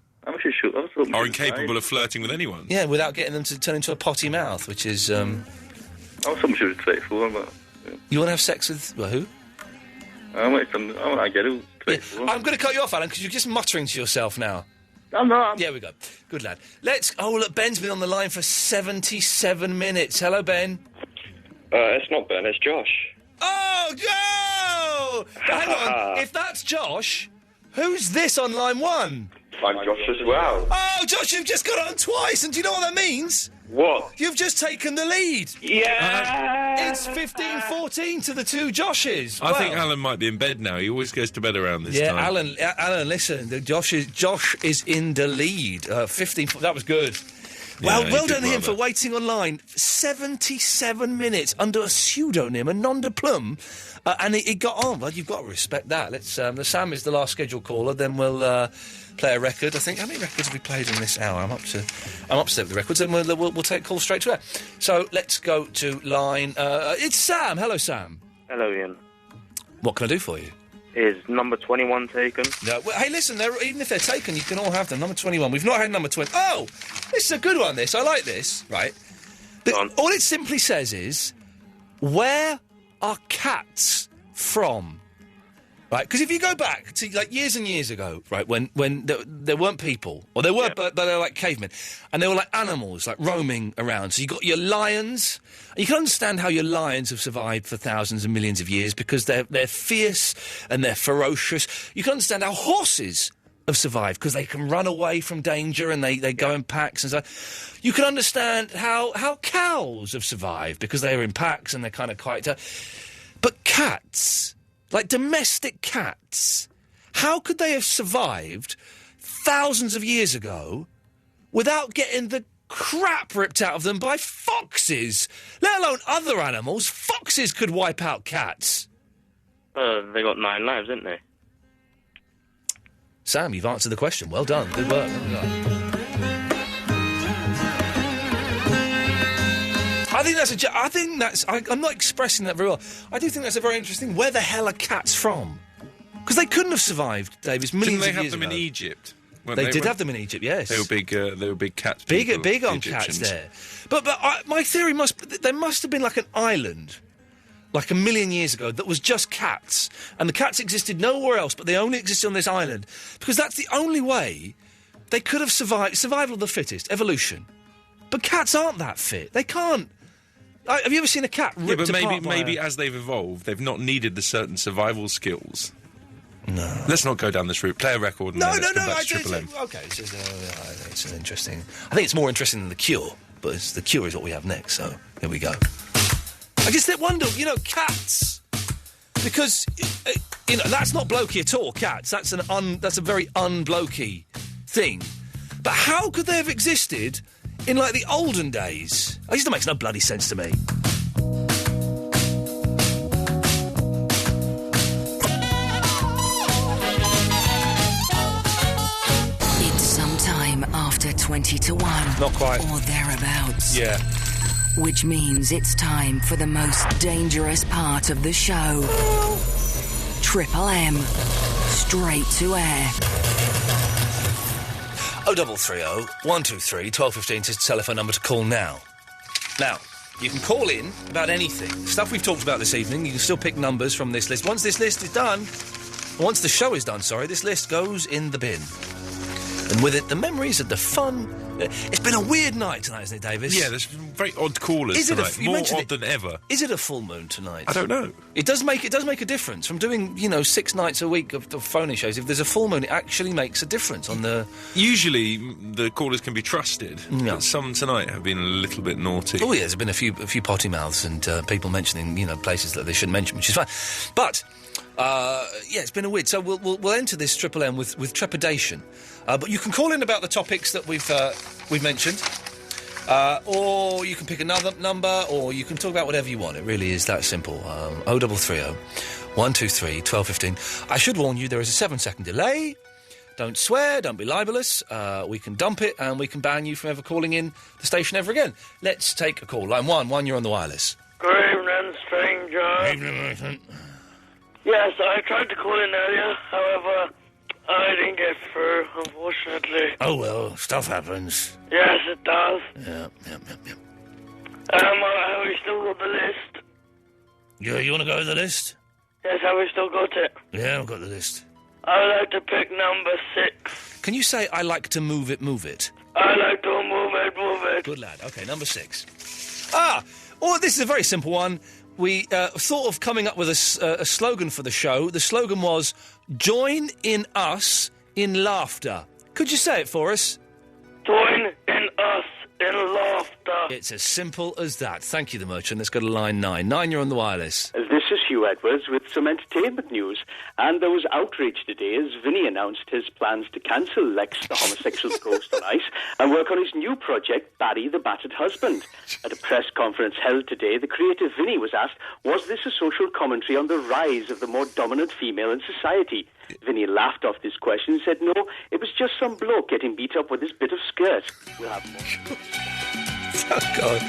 incapable of flirting with anyone. Yeah, without getting them to turn into a potty mouth, which is. I was something she was 24, but. Yeah. You want to have sex with who? I want to get it. I'm going to cut you off, Alan, because you're just muttering to yourself now. I'm not. Yeah, we go. Good lad. Look, Ben's been on the line for 77 minutes. Hello, Ben. It's not Ben, it's Josh. Oh, Joe! But hang on, if that's Josh, who's this on line one? I'm Josh as well. Oh, Josh, you've just got on twice, and do you know what that means? What? You've just taken the lead. Yeah! It's 15-14 to the two Joshes. I think Alan might be in bed now. He always goes to bed around this time. Yeah, Alan, listen, Josh is in the lead. 15. That was good. Well done to him for waiting online 77 minutes under a pseudonym, a nom de plume, and it got on. Well, you've got to respect that. Let's. Sam is the last scheduled caller. Then we'll play a record. I think how many records have we played in this hour? I'm up to date with the records, and we'll take calls straight to air. So let's go to line. It's Sam. Hello, Sam. Hello, Ian. What can I do for you? Is number 21 taken? No. Well, hey, listen, even if they're taken, you can all have them. Number 21. We've not had number 20. Oh! This is a good one, this. I like this. Right. All it simply says is, where are cats from? Right? Because if you go back to, like, years and years ago, right, when there weren't people, or there were, but they were like cavemen, and they were like animals, like roaming around. So you got your lions. You can understand how your lions have survived for thousands and millions of years because they're fierce and they're ferocious. You can understand how horses have survived because they can run away from danger and they go in packs and so. You can understand how cows have survived because they are in packs and they're kind of quite. But cats, like domestic cats, how could they have survived thousands of years ago without getting the crap ripped out of them by foxes, let alone other animals? Foxes could wipe out cats. They got 9 lives, didn't they? Sam, you've answered the question. Well done. Good work. I'm not expressing that very well. I do think that's a very interesting. Where the hell are cats from? Because they couldn't have survived, Davis, millions of years ago. Didn't they have them in Egypt? They did have them in Egypt, yes. They were big cats. Big on cats there. But my theory there must have been like an island, like 1 million years ago, that was just cats, and the cats existed nowhere else, but they only existed on this island because that's the only way they could have survived. Survival of the fittest, evolution. But cats aren't that fit. They can't. Have you ever seen a cat ripped but apart by maybe as they've evolved, they've not needed the certain survival skills. No. Let's not go down this route. Play a record and then let's come back to Triple M. Okay, it's an interesting... I think it's more interesting than The Cure, but The Cure is what we have next, so here we go. I just wonder, cats... Because, that's not blokey at all, cats. That's a very unblokey thing. But how could they have existed in, the olden days? It just makes no bloody sense to me. It's sometime after 20 to 1. Not quite. Or thereabouts. Yeah. Which means it's time for the most dangerous part of the show. Triple M. Straight to air. 0330 123 1215 is the telephone number to call now. Now, you can call in about anything. Stuff we've talked about this evening, you can still pick numbers from this list. Once this list is done, once the show is done, this list goes in the bin. And with it, the memories of the fun. It's been a weird night tonight, isn't it, Davis? Yeah, there's very odd callers tonight. More odd than ever. Is it a full moon tonight? I don't know. It does make a difference. From doing, 6 nights a week of phone-in shows, if there's a full moon, it actually makes a difference on the... Usually, the callers can be trusted. Yeah. But some tonight have been a little bit naughty. Oh, yeah, there's been a few potty mouths and people mentioning, places that they shouldn't mention, which is fine. But... it's been a weird. So we'll enter this Triple M with trepidation. But you can call in about the topics that we've mentioned, or you can pick another number, or you can talk about whatever you want. It really is that simple. 0330 123 1215. I should warn you, there is a 7-second delay. Don't swear, don't be libelous. We can dump it, and we can ban you from ever calling in the station ever again. Let's take a call. Line 1, you're on the wireless. Good evening, stranger. Evening, Yes, I tried to call in earlier, however, I didn't get through, unfortunately. Oh, well, stuff happens. Yes, it does. Yeah. Have we still got the list? Yeah, you want to go with the list? Yes, have we still got it? Yeah, I've got the list. I would like to pick number 6. Can you say, I like to move it? I like to move it. Good lad. OK, number 6. This is a very simple one. We thought of coming up with a slogan for the show. The slogan was, join in us in laughter. Could you say it for us? Join in us in laughter. It's as simple as that. Thank you, the merchant. Let's go to line 9. 9, you're on the wireless. This is Hugh Edwards with some entertainment news. And there was outrage today as Vinny announced his plans to cancel Lex the homosexual ghost on ice and work on his new project, Barry the Battered Husband. At a press conference held today, the creative Vinny was asked, was this a social commentary on the rise of the more dominant female in society? Vinny laughed off this question and said, no, it was just some bloke getting beat up with his bit of skirt. We'll have more. Oh, God.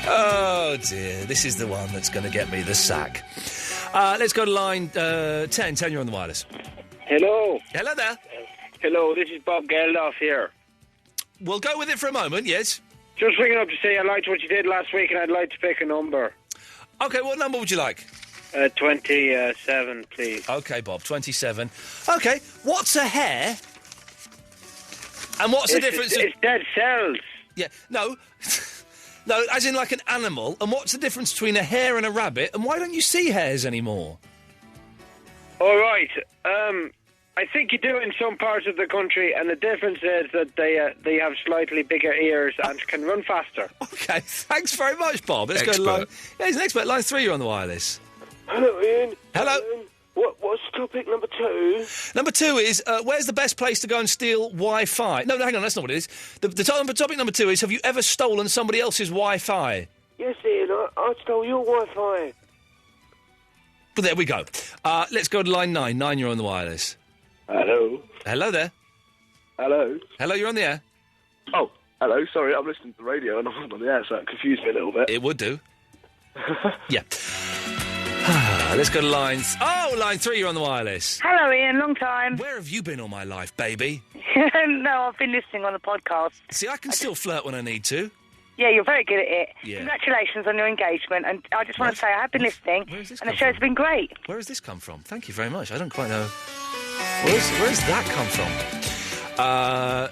Oh, dear. This is the one that's going to get me the sack. Let's go to line 10. 10, you're on the wireless. Hello. Hello there. Hello, this is Bob Geldof here. We'll go with it for a moment, yes? Just ringing up to say I liked what you did last week and I'd like to pick a number. OK, what number would you like? 27, please. OK, Bob, 27. OK, what's a hair? And what's the difference? It's dead cells. Yeah, no. No, as in like an animal. And what's the difference between a hare and a rabbit? And why don't you see hares anymore? All right. I think you do in some parts of the country, and the difference is that they have slightly bigger ears and can run faster. OK, thanks very much, Bob. Let's go to line... Yeah, he's an expert. Line 3, you're on the wireless. Hello, Ian. Hello. What's topic number 2? Number 2 is, where's the best place to go and steal Wi-Fi? No, hang on, that's not what it is. Topic number 2 is, have you ever stolen somebody else's Wi-Fi? Yes, Ian, I stole your Wi-Fi. But there we go. Let's go to line 9. 9, you're on the wireless. Hello. Hello there. Hello. Hello, you're on the air. Oh, hello, sorry, I'm listening to the radio and I'm on the air, so it confused me a little bit. It would do. Yeah. Let's go to lines. Oh, line 3, you're on the wireless. Hello, Ian, long time. Where have you been all my life, baby? No, I've been listening on the podcast. See, I can still flirt when I need to. Yeah, you're very good at it. Yeah. Congratulations on your engagement, and I just want to say I have been listening, and the show's been great. Where has this come from? Thank you very much. I don't quite know. Where's that come from?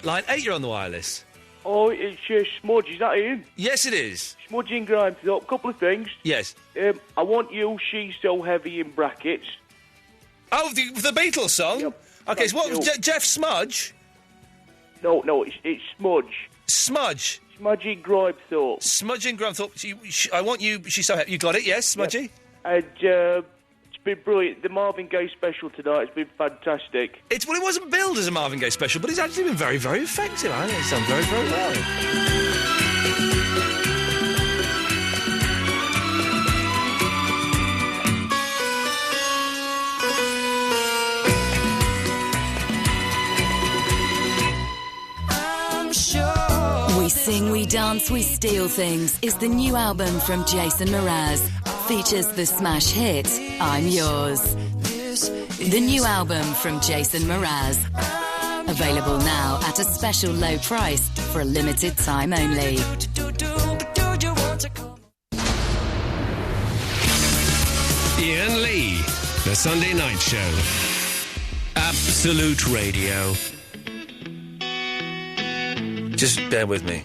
Line 8, you're on the wireless. Oh, it's Smudge. Is that Ian? Yes, it is. Smudge in Grimethorpe. Couple of things. Yes. I want you, She's So Heavy in brackets. Oh, the Beatles song? Yep. Okay, so what, Jeff Smudge? No, it's Smudge. Smudge? Smudge in Grimethorpe. Smudge in Grimethorpe. I want you, She's So Heavy. You got it, yes, Smudgy? Yep. And, it's been brilliant. The Marvin Gaye special tonight has been fantastic. It wasn't billed as a Marvin Gaye special, but it's actually been very, very effective. I think it's done very, very well. We Sing, We Dance, We Steal Things is the new album from Jason Mraz. Features the smash hit, I'm Yours. The new album from Jason Mraz. Available now at a special low price for a limited time only. Iain Lee, The Sunday Night Show. Absolute Radio. Just bear with me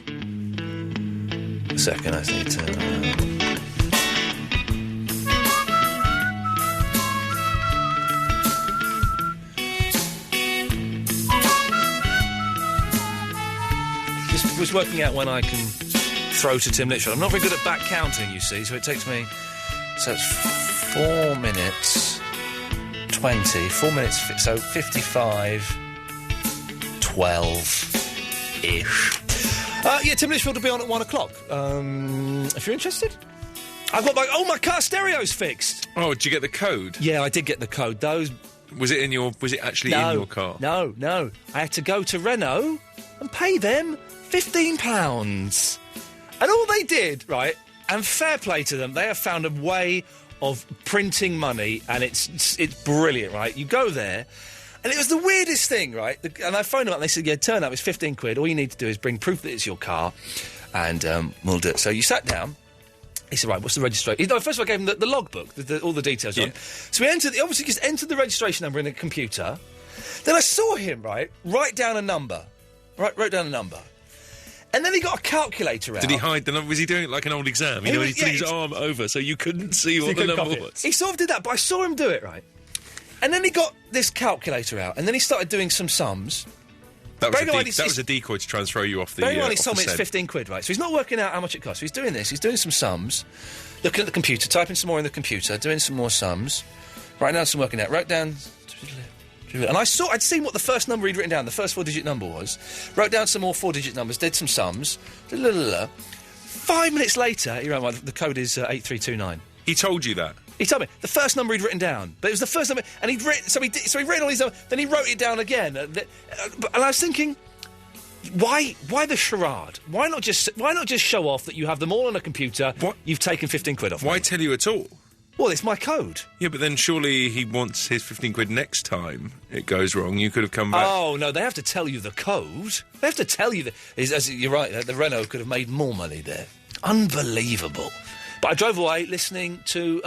a second, I need to... Just was working out when I can throw to Tim Litchfield. I'm not very good at back counting, you see, so it takes me... So it's 4 minutes 20, 4 minutes... So 55, 12-ish. Yeah, Tim Litchfield will be on at 1 o'clock. If you're interested. I've got my car stereo's fixed. Oh, did you get the code? Yeah, I did get the code. Was it actually in your car? No. I had to go to Renault and pay them £15. And all they did, right, and fair play to them, they have found a way of printing money, and it's brilliant, right? You go there, and it was the weirdest thing, right? And I phoned them up, and they said, yeah, turn up, it's £15. All you need to do is bring proof that it's your car, and we'll do it. So you sat down. He said, right, what's the registration? No, first of all, I gave him the logbook, all the details on. So we obviously just entered the registration number in a computer. Then I saw him, right, write down a number. Wrote down a number. And then he got a calculator out. Did he hide the number? Was he doing it like an old exam? He put his arm over so you couldn't see what the number was. He sort of did that, but I saw him do it, right? And then he got this calculator out, and then he started doing some sums. That was a decoy to try and throw you off the Very well, he told me it's £15, right? So he's not working out how much it costs. So he's doing this. He's doing some sums, looking at the computer, typing some more in the computer, doing some more sums, writing down some working out, wrote down... And I'd seen what the first number he'd written down, the first 4-digit number was, wrote down some more 4-digit numbers, did some sums, 5 minutes later, he wrote, the code is 8329. He told you that? He told me the first number he'd written down, but it was the first number, and he'd written. So he'd written all these numbers. Then he wrote it down again, and I was thinking, why the charade? Why not just show off that you have them all on a computer? What? You've taken £15 off. Why tell you at all? Well, it's my code. Yeah, but then surely he wants his £15 next time it goes wrong. You could have come back. Oh no, they have to tell you the code. They have to tell you that. You're right. The Renault could have made more money there. Unbelievable. But I drove away listening to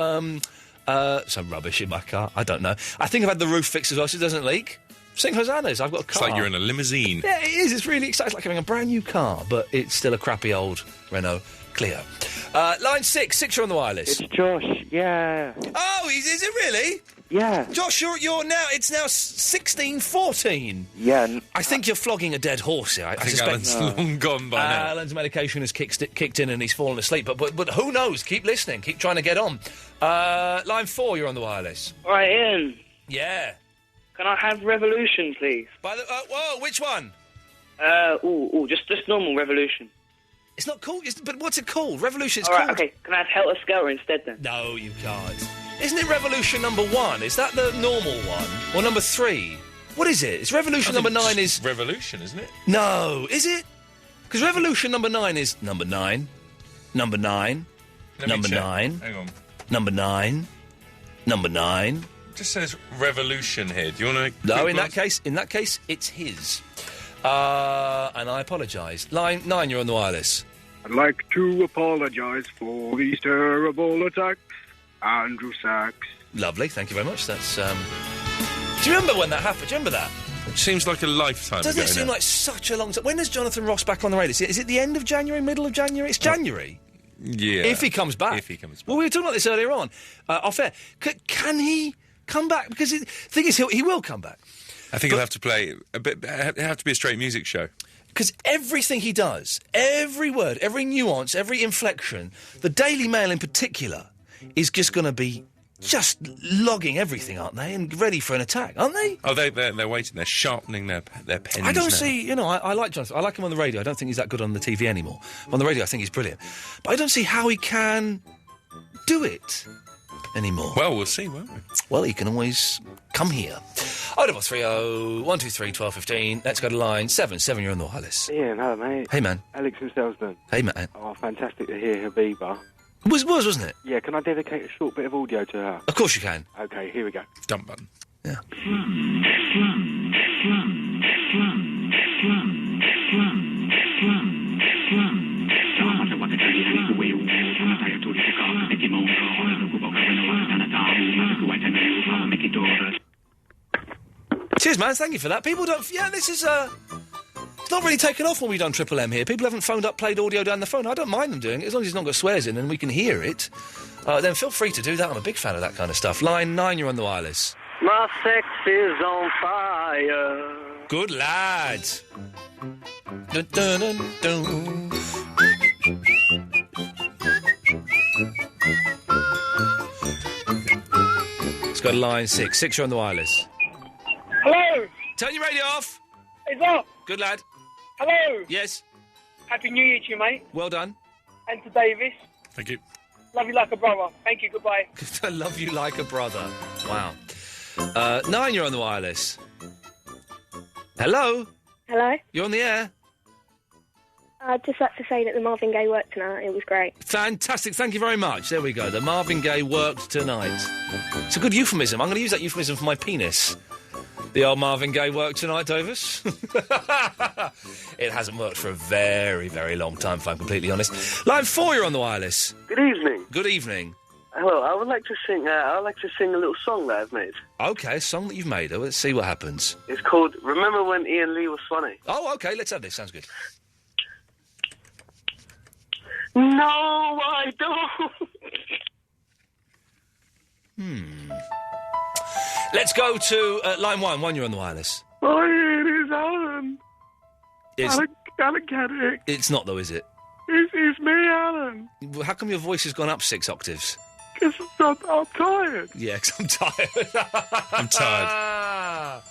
some rubbish in my car. I don't know. I think I've had the roof fixed as well so it doesn't leak. St. Hosanna's, I've got a car. It's like you're in a limousine. Yeah, it is. It's really exciting. It's like having a brand new car, but it's still a crappy old Renault Clio. Line 6, you're on the wireless. It's Josh, yeah. Oh, is it really? Yeah. Josh, you're now, it's now 16:14. Yeah. I think you're flogging a dead horse here. I think suspect Alan's long gone by now. Alan's medication has kicked in and he's fallen asleep, but who knows? Keep listening, keep trying to get on. Line 4, you're on the wireless. All right, Ian. Yeah. Can I have Revolution, please? Whoa, which one? Just normal Revolution. It's not called, but what's it called? Revolution, it's All right, called... okay. Can I have Helter Skelter instead, then? No, you can't. Isn't it Revolution number 1? Is that the normal one? Or number 3? What is it? It's Revolution number 9 is... Revolution, isn't it? No, is it? Because Revolution number 9 is number 9, number 9, number 9, hang on, number 9, number 9. It just says Revolution here. Do you want to... No, in that case, it's his. And I apologise. Line 9, you're on the wireless. I'd like to apologise for these terrible attacks. Andrew Sachs. Lovely, thank you very much. That's, Do you remember when that happened? Do you remember that? Seems like a lifetime Doesn't ago it seem now. like such a long time? When is Jonathan Ross back on the radio? Is it the end of January, middle of January? It's January. Yeah. If he comes back. Well, we were talking about this earlier on, off air. Can he come back? Because the thing is, he will come back. I think he'll have to play a bit. It'll have to be a straight music show. Because everything he does, every word, every nuance, every inflection, the Daily Mail in particular, is just going to be just logging everything, aren't they? And ready for an attack, aren't they? Oh, they're waiting. They're sharpening their pens. I don't now. see, I like Jonathan. I like him on the radio. I don't think he's that good on the TV anymore. On the radio, I think he's brilliant. But I don't see how he can do it anymore. Well, we'll see, won't we? Well, he can always come here. 030 123 1215. Let's go to line 7. 7, you're on the wireless. Ian, hello, mate. Hey, man. Alex and Selsden. Hey, man. Oh, fantastic to hear Habiba. Wasn't it? Yeah, can I dedicate a short bit of audio to her? Of course you can. Okay, here we go. Dump button. Yeah. Cheers, man. Thank you for that. People don't... Yeah, this is... It's not really taken off when we've done Triple M here. People haven't phoned up, played audio down the phone. I don't mind them doing it, as long as it's not got swears in and we can hear it. Then feel free to do that. I'm a big fan of that kind of stuff. Line 9, you're on the wireless. My sex is on fire. Good lad. Dun, dun, dun, dun. Let's go to line 6. 6, you're on the wireless. Hello. Turn your radio off. It's up. Good lad. Hello. Yes. Happy New Year to you, mate. Well done. And to Davis. Thank you. Love you like a brother. Thank you. Goodbye. I love you like a brother. Wow. 9, you're on the wireless. Hello. Hello. You're on the air. I'd just like to say that the Marvin Gaye worked tonight. It was great. Fantastic. Thank you very much. There we go. The Marvin Gaye worked tonight. It's a good euphemism. I'm going to use that euphemism for my penis. The old Marvin Gaye worked tonight, Davis. It hasn't worked for a very, very long time, if I'm completely honest. Line 4, you're on the wireless. Good evening. Good evening. Hello, I would like to sing. I'd like to sing a little song that I've made. Okay, a song that you've made. Let's see what happens. It's called "Remember When Iain Lee Was Funny." Oh, okay. Let's have this. Sounds good. No, I don't. Let's go to line 1. 1, you're on the wireless. Oh, it is Alan. It's, Alan Caddick. it's not, though, is it? It's me, Alan. Well, how come your voice has gone up 6 octaves? Because I'm tired. Yeah, 'cause I'm tired. I'm tired.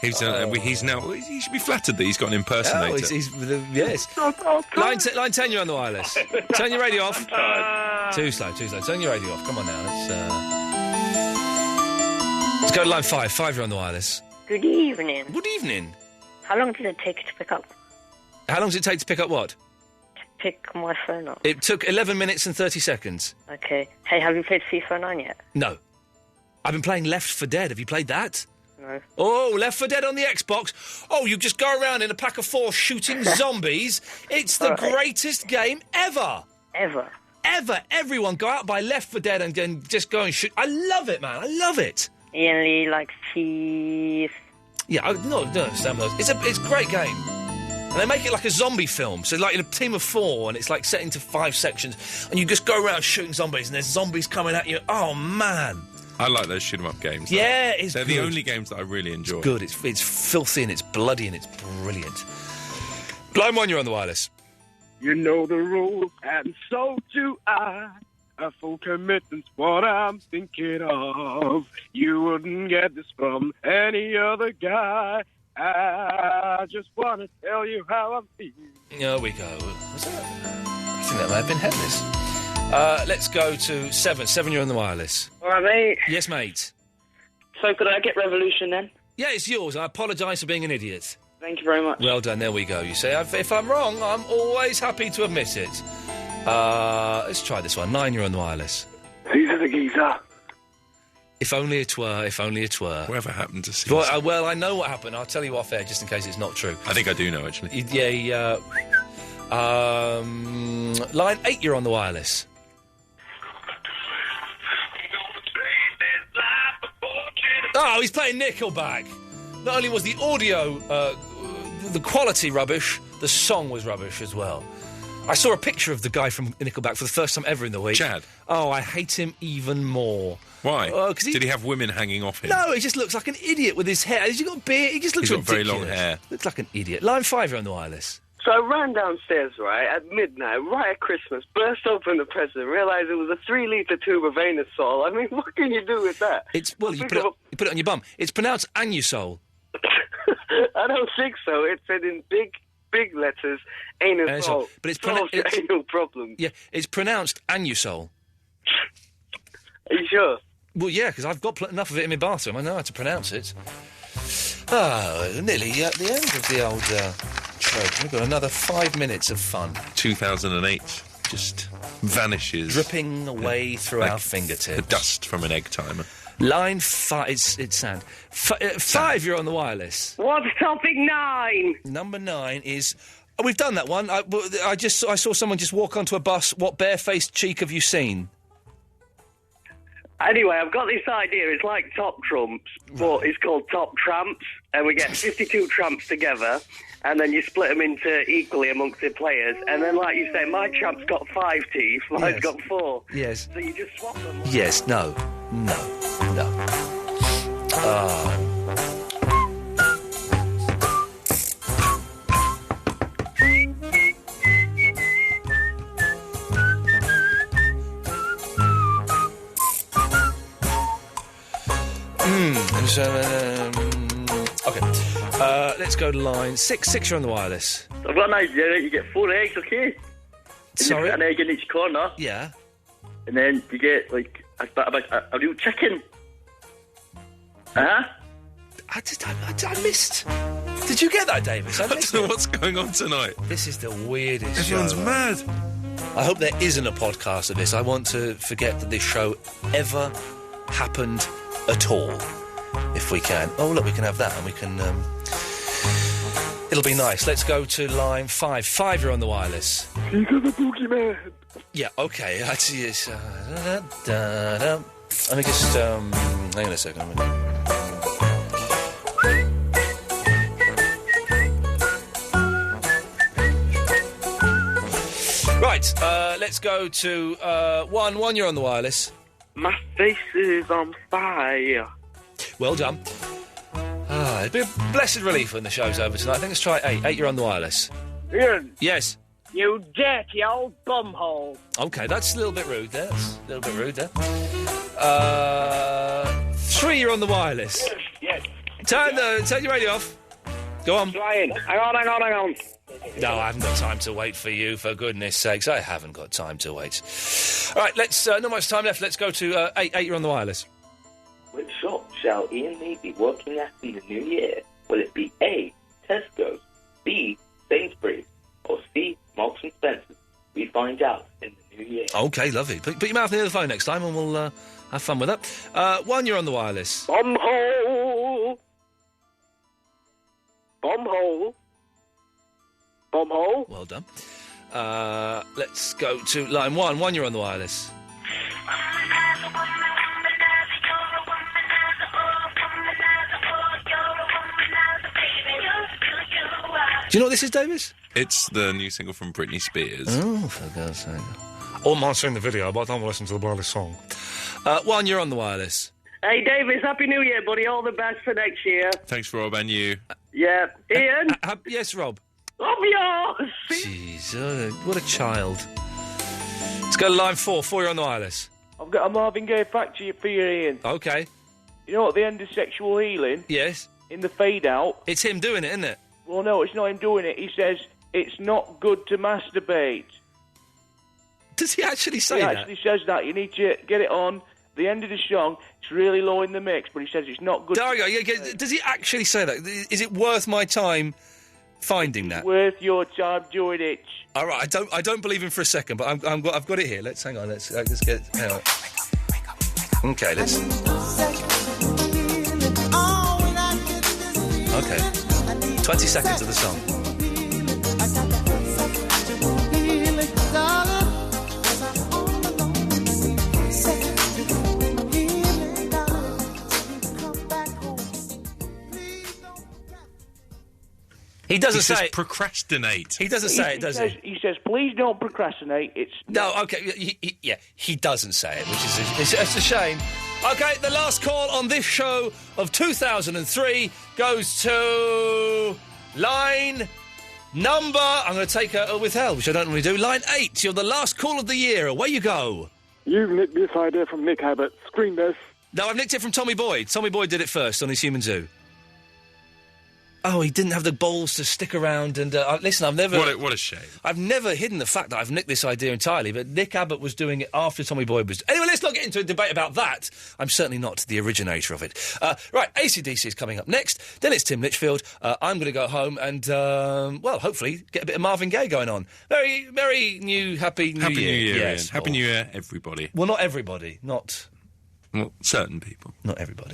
He's now. He should be flattered that he's got an impersonator. Oh, yes. Line 10, you're on the wireless. Turn your radio off. Too slow. Turn your radio off. Come on now. Let's go to line 5. 5, you're on the wireless. Good evening. Good evening. How long did it take to pick up? How long does it take to pick up what? Pick my phone up. It took 11 minutes and 30 seconds. Okay. Hey, have you played FIFA 9 yet? No. I've been playing Left 4 Dead. Have you played that? No. Oh, Left 4 Dead on the Xbox. Oh, you just go around in a pack of 4 shooting zombies. It's the greatest game ever. Ever. Everyone go out, buy Left 4 Dead and just go and shoot. I love it, man. I love it. Iain Lee likes cheese. Yeah, I don't understand those. It's a great game. And they make it like a zombie film. So like in a team of 4 and it's like set into 5 sections and you just go around shooting zombies and there's zombies coming at you. Oh, man. I like those shoot-'em-up games. Yeah, it's They're good. the only games that I really enjoy. It's good. It's filthy and it's bloody and it's brilliant. Line 1, you're on the wireless. You know the rules, and so do I. A full commitment's what I'm thinking of. You wouldn't get this from any other guy. I just want to tell you how I'm feeling. There we go. Was that? I think that may have been Headless. Let's go to 7. 7, you're on the wireless. All right, mate. Yes, mate. So could I get Revolution then? Yeah, it's yours. I apologise for being an idiot. Thank you very much. Well done. There we go. You see, if I'm wrong, I'm always happy to admit it. Let's try this one. 9, you're on the wireless. Caesar the geezer. If only it were, if only it were. Whatever happened to Caesar? Well, I know what happened. I'll tell you off air just in case it's not true. I think I do know, actually. Line 8, you're on the wireless. Oh, he's playing Nickelback. not only was the audio, the quality rubbish, the song was rubbish as well. I saw a picture of the guy from Nickelback for the first time ever in the week. Chad. Oh, I hate him even more. Why? 'Cause Did he have women hanging off him? No, he just looks like an idiot with his hair. He's got a beard. He just looks He's got very ridiculous. long hair. Looks like an idiot. Line 5, you're on the wireless. So I ran downstairs, right, at midnight, right at Christmas, burst open the present, realised it was a 3-litre tube of Anusol. I mean, what can you do with that? You put it on your bum. It's pronounced Anusol. I don't think so. It said in big letters, Anusol. But it's solves your anal problem. Yeah, it's pronounced Anusol. Are you sure? Well, yeah, because I've got enough of it in my bathroom. I know how to pronounce it. Oh, nearly at the end of the old trope. We've got another 5 minutes of fun. 2008 just vanishes. Dripping away through like our fingertips. The dust from an egg timer. Line 5, it's sand. 5, you're on the wireless. What's topic 9? Number 9 is... Oh, we've done that one. I saw someone just walk onto a bus. What barefaced cheek have you seen? Anyway, I've got this idea. It's like Top Trumps, but it's called Top Tramps, and we get 52 tramps together, and then you split them into equally amongst the players, and then, like you say, my tramp's got 5 teeth, mine's got 4. Yes. So you just swap them. Yes, no. Okay. Let's go to line 6. 6, you're on the wireless. I've got an idea. You get 4 eggs, okay? Sorry? You put an egg in each corner. Yeah. And then you get, like, a real chicken. I missed. Did you get that, Davis? I don't know what's going on tonight. This is the weirdest Everyone's show. mad. I hope there isn't a podcast of this. I want to forget that this show ever happened at all, if we can. Oh, look, we can have that, and we can... It'll be nice. Let's go to line 5. 5, you're on the wireless. He's the boogeyman. Yeah, okay. That's yes. Let me just hang on a second. Right, let's go to 1. 1, you're on the wireless. My face is on fire. Well done. It'd be a blessed relief when the show's over tonight. I think let's try 8. 8, you're on the wireless. Ian. Yes. You dirty old bumhole. Okay, that's a little bit rude there. 3, you're on the wireless. Yes. Turn your radio off. Go on. Trying. Hang on. No, I haven't got time to wait for you, for goodness sakes. I haven't got time to wait. All right, let's... not much time left. Let's go to 8. 8, you're on the wireless. Which shop shall Iain Lee be working at in the new year? Will it be A, Tesco's, B, Sainsbury's, or C, Marks and Spencer's? We find out in the new year. Okay, lovely. Put your mouth near the phone next time and we'll have fun with that. 1, you're on the wireless. Bumhole. Well done. Let's go to line 1. 1, you're on the wireless. Do you know what this is, Davis? It's the new single from Britney Spears. Oh, for God's sake. All I'm seeing the video, but I don't want to listen to the wireless song. 1, you're on the wireless. Hey, Davis, Happy New Year, buddy. All the best for next year. Thanks, Rob, and you. Yeah. Ian? Yes, Rob. Of yours! Jeez, what a child. Let's go to line 4. 4, you're on the wireless. I've got a Marvin Gaye fact for you, Ian. Okay. You know at the end of Sexual Healing? Yes. In the fade out... It's him doing it, isn't it? Well, no, it's not him doing it. He says, it's not good to masturbate. Does he actually say that? He actually says that. You need to get it on. The end of the song, it's really low in the mix, but he says it's not good. Does he actually say that? Is it worth my time finding that? Worth your time doing it. All right, I don't believe him for a second, but I've got it here. Let's hang on. Let's get. Hang on. Okay, let's. Okay. 20 seconds of the song. He doesn't He says say it. procrastinate. He doesn't say it, does he? He says, please don't procrastinate. It's No, okay, he doesn't say it, which is it's a shame. Okay, the last call on this show of 2003 goes to line number... I'm going to take a withheld, which I don't normally do. Line 8, you're the last call of the year. Away you go. You've nicked this idea from Nick Abbott. Screen this. No, I've nicked it from Tommy Boyd. Tommy Boyd did it first on his Human Zoo. Oh, he didn't have the balls to stick around and... listen, I've never... What a shame. I've never hidden the fact that I've nicked this idea entirely, but Nick Abbott was doing it after Tommy Boyd was... Anyway, let's not get into a debate about that. I'm certainly not the originator of it. Right, AC/DC is coming up next. Then it's Tim Litchfield. I'm going to go home and, well, hopefully get a bit of Marvin Gaye going on. Very, very new, happy New Year. Happy New Year, yes, Ian. Happy New Year, everybody. Well, not everybody. Well, certain people. Not everybody.